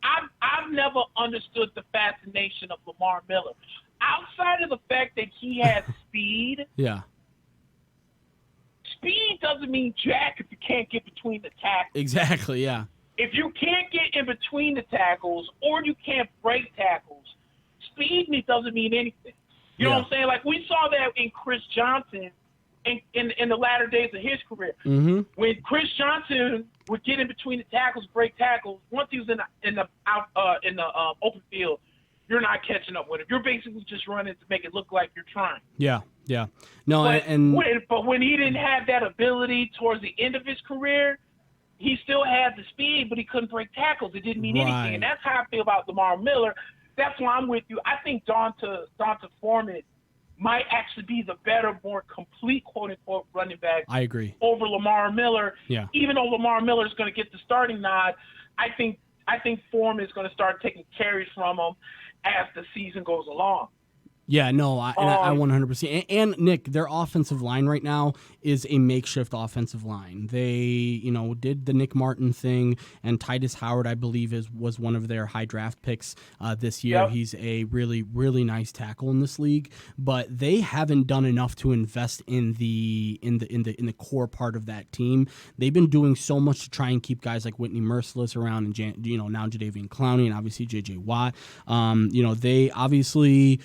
I've never understood the fascination of Lamar Miller. Outside of the fact that he has speed. Yeah. Speed doesn't mean jack if you can't get between the tackles. Exactly, yeah. If you can't get in between the tackles, or you can't break tackles, speed doesn't mean anything. You know what I'm saying? Like, we saw that in Chris Johnson in the latter days of his career. Mm-hmm. When Chris Johnson would get in between the tackles, break tackles, once he was in the open field, you're not catching up with him. You're basically just running to make it look like you're trying. Yeah. No, but when he didn't have that ability towards the end of his career, he still had the speed, but he couldn't break tackles. It didn't mean anything. And that's how I feel about Lamar Miller. That's why I'm with you. I think Donta Foreman might actually be the better, more complete, quote-unquote, running back. I agree. Over Lamar Miller. Yeah. Even though Lamar Miller is going to get the starting nod, I think Foreman is going to start taking carries from him as the season goes along. Yeah, no, I 100%. And Nick, their offensive line right now is a makeshift offensive line. They, did the Nick Martin thing, and Titus Howard, I believe, was one of their high draft picks this year. Yep. He's a really, really nice tackle in this league, but they haven't done enough to invest in the core part of that team. They've been doing so much to try and keep guys like Whitney Merciless around, and now Jadeveon Clowney, and obviously J.J. Watt. They obviously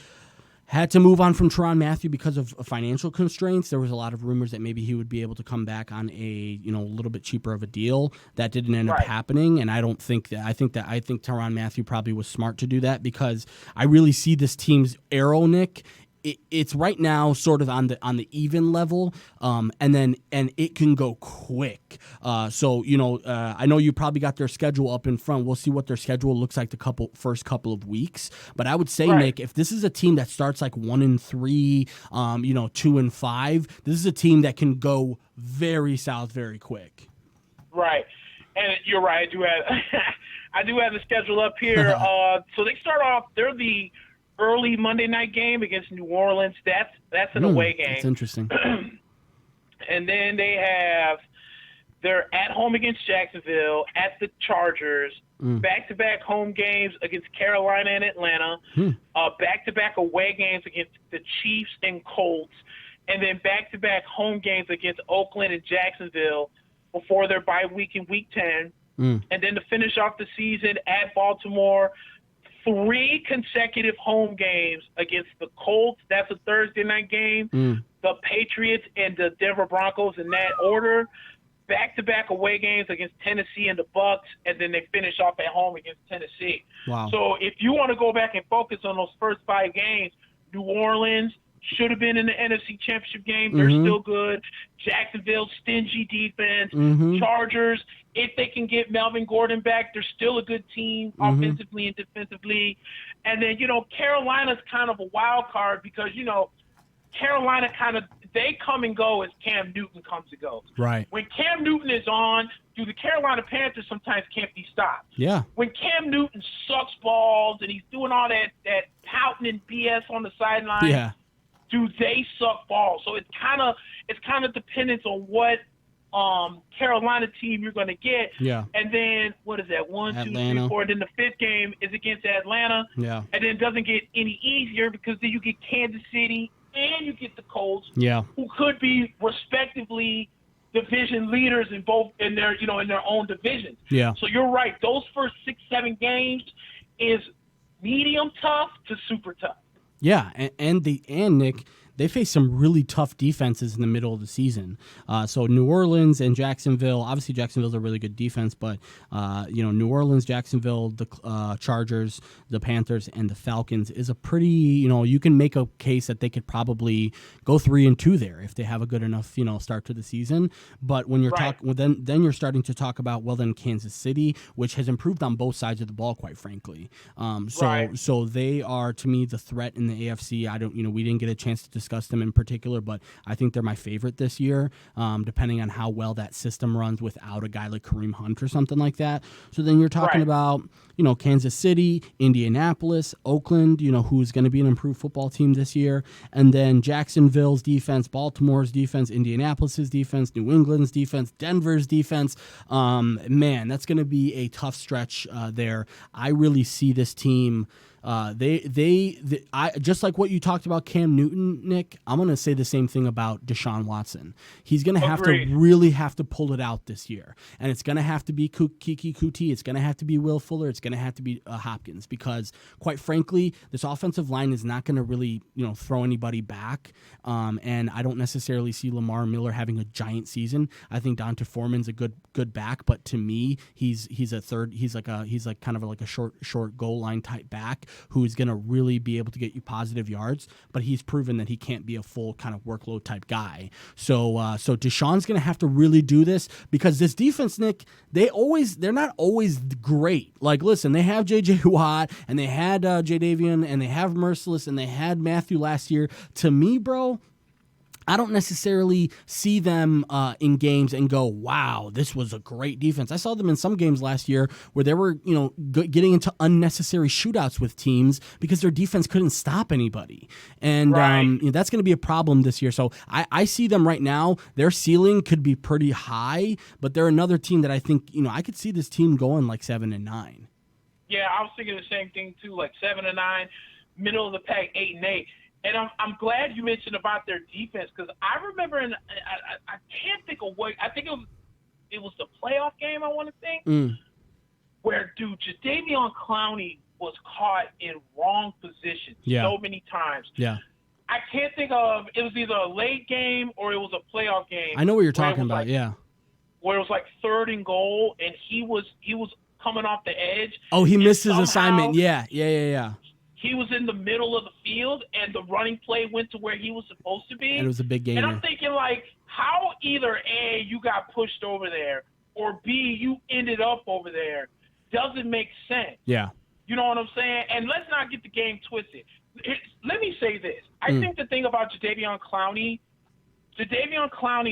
had to move on from Tyrann Mathieu because of financial constraints. There was a lot of rumors that maybe he would be able to come back on a little bit cheaper of a deal. That didn't end up happening, and I think Tyrann Mathieu probably was smart to do that, because I really see this team's arrow, Nick. It's right now sort of on the even level, and it can go quick. I know you probably got their schedule up in front. We'll see what their schedule looks like the first couple of weeks. But I would say, Nick, if this is a team that starts like 1-3, 2-5, this is a team that can go very south very quick. Right, and you're right. I do have the schedule up here. So they start off. They're the early Monday night game against New Orleans. That's an away game. That's interesting. And then they're at home against Jacksonville, at the Chargers, back-to-back home games against Carolina and Atlanta, back-to-back away games against the Chiefs and Colts, and then back-to-back home games against Oakland and Jacksonville before their bye week in Week 10. And then to finish off the season at Baltimore, 3 consecutive home games against the Colts. That's a Thursday night game. The Patriots and the Denver Broncos in that order. Back-to-back away games against Tennessee and the Bucks, and then they finish off at home against Tennessee. Wow. So if you want to go back and focus on those first 5 games, New Orleans should have been in the NFC Championship game. They're still good. Jacksonville, stingy defense. Chargers, if they can get Melvin Gordon back, they're still a good team offensively and defensively. And then, Carolina's kind of a wild card because, Carolina they come and go as Cam Newton comes and goes. Right. When Cam Newton is on, the Carolina Panthers sometimes can't be stopped. Yeah. When Cam Newton sucks balls and he's doing all that pouting and BS on the sideline, do they suck balls? So it's kind of dependent on what Carolina team you're going to get. Yeah. And then, what is that, 1, 2, Atlanta. 3, 4, and then the fifth game is against Atlanta. Yeah. And then it doesn't get any easier because then you get Kansas City and you get the Colts, Yeah. who could be respectively division leaders in their own divisions. Yeah. So you're right. Those first 6, 7 games is medium tough to super tough. Yeah, and Nick, they face some really tough defenses in the middle of the season. So New Orleans and Jacksonville, obviously Jacksonville's a really good defense, but New Orleans, Jacksonville, the Chargers, the Panthers, and the Falcons is a pretty, you can make a case that they could probably go 3-2 there if they have a good enough, start to the season. But when you're talking, then you're starting to talk about, then Kansas City, which has improved on both sides of the ball, quite frankly. So they are, to me, the threat in the AFC. We didn't get a chance to discuss them in particular, but I think they're my favorite this year, depending on how well that system runs without a guy like Kareem Hunt or something like that. So then you're talking about, Kansas City, Indianapolis, Oakland, who's going to be an improved football team this year, and then Jacksonville's defense, Baltimore's defense, Indianapolis's defense, New England's defense, Denver's defense. Man, that's going to be a tough stretch there. I really see this team. I just like what you talked about Cam Newton, Nick. I'm going to say the same thing about Deshaun Watson. He's going to have to really have to pull it out this year, and it's going to have to be Kiki Kuti. It's going to have to be Will Fuller. It's going to have to be Hopkins, because quite frankly, this offensive line is not going to really throw anybody back. And I don't necessarily see Lamar Miller having a giant season. I think Donta Foreman's a good back, but to me, he's a third. He's like kind of like a short goal line type back who's going to really be able to get you positive yards, but he's proven that he can't be a full kind of workload type guy. So Deshaun's going to have to really do this, because this defense, Nick, they're not always great. Like, listen, they have J.J. Watt, and they had Jadavian, and they have Merciless, and they had Matthew last year. To me, bro, I don't necessarily see them in games and go, wow, this was a great defense. I saw them in some games last year where they were, getting into unnecessary shootouts with teams because their defense couldn't stop anybody. And that's going to be a problem this year. So I see them right now. Their ceiling could be pretty high, but they're another team that I think, I could see this team going like 7-9. Yeah, I was thinking the same thing too, like 7-9, middle of the pack, 8-8. And I'm glad you mentioned about their defense, because I remember, I can't think of what, I think it was the playoff game, I want to think, where, dude, Jadeveon Clowney was caught in wrong positions so many times. Yeah. I can't think of, it was either a late game or it was a playoff game. I know what you're talking about, where it was like 3rd and goal, and he was coming off the edge. Oh, he missed his assignment. Yeah. He was in the middle of the field, and the running play went to where he was supposed to be. And it was a big game. And I'm thinking, like, how either A, you got pushed over there, or B, you ended up over there, doesn't make sense. Yeah. You know what I'm saying? And let's not get the game twisted. Let me say this. I think the thing about Jadeveon Clowney,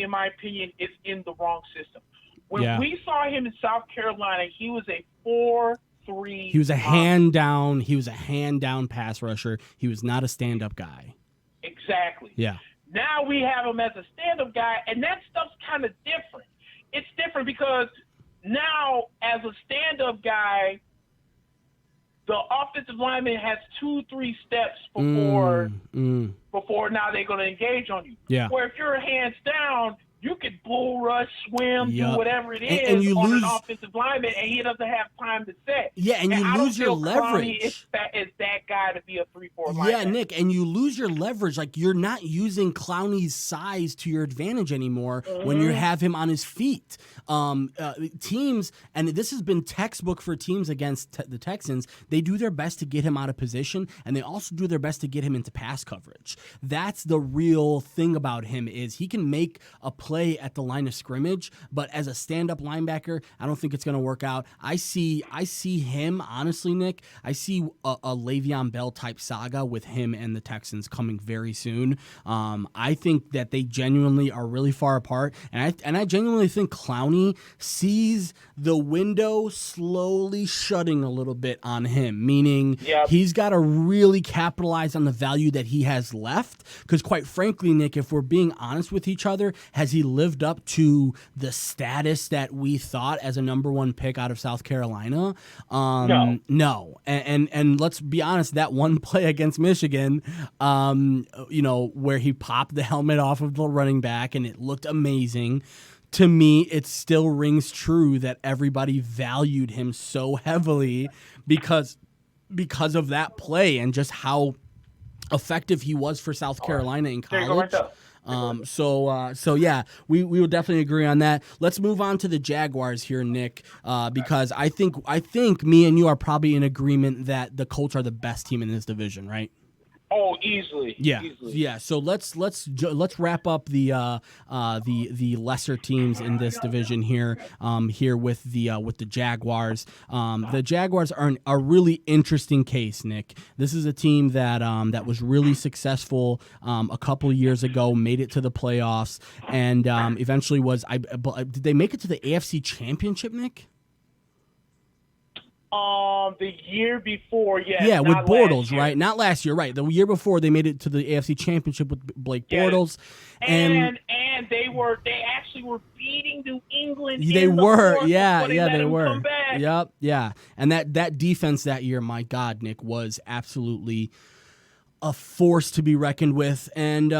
in my opinion, is in the wrong system. When we saw him in South Carolina, he was a 4-3. He was a hand down. He was a hand down pass rusher. He was not a stand up guy. Exactly. Yeah. Now we have him as a stand up guy, and that stuff's kind of different. It's different because now, as a stand up guy, the offensive lineman has 2-3 steps before now they're going to engage on you. Yeah. Where if you're hands down, you could bull rush, swim, do whatever it is and you on lose, an offensive lineman, and he doesn't have time to set. Yeah, and you lose your leverage. Is that guy to be a 3-4 lineman. Yeah, Nick, and you lose your leverage. Like, you're not using Clowney's size to your advantage anymore when you have him on his feet. Teams, and this has been textbook for teams against the Texans, they do their best to get him out of position, and they also do their best to get him into pass coverage. That's the real thing about him, is he can make a play at the line of scrimmage, but as a stand-up linebacker, I don't think it's going to work out. I see him, honestly, Nick, I see a Le'Veon Bell type saga with him and the Texans coming very soon. I think that they genuinely are really far apart, and I genuinely think Clowney sees the window slowly shutting a little bit on him, meaning he's got to really capitalize on the value that he has left, because quite frankly, Nick, if we're being honest with each other, has he he lived up to the status that we thought as a number one pick out of South Carolina? No. And let's be honest, that one play against Michigan, where he popped the helmet off of the running back and it looked amazing. To me, it still rings true that everybody valued him so heavily because of that play and just how effective he was for South Carolina in college. So yeah, we will definitely agree on that. Let's move on to the Jaguars here, Nick, because I think me and you are probably in agreement that the Colts are the best team in this division, right? Oh, easily. Yeah. So let's wrap up the lesser teams in this division here. Here with the Jaguars. The Jaguars are a really interesting case, Nick. This is a team that was really successful a couple years ago, made it to the playoffs, and eventually did they make it to the AFC Championship, Nick? The year before, yes. Yeah, with Bortles, right? Not last year, right? The year before, they made it to the AFC Championship with Blake Bortles, and they actually were beating New England. They were, they were. Yep, yeah. And that defense that year, my God, Nick, was absolutely a force to be reckoned with, and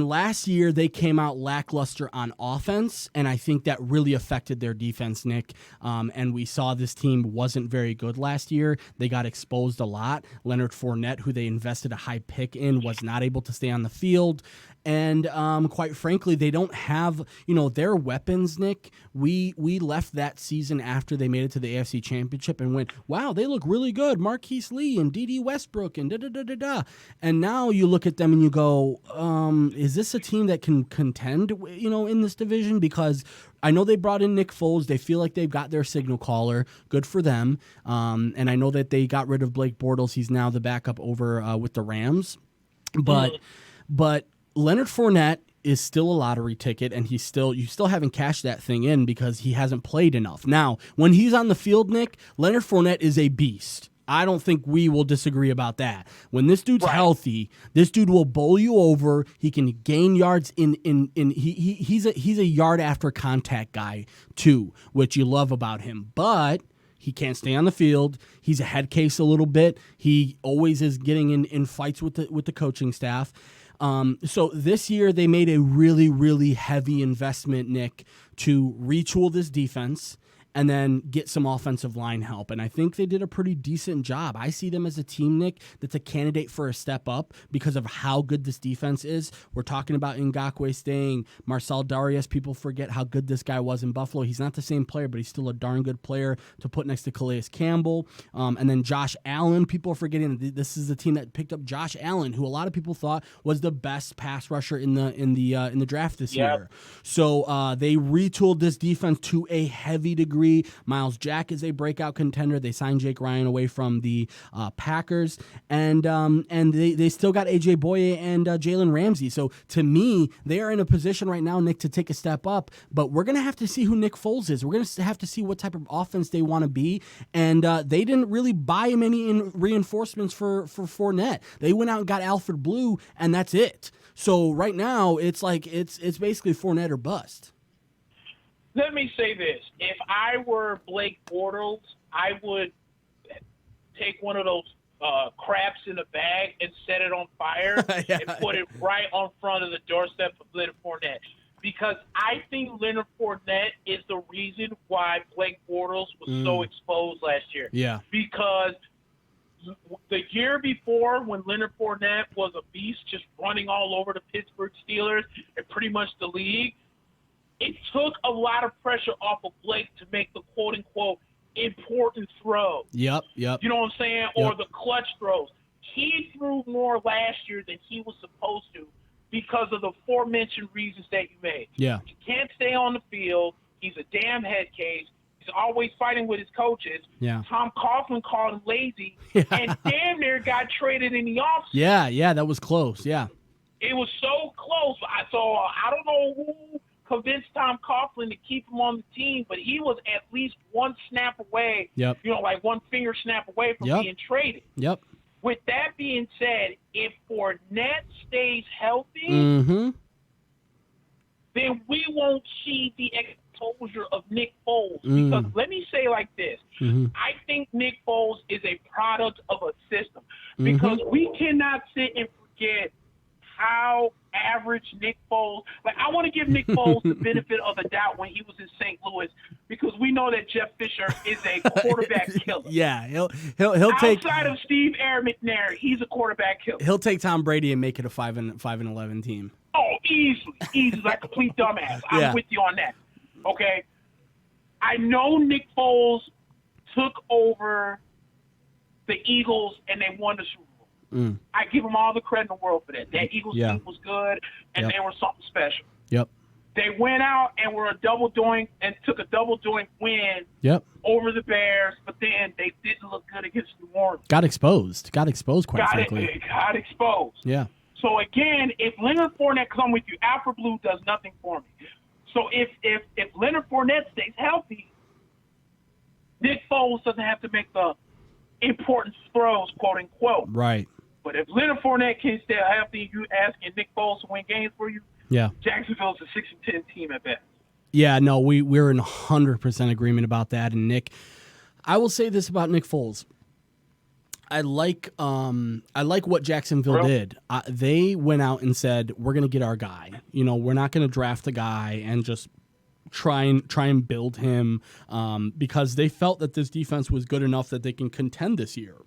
last year they came out lackluster on offense, and I think that really affected their defense, Nick. And we saw this team wasn't very good last year. They got exposed a lot. Leonard Fournette, who they invested a high pick in, was not able to stay on the field. And quite frankly, they don't have, their weapons, Nick. We left that season after they made it to the AFC Championship and went, wow, they look really good. Marquise Lee and D.D. Westbrook and da-da-da-da-da. And now you look at them and you go, is this a team that can contend, in this division? Because I know they brought in Nick Foles. They feel like they've got their signal caller. Good for them. And I know that they got rid of Blake Bortles. He's now the backup over with the Rams. But Leonard Fournette is still a lottery ticket, and you still haven't cashed that thing in because he hasn't played enough. Now, when he's on the field, Nick, Leonard Fournette is a beast. I don't think we will disagree about that. When this dude's healthy, this dude will bowl you over. He can gain yards he's a yard after contact guy too, which you love about him. But he can't stay on the field. He's a head case a little bit. He always is getting in fights with the coaching staff. So this year they made a really, really heavy investment, Nick, to retool this defense and then get some offensive line help. And I think they did a pretty decent job. I see them as a team, Nick, that's a candidate for a step up because of how good this defense is. We're talking about Ngakoue staying, Marcel Darius. People forget how good this guy was in Buffalo. He's not the same player, but he's still a darn good player to put next to Calais Campbell. And then Josh Allen. People are forgetting that this is a team that picked up Josh Allen, who a lot of people thought was the best pass rusher in the draft this year. So they retooled this defense to a heavy degree. Miles Jack is a breakout contender. They signed Jake Ryan away from the Packers, and they still got AJ Boye and Jalen Ramsey. So to me, they are in a position right now, Nick, to take a step up. But we're gonna have to see who Nick Foles is. We're gonna have to see what type of offense they want to be. And they didn't really buy many reinforcements for Fournette. They went out and got Alfred Blue, and that's it. So right now, it's basically Fournette or bust. Let me say this. If I were Blake Bortles, I would take one of those craps in a bag and set it on fire and put it right on front of the doorstep of Leonard Fournette. Because I think Leonard Fournette is the reason why Blake Bortles was so exposed last year. Yeah. Because the year before, when Leonard Fournette was a beast, just running all over the Pittsburgh Steelers and pretty much the league, it took a lot of pressure off of Blake to make the quote-unquote important throw. Yep. You know what I'm saying? Or the clutch throws. He threw more last year than he was supposed to because of the aforementioned reasons that you made. Yeah. He can't stay on the field. He's a damn head case. He's always fighting with his coaches. Yeah. Tom Coughlin called him lazy and damn near got traded in the offseason. Yeah, that was close. Yeah. It was so close. So I don't know who convinced Tom Coughlin to keep him on the team, but he was at least one snap away, like one finger snap away from being traded. Yep. With that being said, if Fournette stays healthy, then we won't see the exposure of Nick Foles. Because let me say like this. I think Nick Foles is a product of a system. Because we cannot sit and forget how average Nick Foles. Like, I want to give Nick Foles the benefit of the doubt when he was in St. Louis, because we know that Jeff Fisher is a quarterback killer. Yeah, he'll take outside of Steve Air McNair, he's a quarterback killer. He'll take Tom Brady and make it a 5-11 team. Oh, easily, like a complete dumbass. I'm with you on that. Okay, I know Nick Foles took over the Eagles and they won the Super Bowl. I give them all the credit in the world for that. That Eagles team was good, and they were something special. Yep. They went out and were took a double doink win over the Bears, but then they didn't look good against New Orleans. Got exposed, quite frankly. Got exposed. Yeah. So, again, if Leonard Fournette, because I'm with you, Alfred Blue does nothing for me. So if Leonard Fournette stays healthy, Nick Foles doesn't have to make the important throws, quote unquote. Right. But if Leonard Fournette can stay healthy, you asking Nick Foles to win games for you? Yeah. Jacksonville's a 6-10 team at best. Yeah, no, we're in 100% agreement about that. And Nick, I will say this about Nick Foles. I like what Jacksonville did. They went out and said, we're going to get our guy. We're not going to draft a guy and just try and build him because they felt that this defense was good enough that they can contend this year.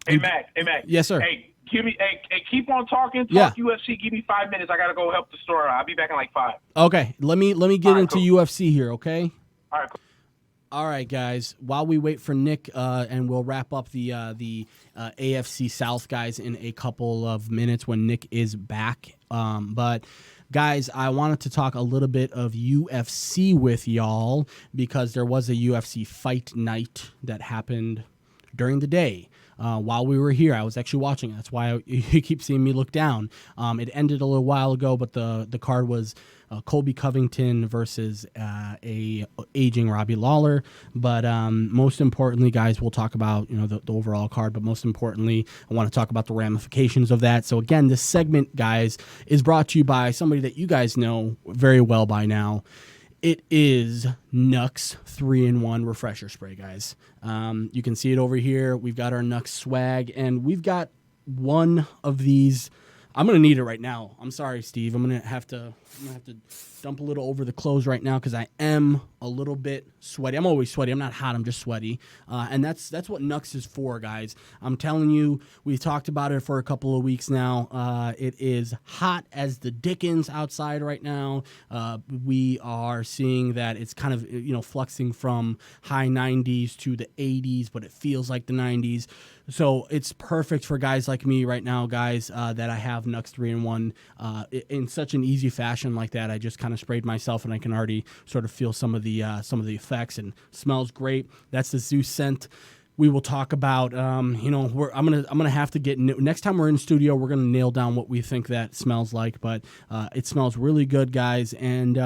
Hey, Mac. Yes, sir. Hey, keep on talking. UFC. Give me 5 minutes. I got to go help the store. I'll be back in like 5. Okay. Let me get into UFC here, okay? All right, cool. All right, guys. While we wait for Nick, and we'll wrap up the AFC South, guys, in a couple of minutes when Nick is back. But, guys, I wanted to talk a little bit of UFC with y'all because there was a UFC fight night that happened during the day. While we were here, I was actually watching it. That's why you keep seeing me look down. It ended a little while ago, but the card was Colby Covington versus a aging Robbie Lawler. But most importantly, guys, we'll talk about the overall card. But most importantly, I want to talk about the ramifications of that. So again, this segment, guys, is brought to you by somebody that you guys know very well by now. It is Nux 3-in-1 refresher spray, guys. You can see it over here. We've got our Nux swag, and we've got one of these. I'm going to need it right now. I'm sorry, Steve. I'm going to have to dump a little over the clothes right now because I am a little bit sweaty. I'm always sweaty. I'm not hot. I'm just sweaty. And that's what Nux is for, guys. I'm telling you, we've talked about it for a couple of weeks now. It is hot as the dickens outside right now. We are seeing that it's kind of fluxing from high 90s to the 80s, but it feels like the 90s. So it's perfect for guys like me right now, guys, that I have Nux 3-in-1 in such an easy fashion like that. I just kind of sprayed myself, and I can already sort of feel some of the effects, and smells great. That's the Zeus scent. We will talk about, I'm gonna have to get next time we're in studio. We're gonna nail down what we think that smells like, but it smells really good, guys. And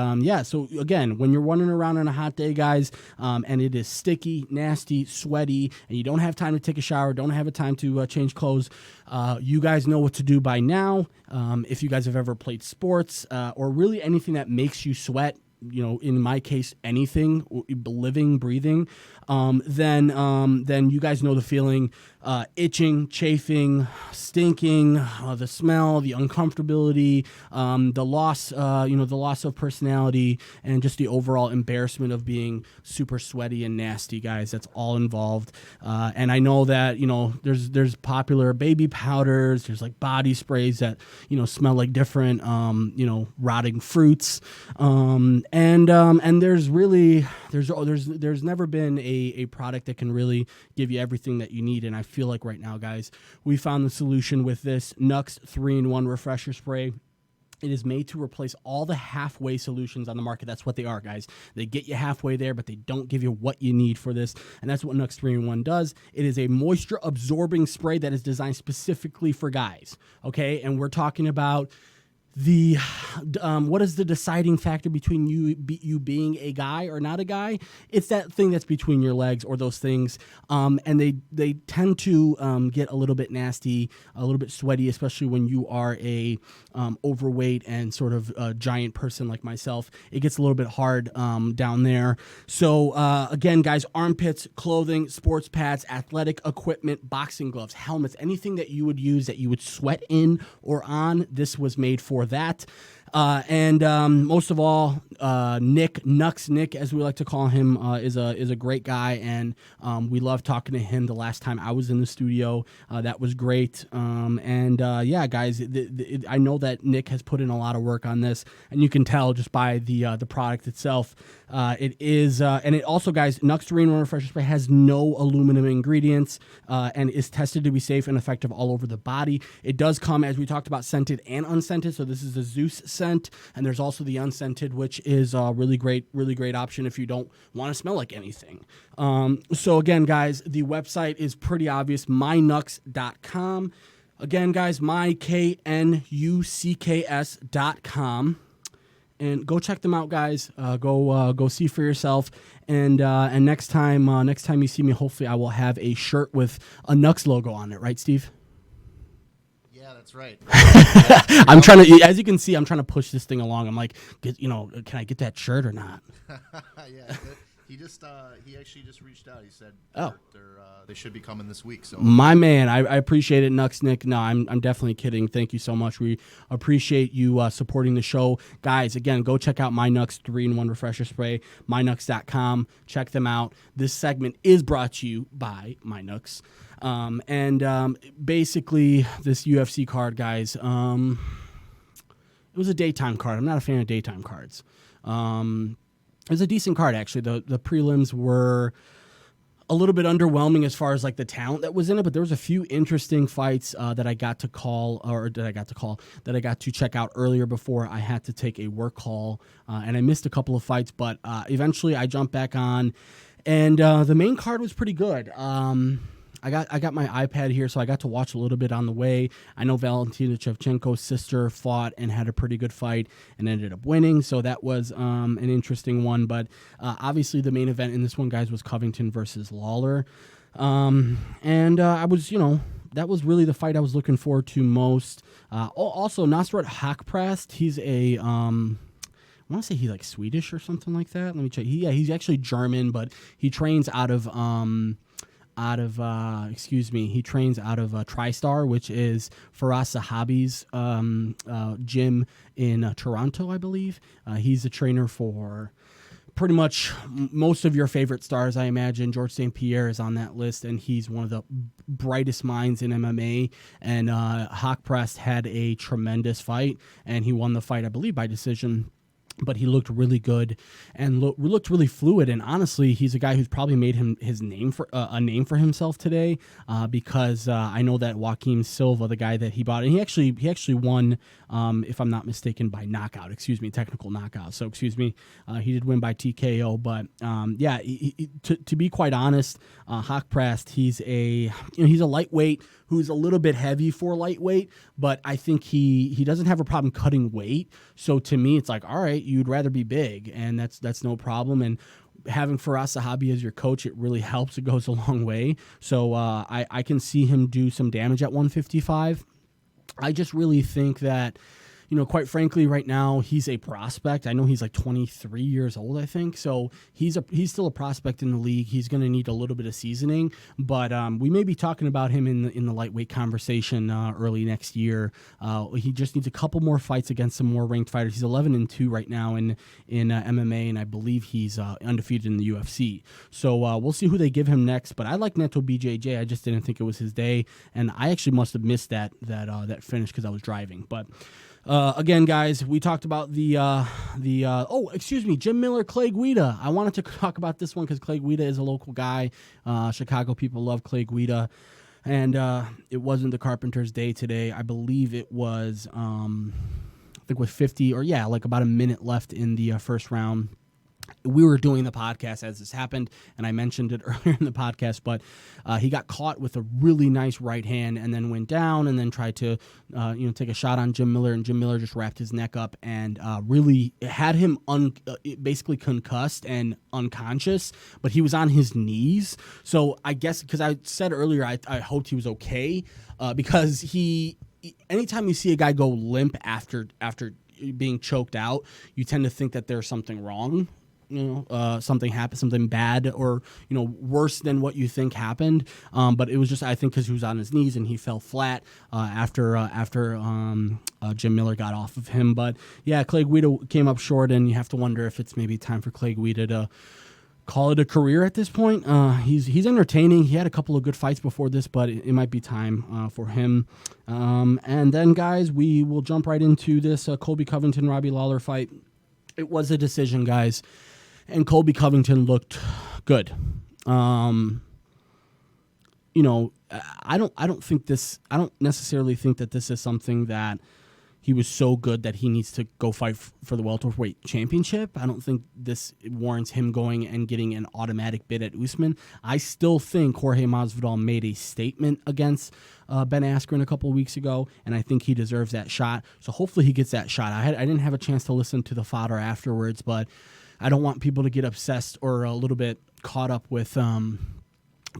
so again, when you're running around on a hot day, guys, and it is sticky, nasty, sweaty, and you don't have time to take a shower, don't have a time to change clothes, you guys know what to do by now. If you guys have ever played sports or really anything that makes you sweat. In my case, anything, living, breathing, then you guys know the feeling, itching, chafing, stinking, the smell, the uncomfortability, the loss of personality, and just the overall embarrassment of being super sweaty and nasty, guys. That's all involved. And I know that, there's popular baby powders, there's like body sprays that, smell like different, rotting fruits. And there's never been a product that can really give you everything that you need. And I feel like right now, guys, we found the solution with this Nux 3-in-1 refresher spray. It is made to replace all the halfway solutions on the market. That's what they are, guys. They get you halfway there, but they don't give you what you need for this. And that's what Nux 3-in-1 does. It is a moisture-absorbing spray that is designed specifically for guys, okay? And we're talking about what is the deciding factor between you being a guy or not a guy? It's that thing that's between your legs or those things, and they tend to get a little bit nasty, a little bit sweaty, especially when you are a overweight and sort of a giant person like myself. It gets a little bit hard down there. So again, guys, armpits, clothing, sports pads, athletic equipment, boxing gloves, helmets, anything that you would use that you would sweat in or on, this was made for that. And most of all, Nick, as we like to call him, is a great guy, and we love talking to him. The last time I was in the studio, that was great. Yeah, guys, I know that Nick has put in a lot of work on this, and you can tell just by the product itself. It is, and it also, guys, Nux 3-in-1 Refresher Spray has no aluminum ingredients, and is tested to be safe and effective all over the body. It does come, as we talked about, scented and unscented. So this is a Zeus scent, and there's also the unscented, which is a really great option if you don't want to smell like anything. So again, guys, the website is pretty obvious, mynux.com. Again, guys, myKnucks.com. And go check them out, guys. Go see for yourself. And next time you see me, hopefully I will have a shirt with a Nux logo on it, right, Steve? Yeah, that's right. I'm trying to, as you can see, I'm trying to push this thing along. I'm like, can I get that shirt or not? Yeah, he actually just reached out. He said, they should be coming this week. So my man, I appreciate it, Nux Nick. No, I'm definitely kidding. Thank you so much. We appreciate you supporting the show, guys. Again, go check out My Nux 3-in-1 Refresher Spray, mynux.com. Check them out. This segment is brought to you by My Nux. Basically, this UFC card, guys. It was a daytime card. I'm not a fan of daytime cards. It was a decent card, actually. The prelims were a little bit underwhelming as far as like the talent that was in it, but there was a few interesting fights that I got to check out earlier before I had to take a work call, and I missed a couple of fights, but eventually I jumped back on, and the main card was pretty good. I got my iPad here, so I got to watch a little bit on the way. I know Valentina Shevchenko's sister fought and had a pretty good fight and ended up winning, so that was an interesting one. But obviously the main event in this one, guys, was Covington versus Lawler. I was, that was really the fight I was looking forward to most. Also, Nasrat Haqparast, he's a... I want to say he's like Swedish or something like that. Let me check. He's actually German, but he trains out of he trains out of TriStar, which is Faraz Sahabi's gym in Toronto, I believe. He's a trainer for pretty much most of your favorite stars, I imagine. George St. Pierre is on that list, and he's one of the brightest minds in MMA. And Haqparast had a tremendous fight, and he won the fight, I believe, by decision. But he looked really good and looked really fluid. And honestly, he's a guy who's probably made his name for a name for himself today, because I know that Joaquim Silva, the guy that he bought, and he actually won, if I'm not mistaken, by knockout. Technical knockout. So he did win by TKO. But to be quite honest, Haqparast, he's a lightweight who's a little bit heavy for lightweight, but I think he doesn't have a problem cutting weight. So to me, it's like, all right, you'd rather be big, and that's no problem. And having Faraz Sahabi as your coach, it really helps. It goes a long way. So I can see him do some damage at 155. I just really think that, quite frankly, right now he's a prospect. I know he's like 23 years old, I think. So he's still a prospect in the league. He's going to need a little bit of seasoning, but we may be talking about him in the lightweight conversation early next year. He just needs a couple more fights against some more ranked fighters. He's 11-2 right now in MMA, and I believe he's undefeated in the UFC. So we'll see who they give him next. But I like Neto BJJ. I just didn't think it was his day, and I actually must have missed that finish because I was driving. But again, guys, we talked about Jim Miller, Clay Guida. I wanted to talk about this one because Clay Guida is a local guy. Chicago people love Clay Guida. And it wasn't the Carpenter's day today. I believe it was, with 50 or like about a minute left in the first round. we were doing the podcast as this happened, and I mentioned it earlier in the podcast, but he got caught with a really nice right hand and then went down and then tried to take a shot on Jim Miller, and Jim Miller just wrapped his neck up and really had him basically concussed and unconscious, but he was on his knees. So I guess because I said earlier I hoped he was okay because anytime you see a guy go limp after being choked out, you tend to think that there's something wrong. Something happened, something bad, or worse than what you think happened. But it was just, I think, because he was on his knees and he fell flat after Jim Miller got off of him. But yeah, Clay Guida came up short, and you have to wonder if it's maybe time for Clay Guida to call it a career at this point. He's entertaining. He had a couple of good fights before this, but it might be time for him. And then, guys, we will jump right into this Colby Covington, Robbie Lawler fight. It was a decision, guys. And Colby Covington looked good. I don't necessarily think that this is something that he was so good that he needs to go fight for the welterweight championship. I don't think this warrants him going and getting an automatic bid at Usman. I still think Jorge Masvidal made a statement against Ben Askren a couple of weeks ago, and I think he deserves that shot. So hopefully he gets that shot. I didn't have a chance to listen to the fodder afterwards, but I don't want people to get obsessed or a little bit caught up with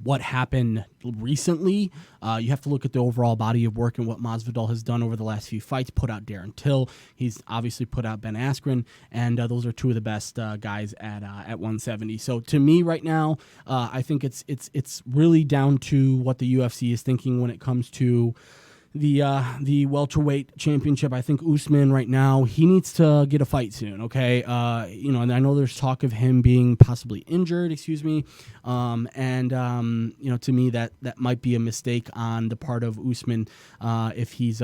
what happened recently. You have to look at the overall body of work and what Masvidal has done over the last few fights. Put out Darren Till. He's obviously put out Ben Askren, and those are two of the best guys at 170. So to me right now, I think it's really down to what the UFC is thinking when it comes to the welterweight championship. I think Usman right now, he needs to get a fight soon, okay? And I know there's talk of him being possibly injured, to me that might be a mistake on the part of Usman if he's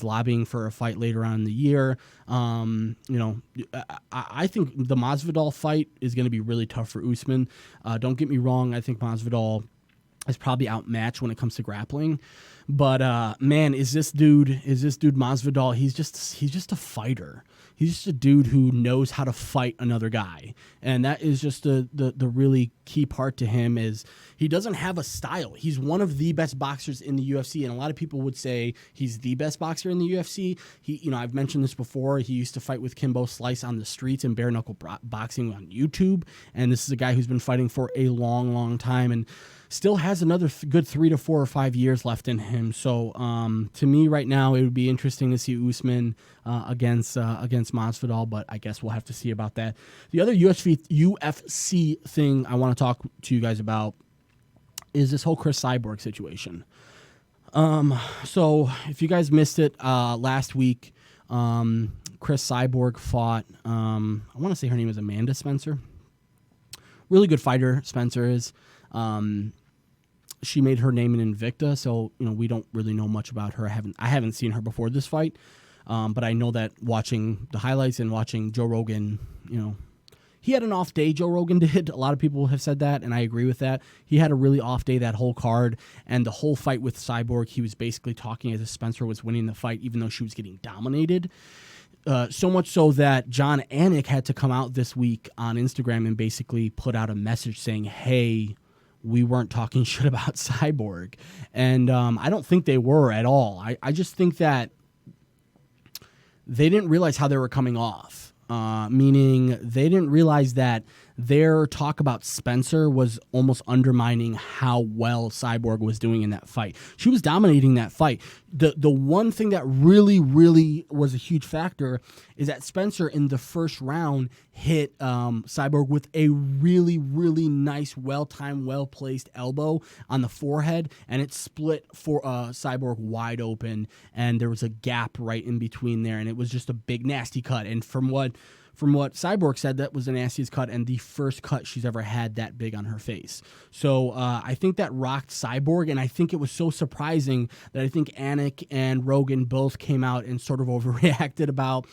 lobbying for a fight later on in the year. I think the Masvidal fight is going to be really tough for Usman. Don't get me wrong, I think Masvidal is probably outmatched when it comes to grappling. But man, is this dude Masvidal? He's just a fighter. He's just a dude who knows how to fight another guy, and that is just the really key part to him. Is he doesn't have a style. He's one of the best boxers in the UFC, and a lot of people would say he's the best boxer in the UFC. I've mentioned this before. He used to fight with Kimbo Slice on the streets and bare knuckle boxing on YouTube, and this is a guy who's been fighting for a long, long time and still has another good 3 to 4 or 5 years left in him. So to me right now, it would be interesting to see Usman against Masvidal, but I guess we'll have to see about that. The other UFC thing I want to talk to you guys about is this whole Chris Cyborg situation. So if you guys missed it last week, Chris Cyborg fought, I want to say her name is Amanda Spencer. Really good fighter, Spencer is. She made her name in Invicta, so we don't really know much about her. I haven't seen her before this fight, but I know that watching the highlights and watching Joe Rogan, he had an off day. Joe Rogan did. A lot of people have said that, and I agree with that. He had a really off day that whole card, and the whole fight with Cyborg, he was basically talking as if Spencer was winning the fight, even though she was getting dominated. So much so that John Anik had to come out this week on Instagram and basically put out a message saying, hey, we weren't talking shit about Cyborg. And I don't think they were at all. I just think that they didn't realize how they were coming off, meaning they didn't realize that their talk about Spencer was almost undermining how well Cyborg was doing in that fight. She was dominating that fight. The one thing that really, really was a huge factor is that Spencer in the first round hit Cyborg with a really, really nice, well-timed, well-placed elbow on the forehead, and it split for Cyborg wide open, and there was a gap right in between there, and it was just a big, nasty cut. And from what Cyborg said, that was the nastiest cut and the first cut she's ever had that big on her face. So I think that rocked Cyborg, and I think it was so surprising that I think Anik and Rogan both came out and sort of overreacted about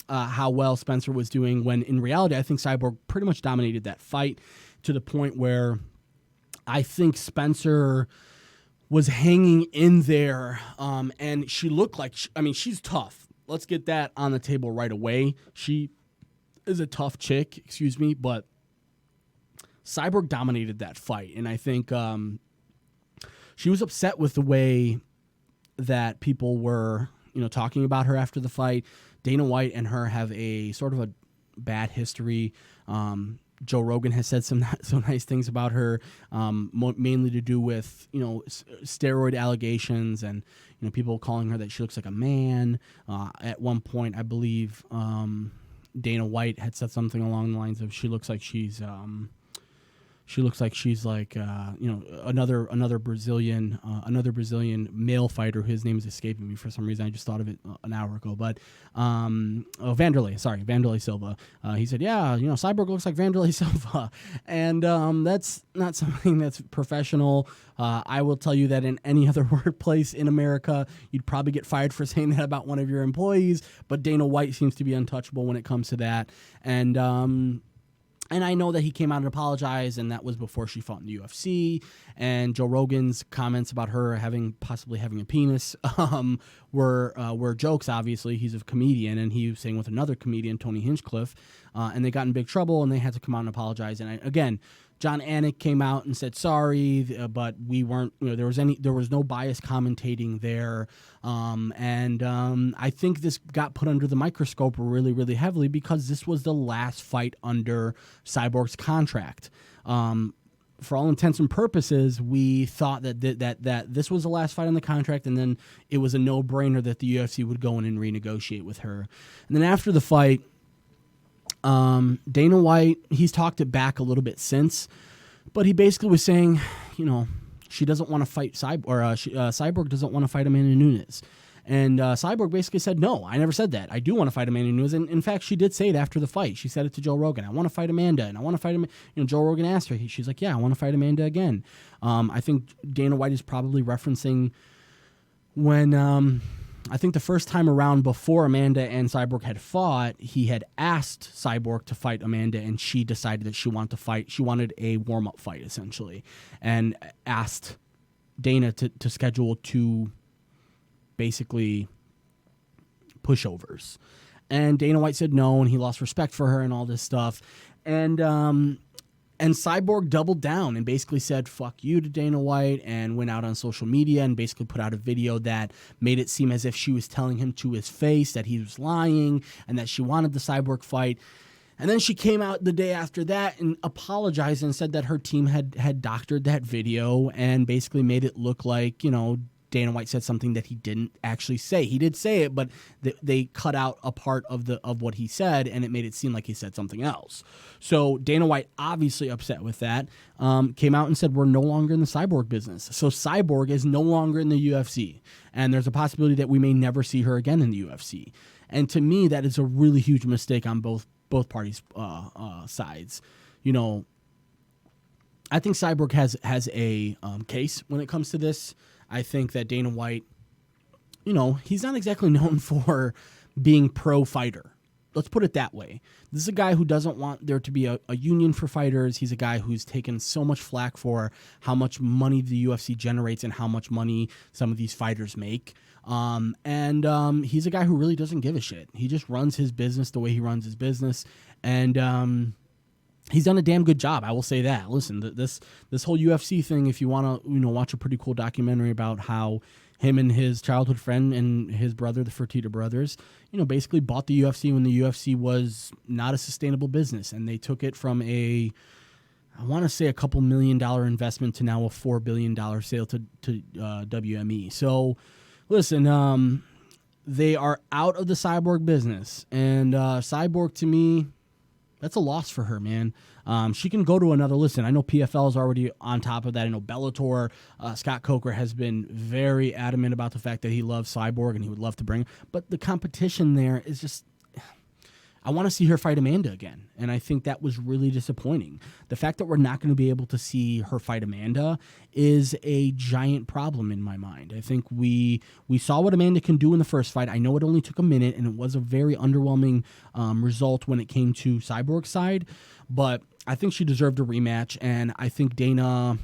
how well Spencer was doing, when in reality I think Cyborg pretty much dominated that fight to the point where I think Spencer was hanging in there, and she looked like, she's tough. Let's get that on the table right away. She is a tough chick, excuse me, but Cyborg dominated that fight, and I think she was upset with the way that people were, talking about her after the fight. Dana White and her have a sort of a bad history. Joe Rogan has said some nice things about her, mainly to do with steroid allegations and people calling her that she looks like a man. At one point, I believe Dana White had said something along the lines of she looks like she's like another Brazilian male fighter. His name is escaping me for some reason. I just thought of it an hour ago. But Vanderlei Silva. He said, Cyborg looks like Vanderlei Silva, and that's not something that's professional. I will tell you that in any other workplace in America, you'd probably get fired for saying that about one of your employees. But Dana White seems to be untouchable when it comes to that, and I know that he came out and apologized, and that was before she fought in the UFC. And Joe Rogan's comments about her possibly having a penis were jokes. Obviously, he's a comedian, and he was saying with another comedian, Tony Hinchcliffe, and they got in big trouble, and they had to come out and apologize. And again, John Anik came out and said sorry, but we weren't. There was no bias commentating there, and I think this got put under the microscope really, really heavily because this was the last fight under Cyborg's contract. For all intents and purposes, we thought that this was the last fight on the contract, and then it was a no-brainer that the UFC would go in and renegotiate with her. And then after the fight, Dana White, he's talked it back a little bit since, but he basically was saying, she doesn't want to fight Cyborg doesn't want to fight Amanda Nunes. And Cyborg basically said, no, I never said that. I do want to fight Amanda Nunes. And in fact, she did say it after the fight. She said it to Joe Rogan. I want to fight Amanda, and I want to fight Amanda. Joe Rogan asked her. She's like, yeah, I want to fight Amanda again. I think Dana White is probably referencing when I think the first time around before Amanda and Cyborg had fought, he had asked Cyborg to fight Amanda, and she decided that she wanted to fight. She wanted a warm-up fight, essentially, and asked Dana to schedule 2 basically pushovers. And Dana White said no, and he lost respect for her and all this stuff. And Cyborg doubled down and basically said, fuck you to Dana White, and went out on social media and basically put out a video that made it seem as if she was telling him to his face that he was lying and that she wanted the Cyborg fight. And then she came out the day after that and apologized and said that her team had doctored that video and basically made it look like, Dana White said something that he didn't actually say. He did say it, but they cut out a part of what he said, and it made it seem like he said something else. So Dana White, obviously upset with that, came out and said, we're no longer in the Cyborg business. So Cyborg is no longer in the UFC, and there's a possibility that we may never see her again in the UFC. And to me, that is a really huge mistake on both parties' sides. I think Cyborg has a case when it comes to this. I think that Dana White, he's not exactly known for being pro-fighter. Let's put it that way. This is a guy who doesn't want there to be a union for fighters. He's a guy who's taken so much flack for how much money the UFC generates and how much money some of these fighters make. He's a guy who really doesn't give a shit. He just runs his business the way he runs his business. And he's done a damn good job. I will say that. Listen, this whole UFC thing, if you want to watch a pretty cool documentary about how him and his childhood friend and his brother, the Fertitta brothers, basically bought the UFC when the UFC was not a sustainable business, and they took it from I want to say a couple $1 million investment to now a $4 billion sale to WME. So, listen, they are out of the Cyborg business, and Cyborg, to me, that's a loss for her, man. She can go to another. Listen, I know PFL is already on top of that. I know Bellator, Scott Coker has been very adamant about the fact that he loves Cyborg and he would love to bring her. But the competition there is just, I want to see her fight Amanda again. And I think that was really disappointing. The fact that we're not going to be able to see her fight Amanda is a giant problem in my mind. I think we saw what Amanda can do in the first fight. I know it only took a minute, and it was a very underwhelming result when it came to Cyborg's side. But I think she deserved a rematch, and I think Dana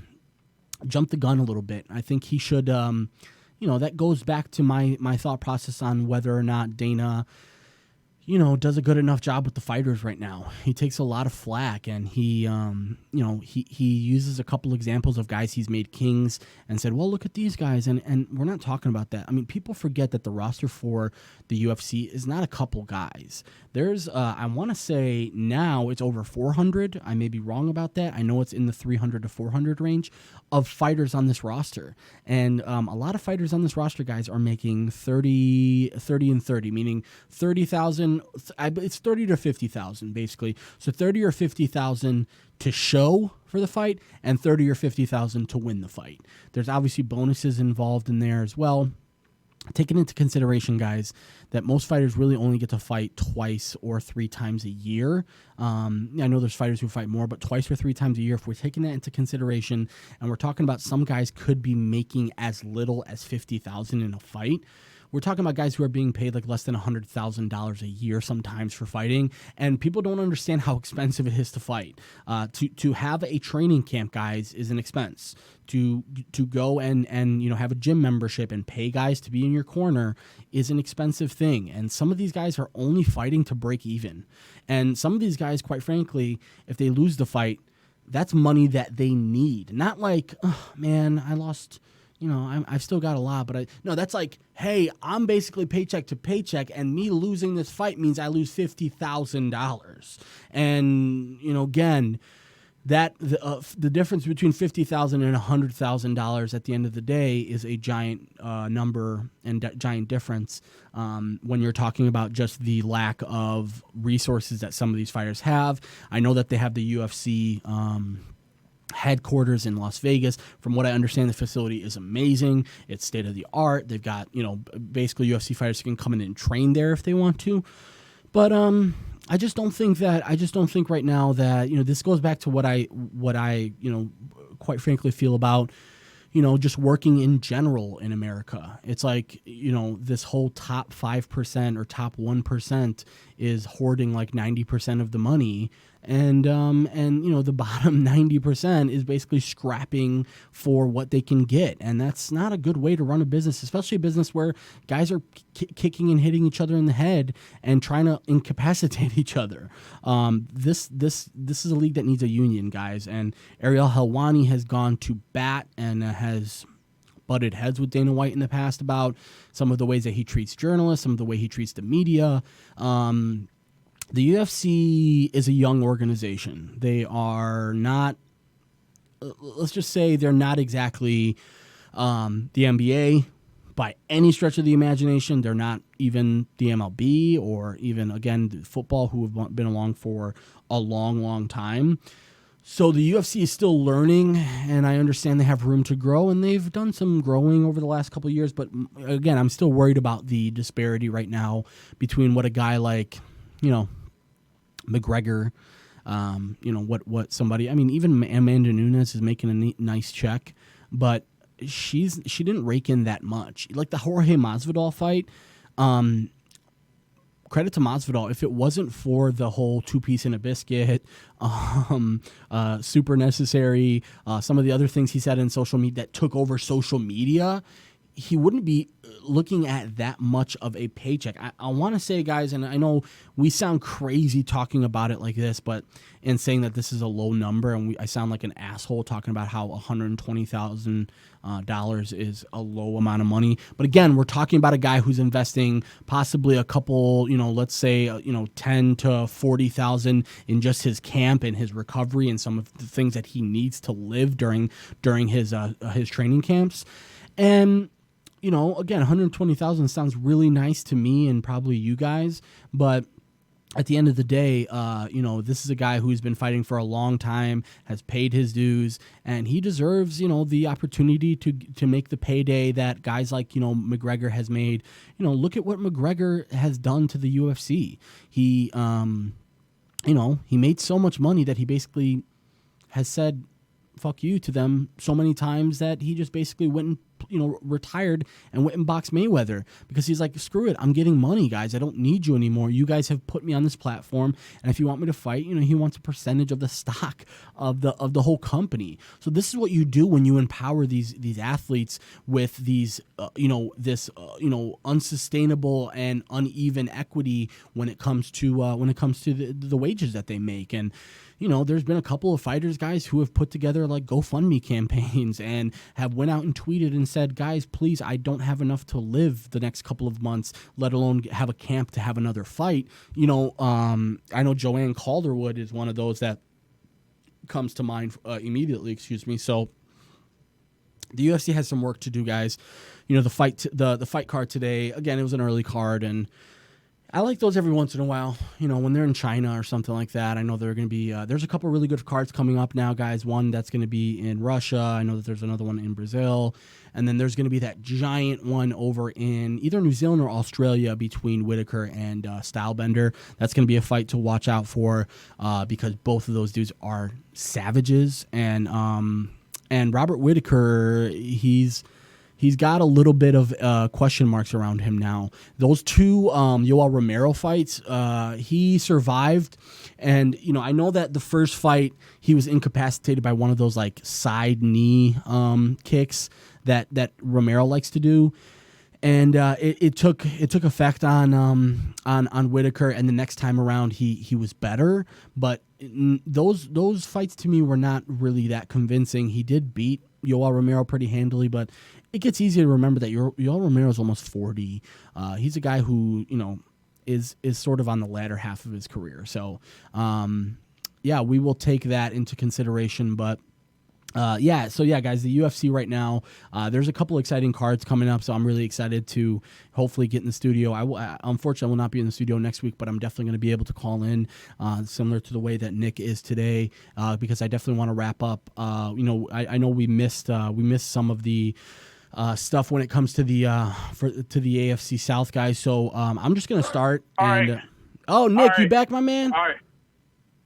jumped the gun a little bit. I think he should, that goes back to my thought process on whether or not Dana does a good enough job with the fighters right now. He takes a lot of flack, and he uses a couple examples of guys he's made kings and said, well, look at these guys. And we're not talking about that. I mean, people forget that the roster for the UFC is not a couple guys. There's, I want to say now it's over 400. I may be wrong about that. I know it's in the 300 to 400 range of fighters on this roster. And a lot of fighters on this roster, guys, are making 30 and 30, meaning 30,000. It's 30 to 50,000 basically. So 30 or 50,000 to show for the fight and 30 or 50,000 to win the fight. There's obviously bonuses involved in there as well. Taking into consideration, guys, that most fighters really only get to fight twice or 3 times a year. I know there's fighters who fight more, but twice or 3 times a year, if we're taking that into consideration, and we're talking about some guys could be making as little as 50,000 in a fight. We're talking about guys who are being paid like less than $100,000 a year sometimes for fighting, and people don't understand how expensive it is to fight. To have a training camp, guys, is an expense. To go and have a gym membership and pay guys to be in your corner is an expensive thing. And some of these guys are only fighting to break even. And some of these guys, quite frankly, if they lose the fight, that's money that they need. Not like, oh, man, I lost. I've still got a lot, but that's like, hey, I'm basically paycheck to paycheck, and me losing this fight means I lose $50,000. And, again, that the difference between $50,000 and $100,000 at the end of the day is a giant number and giant difference when you're talking about just the lack of resources that some of these fighters have. I know that they have the UFC headquarters in Las Vegas. From what I understand, the facility is amazing. It's state of the art. They've got, basically UFC fighters can come in and train there if they want to. But I just don't think right now that, this goes back to what I quite frankly feel about, just working in general in America. It's like, this whole top 5% or top 1% is hoarding like 90% of the money. And the bottom 90% is basically scrapping for what they can get. And that's not a good way to run a business, especially a business where guys are kicking and hitting each other in the head and trying to incapacitate each other. This is a league that needs a union, guys. And Ariel Helwani has gone to bat and has butted heads with Dana White in the past about some of the ways that he treats journalists, some of the way he treats the media. The UFC is a young organization. They are not, let's just say they're not exactly the NBA by any stretch of the imagination. They're not even the MLB or even, again, football, who have been along for a long, long time. So the UFC is still learning, and I understand they have room to grow, and they've done some growing over the last couple of years. But again, I'm still worried about the disparity right now between what a guy like, McGregor, what somebody, even Amanda Nunes is making a nice check, but she didn't rake in that much. Like the Jorge Masvidal fight, credit to Masvidal. If it wasn't for the whole 2-piece in a biscuit, super necessary, some of the other things he said in social media that took over social media, he wouldn't be looking at that much of a paycheck. I want to say, guys, and I know we sound crazy talking about it like this, but in saying that this is a low number, and I sound like an asshole talking about how $120,000 is a low amount of money. But again, we're talking about a guy who's investing possibly a couple, let's say, 10 to 40,000 in just his camp and his recovery and some of the things that he needs to live during his training camps. And again, 120,000 sounds really nice to me and probably you guys, but at the end of the day, this is a guy who's been fighting for a long time, has paid his dues, and he deserves, the opportunity to make the payday that guys like, McGregor has made. Look at what McGregor has done to the UFC. He made so much money that he basically has said fuck you to them so many times that he just basically went and retired and went and boxed Mayweather because he's like, screw it, I'm getting money, guys. I don't need you anymore. You guys have put me on this platform, and if you want me to fight, he wants a percentage of the stock of the whole company. So this is what you do when you empower these athletes with these unsustainable and uneven equity when it comes to the wages that they make. And there's been a couple of fighters, guys, who have put together like GoFundMe campaigns and have went out and tweeted and said, guys, please, I don't have enough to live the next couple of months, let alone have a camp to have another fight. I know Joanne Calderwood is one of those that comes to mind immediately. Excuse me. So the UFC has some work to do, guys. The fight card today, again, it was an early card, and I like those every once in a while, when they're in China or something like that. I know they're going to be, there's a couple really good cards coming up now, guys. One that's going to be in Russia. I know that there's another one in Brazil. And then there's going to be that giant one over in either New Zealand or Australia between Whitaker and Stylebender. That's going to be a fight to watch out for because both of those dudes are savages. And Robert Whitaker, he's got a little bit of question marks around him now. Those two Yoel Romero fights, he survived. And, I know that the first fight, he was incapacitated by one of those, like, side knee kicks that Romero likes to do. And it took effect on Whitaker, and the next time around he was better. But those fights to me were not really that convincing. He did beat Yoel Romero pretty handily, but it gets easier to remember that Yoel Romero is almost 40. He's a guy who is sort of on the latter half of his career. So we will take that into consideration, but. Guys, the UFC right now, there's a couple exciting cards coming up, so I'm really excited to hopefully get in the studio. Unfortunately, I will not be in the studio next week, but I'm definitely going to be able to call in, similar to the way that Nick is today, because I definitely want to wrap up. I know we missed some of the stuff when it comes to the AFC South, guys. So I'm just going to start. All and right. Nick, right. You back, my man? All right.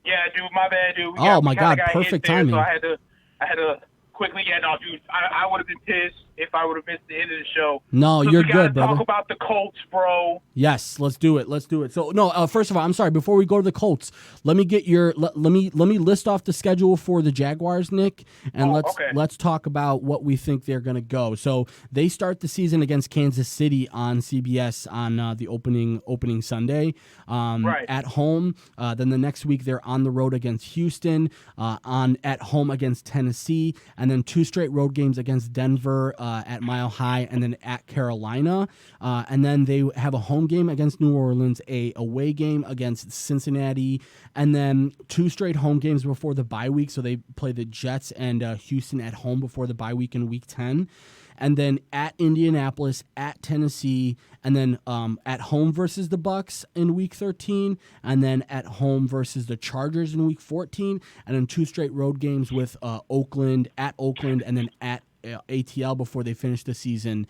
Yeah, dude, my bad, dude. My God, perfect timing. So I had to quickly get off, dude. I would have been pissed if I would have missed the end of the show. No, you're good, brother. Talk about the Colts, bro. Yes, let's do it. So, no, first of all, I'm sorry. Before we go to the Colts, let me get let me list off the schedule for the Jaguars, Nick, and let's talk about what we think they're going to go. So they start the season against Kansas City on CBS on the opening Sunday, at home. Then the next week they're on the road against Houston, at home against Tennessee, and then 2 straight road games against Denver at Mile High, and then at Carolina, and then they have a home game against New Orleans, a away game against Cincinnati, and then 2 straight home games before the bye week. So they play the Jets and Houston at home before the bye week in Week 10. And then at Indianapolis, at Tennessee, and then at home versus the Bucks in Week 13, and then at home versus the Chargers in Week 14, and then 2 straight road games with Oakland, and then at ATL before they finish the season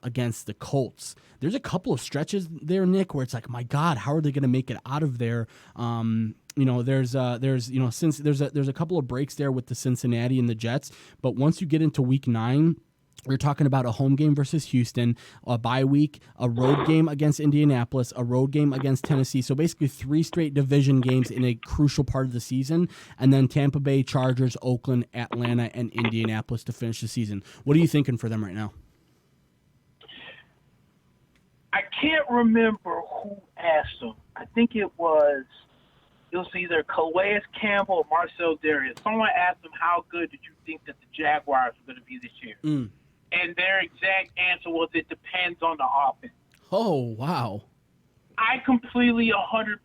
against the Colts. There's a couple of stretches there, Nick, where it's like, my God, how are they going to make it out of there? There's a couple of breaks there with the Cincinnati and the Jets, but once you get into Week 9. We're talking about a home game versus Houston, a bye week, a road game against Indianapolis, a road game against Tennessee. So basically 3 straight division games in a crucial part of the season, and then Tampa Bay, Chargers, Oakland, Atlanta, and Indianapolis to finish the season. What are you thinking for them right now? I can't remember who asked them. I think it was either Calais Campbell or Marcel Darius. Someone asked them, how good did you think that the Jaguars were going to be this year? And their exact answer was, it depends on the offense. Oh, wow. I completely 100%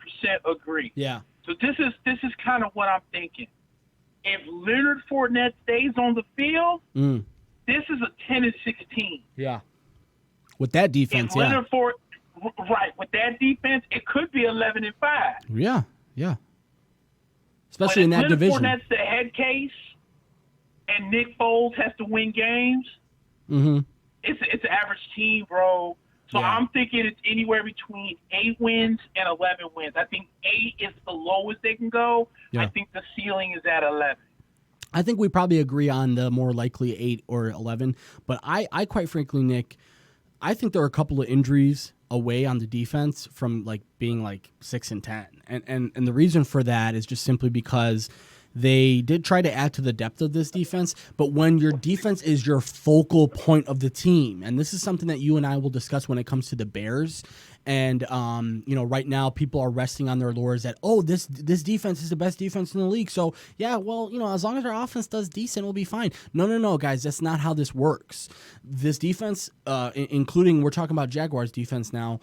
agree. Yeah. So this is kind of what I'm thinking. If Leonard Fournette stays on the field, this is a 10-16. Yeah. With that defense, with that defense, it could be 11-5. Yeah. Especially in that division. Leonard Fournette's the head case, and Nick Foles has to win games. It's an average team, bro. So I'm thinking it's anywhere between 8 wins and 11 wins. I think 8 is the lowest they can go. I think the ceiling is at 11. I think we probably agree on the more likely 8 or 11. But I quite frankly, Nick, I think there are a couple of injuries away on the defense from like being like 6-10. And the reason for that is just simply because they did try to add to the depth of this defense, but when your defense is your focal point of the team, and this is something that you and I will discuss when it comes to the Bears, and right now people are resting on their laurels that, this defense is the best defense in the league, so yeah, well, as long as our offense does decent, we'll be fine. No, guys, that's not how this works. This defense, including, we're talking about Jaguars defense now,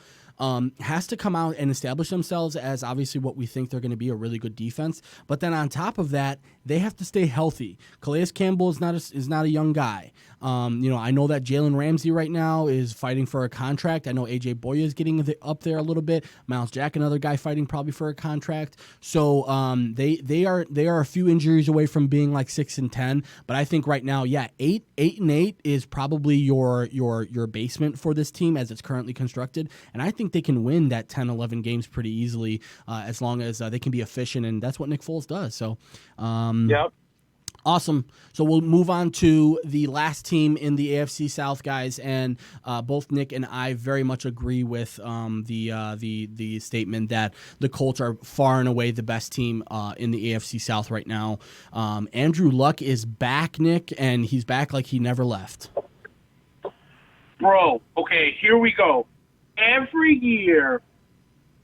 has to come out and establish themselves as obviously what we think they're going to be, a really good defense. But then on top of that, they have to stay healthy. Calais Campbell is not a young guy. I know that Jalen Ramsey right now is fighting for a contract. I know AJ Boya is getting up there a little bit. Miles Jack, another guy fighting probably for a contract. So they are a few injuries away from being like 6-10. But I think right now, 8-8 is probably your basement for this team as it's currently constructed. And I think they can win that 10, 11 games pretty easily as long as they can be efficient, and that's what Nick Foles does. So, yep. Awesome. So we'll move on to the last team in the AFC South, guys, and both Nick and I very much agree with the statement that the Colts are far and away the best team in the AFC South right now. Andrew Luck is back, Nick, and he's back like he never left. Bro, okay, here we go. Every year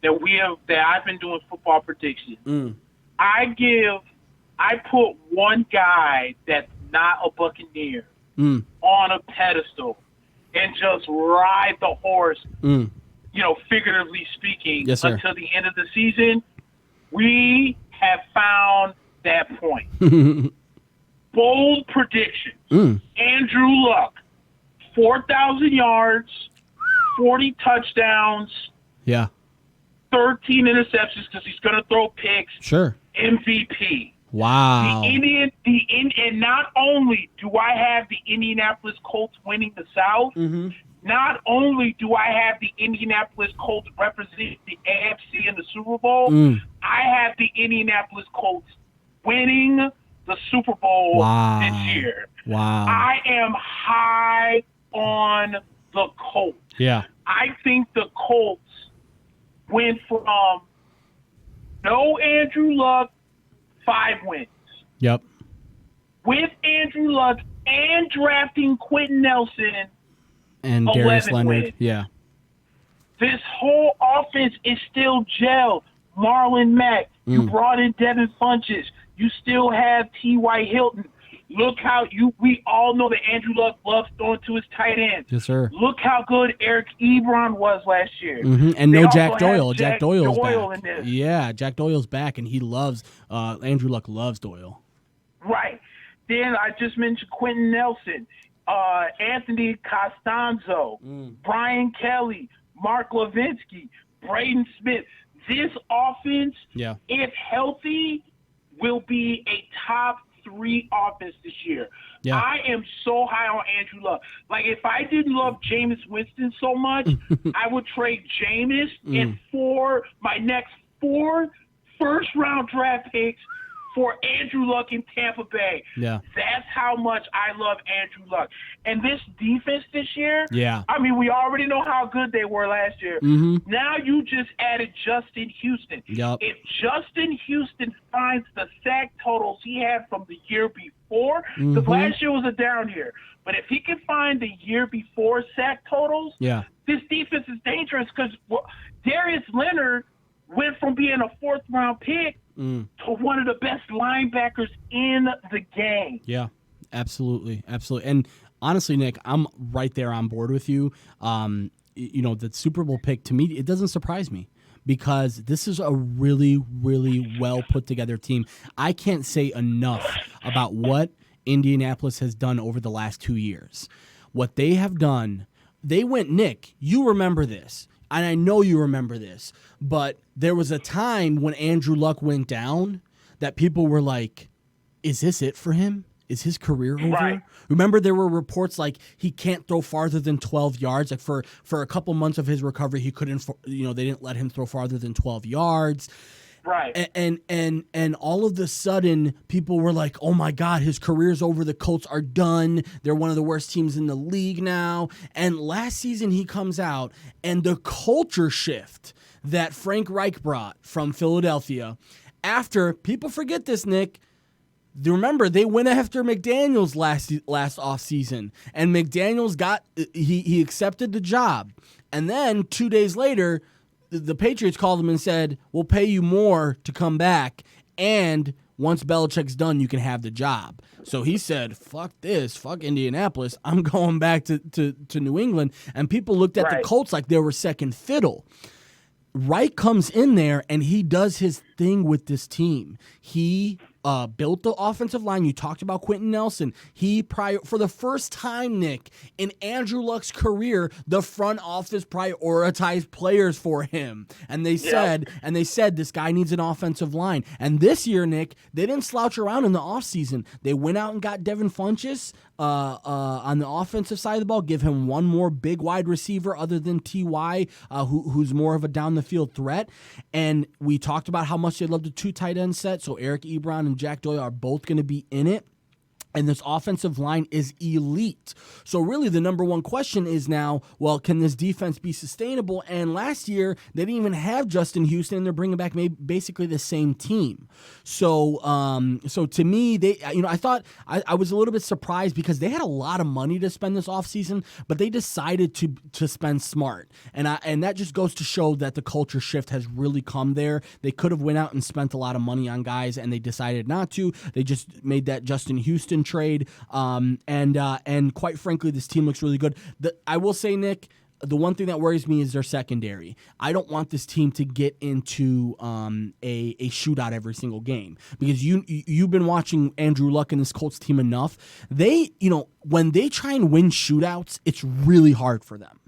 that I've been doing football predictions, I put one guy that's not a Buccaneer on a pedestal and just ride the horse, figuratively speaking, yes, until the end of the season. We have found that point. Bold predictions. Andrew Luck, 4,000 yards, 40 touchdowns, 13 interceptions because he's going to throw picks. Sure. MVP. Wow. And not only do I have the Indianapolis Colts winning the South, not only do I have the Indianapolis Colts representing the AFC in the Super Bowl, I have the Indianapolis Colts winning the Super Bowl this year. Wow. I am high on the Colts. Yeah. I think the Colts went from no Andrew Luck, 5 wins. Yep. With Andrew Luck and drafting Quentin Nelson and Darius Leonard. Wins. Yeah. This whole offense is still gel. Marlon Mack. You brought in Devin Funchess. You still have T.Y. Hilton. Look how we all know that Andrew Luck loves throwing to his tight end. Yes, sir. Look how good Eric Ebron was last year. And no Jack Doyle. Jack Doyle's Doyle back. In this. Yeah, Jack Doyle's back, and he loves Andrew Luck loves Doyle. Right. Then I just mentioned Quentin Nelson, Anthony Costanzo, Brian Kelly, Mark Levinsky, Braden Smith. This offense, if healthy, will be a top 3 offense this year. Yeah. I am so high on Andrew Luck. Like, if I didn't love Jameis Winston so much, I would trade Jameis and for my next 4 first-round draft picks for Andrew Luck in Tampa Bay. Yeah. That's how much I love Andrew Luck. And this defense this year, yeah. I mean, we already know how good they were last year. Now you just added Justin Houston. Yep. If Justin Houston finds the sack totals he had from the year before, because last year was a down year, but if he can find the year before sack totals, this defense is dangerous because Darius Leonard went from being a 4th-round pick to one of the best linebackers in the game. Yeah, absolutely. And honestly, Nick, I'm right there on board with you. The Super Bowl pick, to me, it doesn't surprise me because this is a really, really well put together team. I can't say enough about what Indianapolis has done over the last 2 years. What they have done, they went, Nick, you remember this. And I know you remember this, but there was a time when Andrew Luck went down that people were like, is this it for him? Is his career over? Right. Remember, there were reports like he can't throw farther than 12 yards. Like for a couple months of his recovery, he couldn't, they didn't let him throw farther than 12 yards. Right. And all of the sudden, people were like, "Oh my God, his career's over. The Colts are done. They're one of the worst teams in the league now." And last season, he comes out, and the culture shift that Frank Reich brought from Philadelphia, after people forget this, Nick. Remember, they went after McDaniels last offseason, and McDaniels he accepted the job, and then 2 days later, the Patriots called him and said, "We'll pay you more to come back, and once Belichick's done, you can have the job." So he said, "Fuck this, fuck Indianapolis. I'm going back to New England." And people looked at the Colts like they were second fiddle. Wright comes in there, and he does his thing with this team. He built the offensive line. You talked about Quentin Nelson. For the first time, Nick, in Andrew Luck's career, the front office prioritized players for him. And they said, this guy needs an offensive line. And this year, Nick, they didn't slouch around in the offseason. They went out and got Devin Funchess on the offensive side of the ball, give him one more big wide receiver other than T.Y., who's more of a down-the-field threat. And we talked about how much they love the two tight end set, so Eric Ebron and Jack Doyle are both going to be in it. And this offensive line is elite. So really the number one question is now, well, can this defense be sustainable? And last year, they didn't even have Justin Houston. They're bringing back basically the same team. So to me, I thought I was a little bit surprised because they had a lot of money to spend this offseason, but they decided to spend smart. And that just goes to show that the culture shift has really come there. They could have went out and spent a lot of money on guys, and they decided not to. They just made that Justin Houston trade, and quite frankly, this team looks really good. I will say, Nick, the one thing that worries me is their secondary. I don't want this team to get into a shootout every single game, because you've been watching Andrew Luck and this Colts team enough. When they try and win shootouts, it's really hard for them.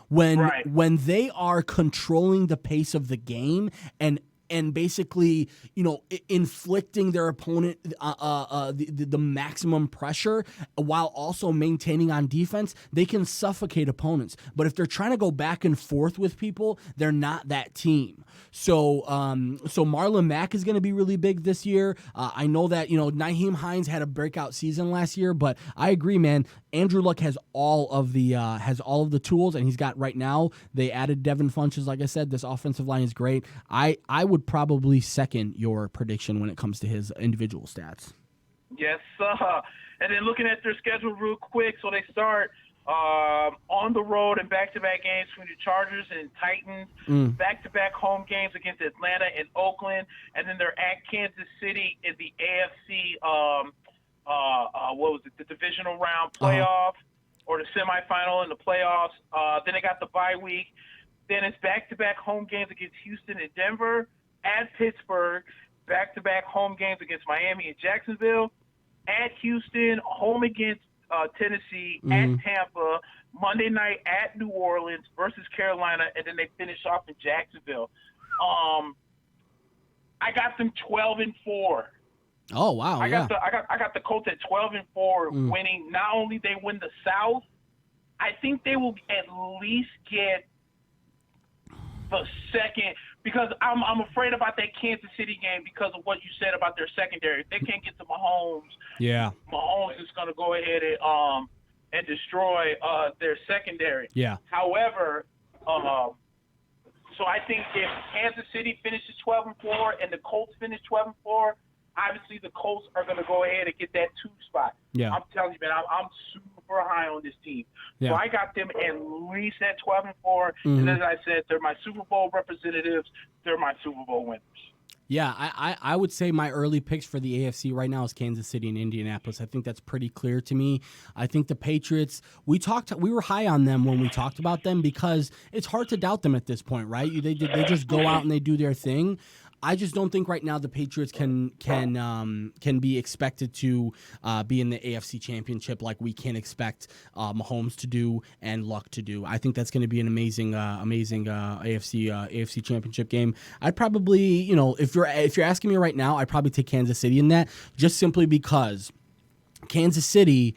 When they are controlling the pace of the game and basically, inflicting their opponent the maximum pressure while also maintaining on defense, they can suffocate opponents. But if they're trying to go back and forth with people, they're not that team. So Marlon Mack is going to be really big this year. I know that Nyheim Hines had a breakout season last year, but I agree, man. Andrew Luck has all of the tools, and he's got right now. They added Devin Funchess, like I said. This offensive line is great. I would probably second your prediction when it comes to his individual stats. Yes, and then looking at their schedule real quick, so they start on the road in back-to-back games between the Chargers and Titans, back-to-back home games against Atlanta and Oakland, and then they're at Kansas City in the AFC, the divisional round playoff, or the semifinal in the playoffs. Then they got the bye week. Then it's back-to-back home games against Houston and Denver, at Pittsburgh, back-to-back home games against Miami and Jacksonville, at Houston, home against Tennessee, at Tampa, Monday night at New Orleans versus Carolina, and then they finish off in Jacksonville. I got them 12-4. Oh wow! I got the Colts at 12-4, winning. Not only they win the South, I think they will at least get the second, because I'm afraid about that Kansas City game because of what you said about their secondary. If they can't get to Mahomes, Mahomes is going to go ahead and destroy their secondary. Yeah. However, so I think if Kansas City finishes 12-4 and the Colts finish 12-4, obviously the Colts are going to go ahead and get that 2 spot. Yeah. I'm telling you, man, I'm super high on this team. Yeah. So I got them at least at 12-4. And as I said, they're my Super Bowl representatives. They're my Super Bowl winners. Yeah, I would say my early picks for the AFC right now is Kansas City and Indianapolis. I think that's pretty clear to me. I think the Patriots, we were high on them when we talked about them because it's hard to doubt them at this point, right? They just go out and they do their thing. I just don't think right now the Patriots can be expected to be in the AFC Championship like we can expect Mahomes to do and Luck to do. I think that's going to be an amazing AFC Championship game. I'd probably, if you're asking me right now, I'd probably take Kansas City in that, just simply because Kansas City,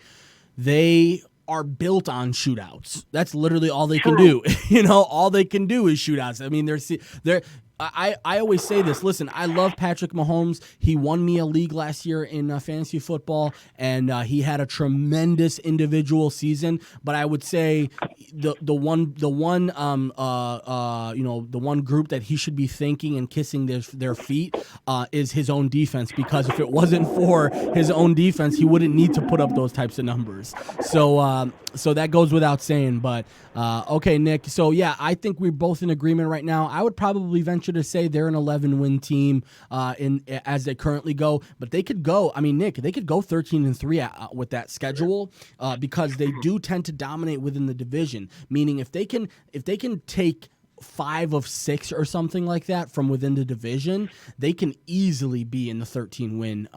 they are built on shootouts. That's literally all they can do. All they can do is shootouts. I mean, they're I always say this. Listen, I love Patrick Mahomes. He won me a league last year in fantasy football, and he had a tremendous individual season. But I would say the one group that he should be thanking and kissing their feet is his own defense, because if it wasn't for his own defense, he wouldn't need to put up those types of numbers. So that goes without saying. But okay, Nick. So yeah, I think we're both in agreement right now. I would probably venture to say they're an 11-win team as they currently go, but they could go. I mean, Nick, they could go 13-3 with that schedule because they do tend to dominate within the division. Meaning, if they can take 5 of 6 or something like that from within the division, they can easily be in the 13-win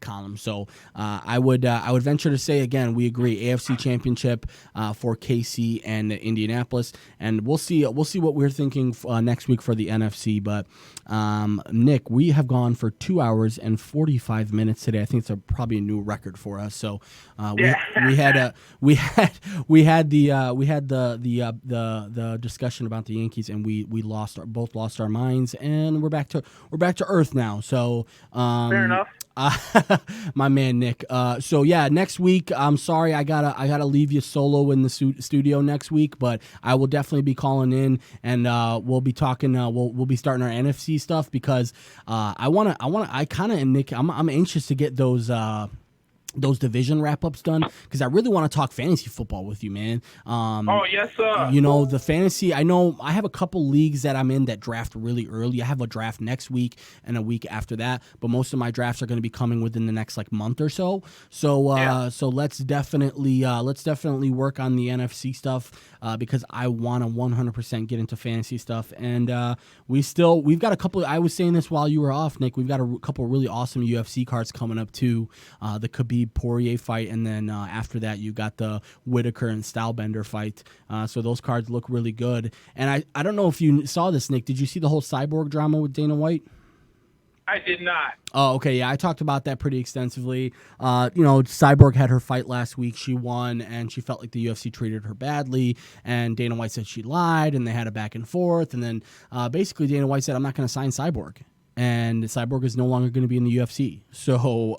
column. So I would venture to say, again, we agree, AFC Championship for KC and Indianapolis, and we'll see what we're thinking next week for the NFC. But Nick, we have gone for 2 hours and 45 minutes today. I think it's probably a new record for us. So we had the discussion about the Yankees, and we both lost our minds, and we're back to earth now. So fair enough. My man Nick. So yeah, next week, I'm sorry I gotta leave you solo in the studio next week, but I will definitely be calling in, and we'll be talking. We'll be starting our NFC stuff, because I'm anxious to get those division wrap-ups done, because I really want to talk fantasy football with you, man. Oh, yes, sir. The fantasy, I know I have a couple leagues that I'm in that draft really early. I have a draft next week and a week after that, but most of my drafts are going to be coming within the next month or so. So let's definitely work on the NFC stuff, because I want to 100% get into fantasy stuff. And we've got a couple, I was saying this while you were off, Nick, we've got a couple really awesome UFC cards coming up too. The Khabib Poirier fight, and then after that you got the Whitaker and Stylebender fight. So those cards look really good. And I don't know if you saw this, Nick. Did you see the whole Cyborg drama with Dana White? I did not. Oh, okay. Yeah, I talked about that pretty extensively. Cyborg had her fight last week. She won, and she felt like the UFC treated her badly. And Dana White said she lied, and they had a back and forth. And then basically Dana White said, "I'm not going to sign Cyborg." And Cyborg is no longer going to be in the UFC. So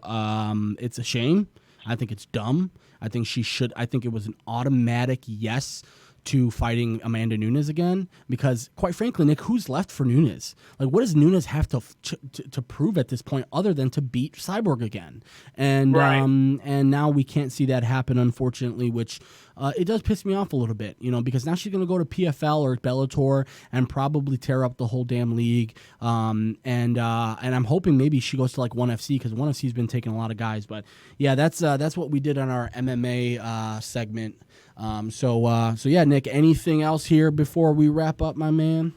it's a shame. I think it's dumb. I think it was an automatic yes to fighting Amanda Nunes again, because quite frankly, Nick, who's left for Nunes? What does Nunes have to prove at this point other than to beat Cyborg again? And right. And now we can't see that happen, unfortunately, which it does piss me off a little bit, because now she's going to go to PFL or Bellator and probably tear up the whole damn league. And I'm hoping maybe she goes to ONE FC, because ONE FC's been taking a lot of guys. But yeah, that's what we did on our MMA segment. So yeah, Nick, anything else here before we wrap up, my man?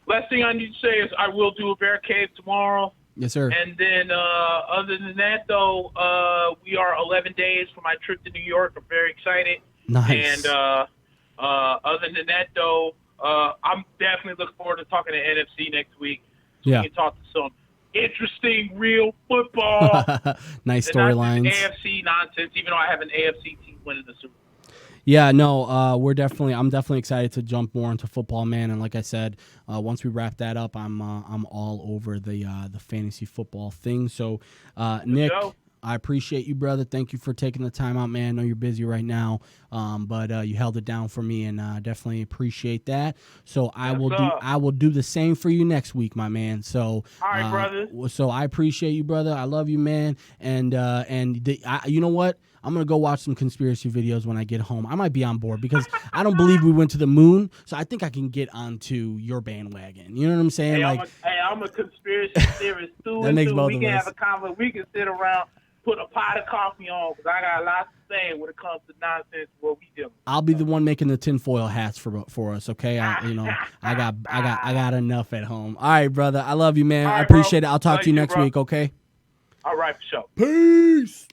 Last thing I need to say is I will do a bear cave tomorrow. Yes, sir. And then other than that, though, we are 11 days for my trip to New York. I'm very excited. Nice. And other than that, though, I'm definitely looking forward to talking to NFC next week. So we can talk to some interesting, real football. Nice storylines. AFC nonsense, even though I have an AFC team winning the Super Bowl. Yeah, no, I'm definitely excited to jump more into football, man. And like I said, once we wrap that up, I'm all over the fantasy football thing. So, Nick, I appreciate you, brother. Thank you for taking the time out, man. I know you're busy right now, but you held it down for me, and definitely appreciate that. So I will do the same for you next week, my man. So, all right, brother. So I appreciate you, brother. I love you, man. And you know what? I'm going to go watch some conspiracy videos when I get home. I might be on board, because I don't believe we went to the moon, so I think I can get onto your bandwagon. You know what I'm saying? I'm a conspiracy theorist, too. That makes both we of can us. have a conversation. We can sit around, put a pot of coffee on, because I got a lot to say when it comes to nonsense, what we do. I'll be the one making the tinfoil hats for us, okay? I got enough at home. All right, brother. I love you, man. All right, I appreciate it. I'll talk love to you next bro. week, okay? All right, for sure. Peace.